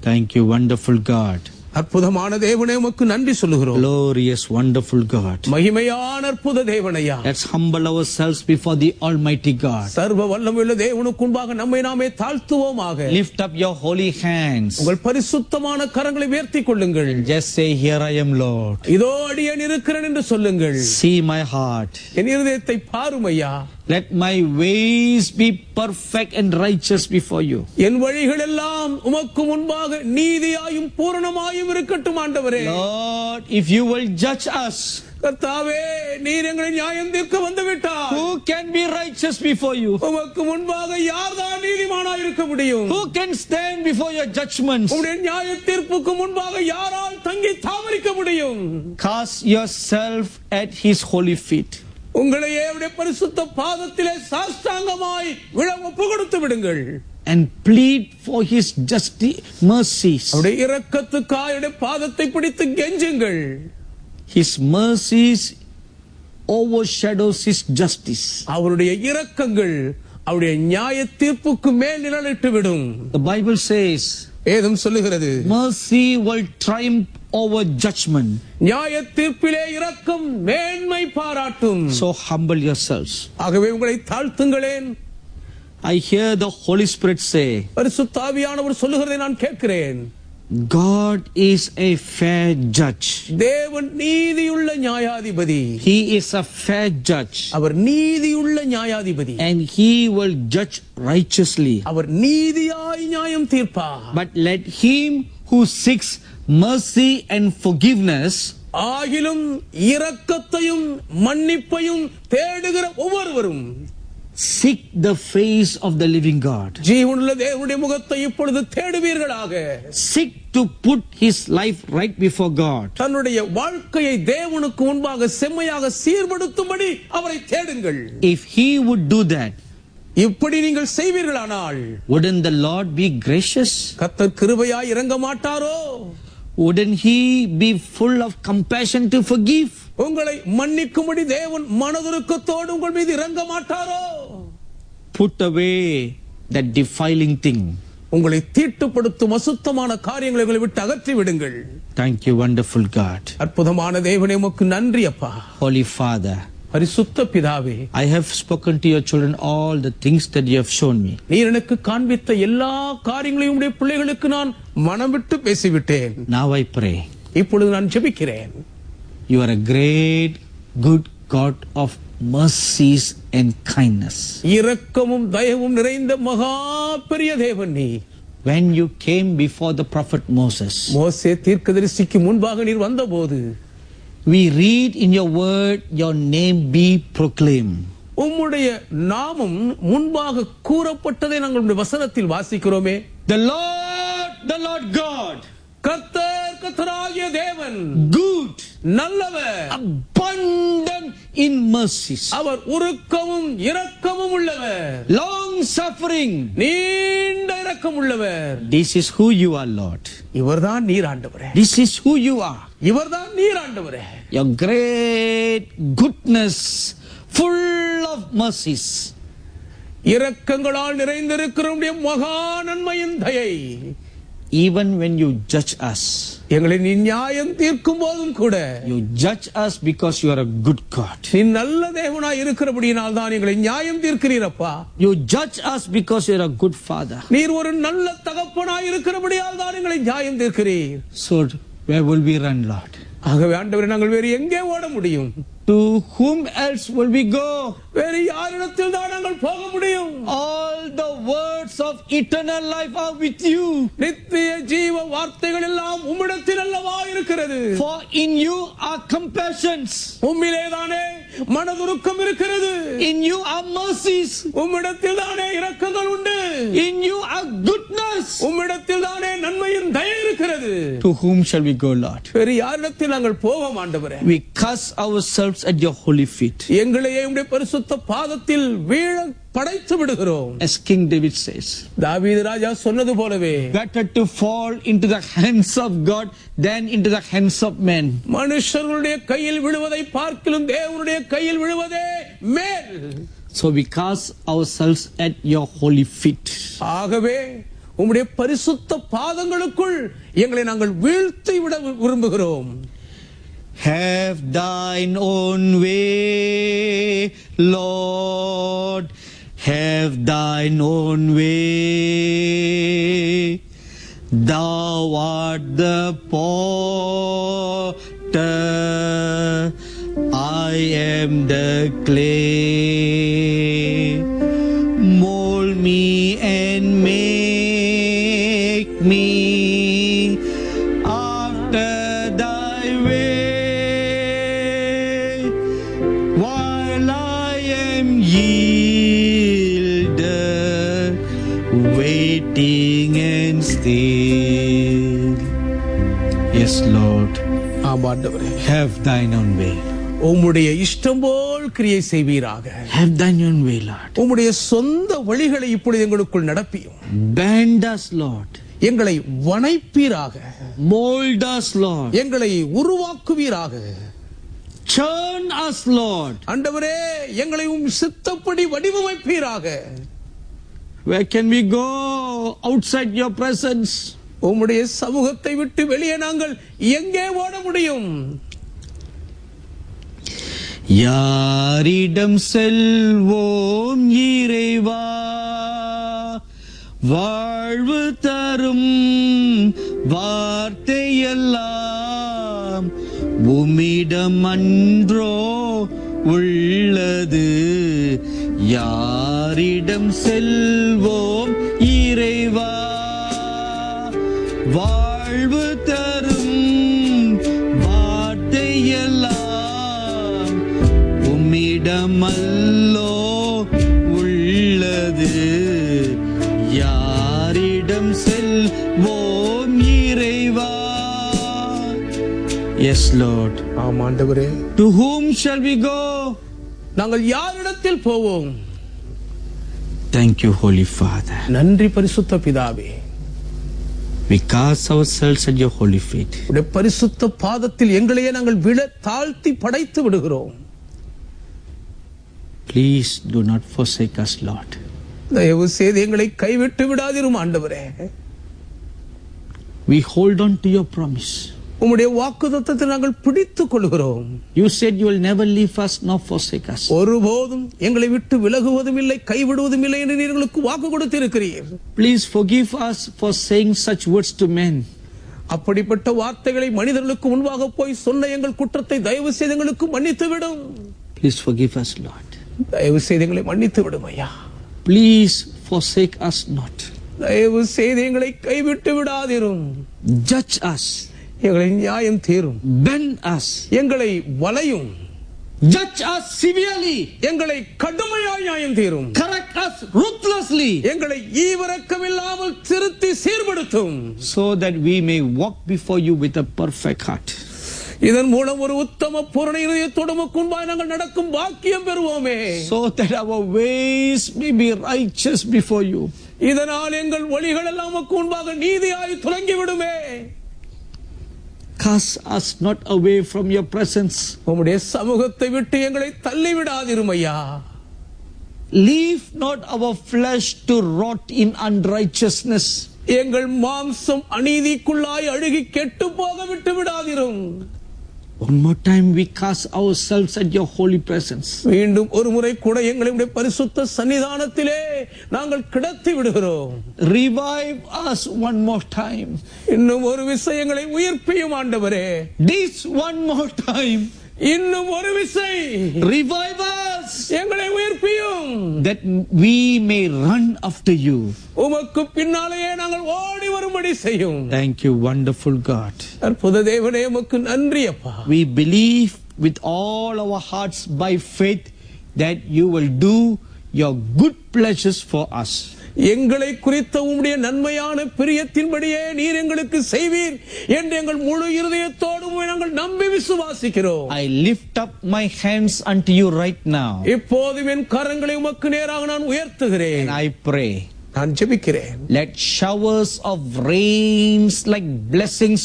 Thank you, wonderful God. அற்புதமான தேவனே, உமக்கு நன்றி சொல்லுகிறோம். Glorious, wonderful God. மகிமையான அற்புத தேவனையா. Let's humble ourselves before the Almighty God. சர்வ வல்லமையுள்ள தேவனுக்கு முன்பாக நம்மை நாமே தாழ்த்துவோமாக. Lift up your holy hands. உங்கள் பரிசுத்தமான கரங்களை உயர்த்திக் கொள்ளுங்கள். Just say, here I am, Lord. இதோ அடியேன் இருக்கிறேன் என்று சொல்லுங்கள். See my heart. என் இருதயத்தை பாரும் ஐயா. Let my ways be perfect and righteous before you. என் வழிகள் எல்லாம் உமக்கு முன்பாக நீதியாயும் பூரணமாயும் இருக்கட்டும் ஆண்டவரே. Lord, if you will judge us, கர்த்தாவே, நீர் எங்களை நியாயம் தீர்க்க வந்து விட்டார். who can be righteous before you? உமக்கு முன்பாக யார்தான் நீதிமானாய் இருக்க முடியும்? Who can stand before your judgments? உம்முடைய நியாய தீர்ப்புக்கு முன்பாக யாரால் தங்கி தாமரிக்க முடியும்? Cast yourself at his holy feet. உங்களையே அவருடைய பரிசுத்த பாதத்திலே சாஷ்டாங்கமாய் விழ ஒப்பு கொடுத்து விடுங்கள். And plead for his justice, mercies. அவருடைய இரக்கத்துக்காக அவருடைய பாதத்தை பிடித்து கெஞ்சுங்கள். His mercies overshadows his justice. அவருடைய இரக்கங்கள் அவருடைய நியாய தீர்ப்புக்கு மேல் நிழலிட்டு விடும். The Bible says, வேதம் சொல்லுகிறது, mercy will triumph over judgment. நியாய தீர்ப்பிலே இரக்கம் மேன்மை பாராட்டும். So humble yourselves. ஆகவே உங்களை தாழ்த்துங்களேன். I hear the Holy Spirit say, பரிசுத்த ஆவியானவர் சொல்லுகிறதை நான் கேட்கிறேன். God is a fair judge. தேவன் நீதியுள்ள நியாயாதிபதி. He is a fair judge. அவர் நீதியுள்ள நியாயாதிபதி. And he will judge righteously. அவர் நீதியாய் நியாயம் தீர்ப்பார். But let him who seeks mercy and forgiveness ஆகிலும் இரக்கத்தையும் மன்னிப்பையும் தேடுகிற ஒவ்வொருவரும் seek the face of the living God. ஜீவனுள்ள தேவனுடைய முகத்தை இப்பொழுது தேடுவீர்களாக. Seek to put his life right before God. தன்னுடைய வாழ்க்கையை தேவனுக்கு முன்பாக செம்மையாக சீர்படுத்தும்படி அவரை தேடுங்கள். If he would do that, இப்படி நீங்கள் செய்வீர்களானால் wouldn't the Lord be gracious? கர்த்தர் கிருபையாய் இறங்க மாட்டாரோ? Wouldn't he be full of compassion to forgive? உங்களை மன்னிக்கும்படி தேவன் மனதுருக்கத்தோடு உங்கள் மீது இறங்க மாட்டாரோ? Put away that defiling thing. உங்களை தீட்டுப்படுத்தும் அசுத்தமான காரியங்களை உங்களை விட்டு அகற்றி விடுங்கள். Thank you, wonderful God. அற்புதமான தேவனே, உமக்கு நன்றி அப்பா. Holy Father, பரிசுத்த பிதாவே, I have spoken to your children all the things that you have shown me. நீர் எனக்கு காண்பித்த எல்லா காரியங்களையும் உடைய பிள்ளைகளுக்கு நான் மனம் விட்டு பேசிவிட்டேன். Now I pray. இப்பொழுது நான் ஜெபிக்கிறேன். You are a great, good God of mercies and kindness. இரக்கமும் தயவும் நிறைந்த மகா பெரிய தேவன் நீ. When you came before the prophet Moses, மோசே தீர்க்கதரிசிக்கு முன்பாக நீர் வந்தபோது we read in your word, your name be proclaimed. உம்முடைய நாமம் முன்பாக கூறப்பட்டதை நாங்கள் வசனத்தில் வாசிக்கிறோமே. The Lord God, கர்த்தராகிய தேவன், good, நல்லவர், abundant in mercies, அவர் உருக்கமும் இரக்கமும் உள்ளவர், long suffering. நீண்ட இரக்கம் உள்ளவர். This is who you are, Lord. இவர்தான் நீர் ஆண்டவரே. This is who you are. இவர்தான் நீர் ஆண்டவரே. Your great goodness, full of mercies. இரக்கங்களால் நிறைந்திருக்கிற உம்முடைய மகா நன்மையின் தயை. Even when you judge us, எங்களை நீ நியாயம் தீர்க்கும் போதும் கூட you judge us because you are a good God. நீ நல்ல தேவனாய் இருக்கிறபடியினால் தான் எங்களை நியாயம் தீர்க்கிறீரப்பா. You judge us because you are a good Father. நீர் ஒரு நல்ல தகப்பனாய் இருக்கிறபடியால் தான் எங்களை நியாயம் தீர்க்கிறீர். So where will we run, Lord? ஆகவே ஆண்டவரே, நாங்கள் வேறு எங்கே ஓட முடியும்? To whom else will we go? வேறு யாரிடத்தில் தான் நாங்கள் போக முடியும்? All the words of eternal life are with you. நித்திய ஜீவ வார்த்தைகள் எல்லாம் உம்மிடத்தில் அல்லவா இருக்கிறது. For in you are compassions. உம்மிலே தானே மனதுருக்கம் இருக்கிறது. In you are mercies. உம்மிடத்தில் தானே இரக்கங்கள் உண்டு. In you are goodness. உம்மிடத்தில் தானே நன்மையின் தயை இருக்கிறது. To whom shall we go, Lord? வேறு யாரிடத்தில் நாங்கள் போவோம் ஆண்டவரே? We cast ourselves at your holy feet. எங்களையே உம்முடைய பரிசுத்த பாதத்தில் வீழ படைத்து விடுகிறோம். As King David says, தாவீது ராஜா சொன்னது போலவே, better to fall into the hands of God than into the hands of men. மனுஷர்களுடைய கையில் விழுவதை பார்க்கிலும் தேவனுடைய கையில் விழுவதே மேல். So we cast ourselves at your holy feet. ஆகவே உம்முடைய பரிசுத்த பாதங்களுக்குள் எங்களை நாங்கள் வீழ்த்தி விட விரும்புகிறோம். Have thine own way, Lord. Have thine own way. Thou art the potter, I am the clay. Mold me and make me after thy way. While I am yielded, waiting and still. Yes, Lord. ஆமாண்டவரே, Have thine own way. உம்முடைய இஷ்டம் போல் கிரியை செய்வீராக. Have thine own way, Lord. உம்முடைய சொந்த வழிகளை இப்பொழுது எங்களுக்குள் நடப்பியும். Bend us, Lord. எங்களை வணைப்பீராக. Mold us, Lord. எங்களை உருவாக்குவீராக. Churn us, Lord. ஆண்டவரே, எங்களை உம் சித்தப்படி வடிவமைப்பீராக. Where can we go outside your presence? உம்முடைய சமூகத்தை விட்டு வெளியே நாங்கள் எங்கே ஓட முடியும்? யாரிடம் செல்வோம் இறைவா, வாழ்வு தரும் வார்த்தையெல்லாம் உம்மிடம் அன்றோ உள்ளது. யாரிடம் செல்வோம் இறைவா, வாழ்வு தரும் வார்த்தை மல்லோ உள்ளது, யாரிடம் செல்வோம் இறைவா? Yes, Lord. ஆமாண்டவரே, To whom shall we go? நாங்கள் யாரிடத்தில் போவோம்? Thank you, Holy Father. நன்றி பரிசுத்த பிதாவே. We cast ourselves at your holy feet. உடைய பரிசுத்த பாதத்தில் எங்களையே நாங்கள் விழ தாழ்த்தி படைத்து விடுகிறோம். Please do not forsake us, Lord. தயவு செய்து எங்களை கைவிட்டு விடாதிரும் ஆண்டவரே. We hold on to your promise. உம்முடைய வாக்குத்தத்தத்தை நாங்கள் பிடித்துக் கொள்கிறோம். You said you will never leave us nor forsake us. ஒருபோதும் எங்களை விட்டு விலகுவதும் இல்லை, கைவிடுவதும் இல்லை என்று நீர் எங்களுக்கு வாக்கு கொடுத்திருக்கிறீர். Please forgive us for saying such words to men. அப்படிப்பட்ட வார்த்தைகளை மனிதர்களுக்கு முன்பாக போய் சொன்ன எங்கள் குற்றத்தை தயவு செய்து எங்களுக்கு மன்னித்து விடும். Please forgive us, Lord. தயவு செய்து எங்களை மன்னித்து விடும் ஐயா. Please forsake us not. தயவு செய்து எங்களை கைவிட்டு விடாதிரும். Judge us. எங்களை நியாயம் தீரும். Bend us. எங்களை வளையும். Judge us severely. எங்களை கடுமையாய் நியாயம் தீரும். Correct us ruthlessly. எங்களை ஈவிரக்கமில்லாமல் திருத்தி சீர்படுத்தும். So that we may walk before you with a perfect heart. இதன் மூலம் ஒரு உத்தம பூரண இதயத்தோடு உமக்கு முன்பாக நாங்கள் நடக்கும் பாக்கியம் பெறுவோமே. So that our ways may be righteous before you. இதனால் எங்கள் வழிகள் எல்லாம் உமக்கு முன்பாக நீதியாய் துலங்கி விடுமே. Cast us not away from your presence. உம்முடைய சமூகத்தை விட்டு எங்களை தள்ளி விடாதிரும் ஐயா. Leave not our flesh to rot in unrighteousness. எங்கள் மாம்சம் அநீதிக்குள்ளாய் அழுகி கெட்டு போக விட்டு விடாதிரும். One more time we cast ourselves at your holy presence. மீண்டும் ஒரு முறை கூட எங்களுடைய பரிசுத்த சன்னிதானத்திலே நாங்கள் கிடத்தி விடுகிறோம். Revive us one more time. இன்னும் ஒரு விஷயங்களை உயிர்ப்பியும் ஆண்டவரே. This one more time. இன்னும் ஒரு விசை Revive us. எங்களை உயிர்ப்பியும். That we may run after you. உமக்கு பின்னாலேயே நாங்கள் ஓடி வரும்படி செய்யும். Thank you, wonderful God. அற்புத தேவனே, உமக்கு நன்றி அப்பா. We believe with all our hearts by faith that you will do your good pleasures for us. எங்களை குறித்த உம்முடைய நன்மையான பிரியத்தின்படியே நீர் எங்களுக்கு செய்வீர் என்று எங்கள் முழு இருதயத்தோடு நாங்கள் நம்பி விசுவாசிக்கிறோம். I lift up my hands unto you right now. இப்போது என் கரங்களை உமக்கு நேராக நான் உயர்த்துகிறேன். And I pray. நான் ஜெபிக்கிறேன். Let showers of rains like blessings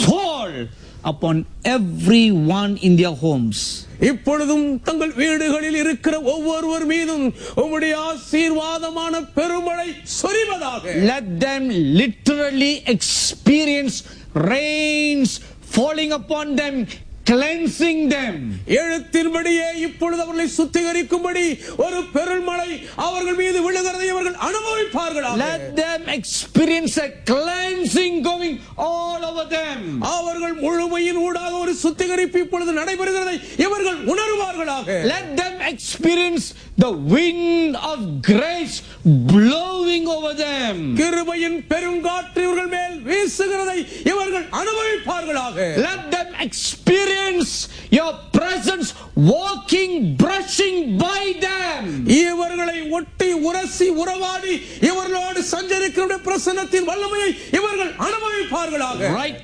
fall upon everyone in their homes. இப்பொழுதும் தங்கள் வீடுகளில் இருக்கிற ஒவ்வொருவர் மீதும் உம்முடைய ஆசீர்வாதமான பெருமழை சொரிவதாக. Let them literally experience rains falling upon them, cleansing them. எழுத்தின்படியே இப்பொழுது அவர்களை சுத்திகரிக்கும்படி ஒரு பெருமழை அவர்கள் மீது விழுகிறதை அவர்கள் அனுபவிப்பார்களாக. Let them experience a cleansing going all over them. அவர்கள் முழுமையின் ஊடாக ஒரு சுத்திகரிப்பு இப்பொழுது நடைபெறுகிறதை இவர்கள் உணர்வார்களாக. Let them experience the wind of grace blowing over them. கிருபையின் பெருங்காற்று இவர்கள் மேல் வீசுகிறதை இவர்கள் அனுபவிப்பார்களாக. Let them experience your presence walking, brushing by them. இவர்களை ஒட்டி உரசி உறவாடி இவர்களோடு சஞ்சரிக்கிற பிரசன்னத்தின் வல்லமையை இவர்கள் அனுபவிப்பார்களாக. Right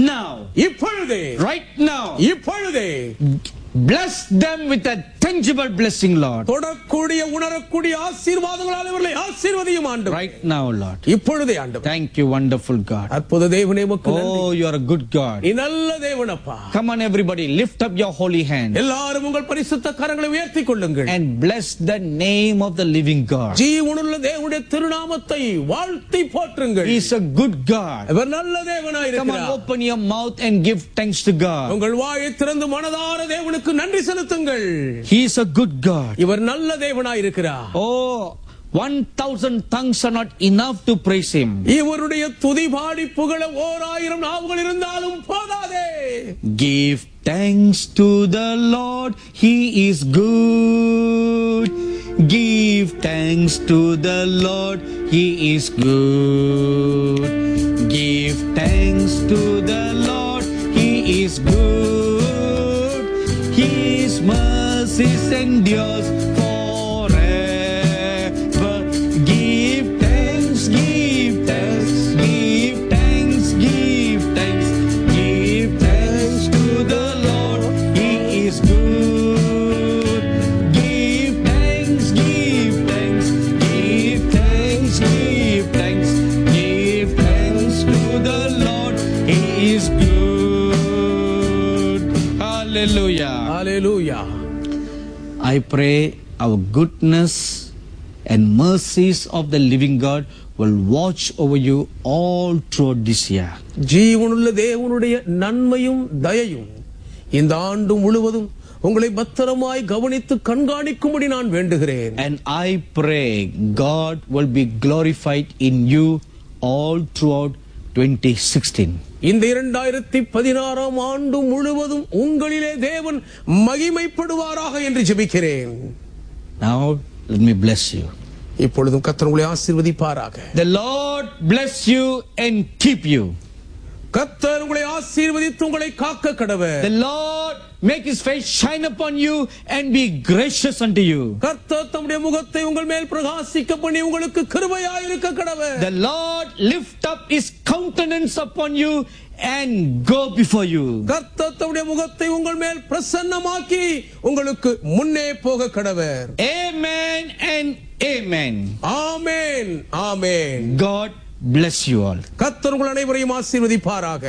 now. இப்பொழுதே. Right now. இப்பொழுதே. Bless them with a tangible blessing, Lord. தொடக்கூடிய உணரக்கூடிய ஆசீர்வாதங்களால் இவர்களை ஆசீர்வதியும் ஆண்டவரே. Right now, Lord. இப்பொழுதே ஆண்டவரே. Thank you, wonderful God. அற்புத தேவனே, உமக்கு நன்றி. Oh, you are a good God. நீ நல்ல தேவனப்பா. Come on, everybody, lift up your holy hand எல்லாரும் உங்கள் பரிசுத்த கரங்களை உயர்த்திக் கொள்ளுங்கள். and bless the name of the living God. ஜீவனுள்ள தேவனுடைய திருநாமத்தை வாழ்த்தி போற்றுங்கள். He is a good God. அவர் நல்ல தேவனாய் Come on, இருக்கிறார். open your mouth and give thanks to God. உங்கள் வாயை திறந்து மனதார தேவனுக்கு நன்றி செலுத்துங்கள். He is a good God. இவர் நல்ல தேவனாய் இருக்கிறார். Oh, 1,000 tongues are not enough to praise him. இவருடைய துதி பாடி புகழ 1000 நாவுகள் இருந்தாலும் போதாதே. Give thanks to the Lord, he is good. Give thanks to the Lord, he is good. Give thanks to the Lord, he is good. His mercy mercies endures forever. Give thanks, give thanks, give thanks, give thanks, give thanks to the Lord. He is good. Give thanks, give thanks, give thanks, give thanks, give thanks to the Lord. He is good. Hallelujah. Hallelujah. I pray our goodness and mercies of the living God will watch over you all throughout this year. ஜீவனுள்ள தேவனுடைய நன்மையும் தயையும் இந்த ஆண்டு முழுவதும் உங்களை பத்திரமாய் கவனித்து கண்காணிக்கும்படி நான் வேண்டுகிறேன். And I pray God will be glorified in you all throughout 2016. இந்த 2016 ஆண்டு முழுவதும் உங்களிலே தேவன் மகிமைப்படுவாராக என்று ஜெபிக்கிறேன். Now let me bless you. இப்பொழுதும் கர்த்தர் உங்களை ஆசீர்வதிப்பாராக. The Lord bless you and keep you. கர்த்தர் உங்களை ஆசீர்வதித்து உங்களை காக்க கடவர். The Lord make his face shine upon you and be gracious unto you. கர்த்தர் தம்முடைய முகத்தை உங்கள் மேல் பிரகாசிக்க பண்ணி உங்களுக்கு கிருபையாய் இருக்க கடவர். The Lord lift up his countenance upon you and go before you. கர்த்தர் தம்முடைய முகத்தை உங்கள் மேல் பிரசன்னமாக்கி உங்களுக்கு முன்னே போக கடவர். Amen and amen. Amen. Amen. God bless you all. கர்த்தர் உங்கள் அனைவரையும் ஆசீர்வதிப்பாராக.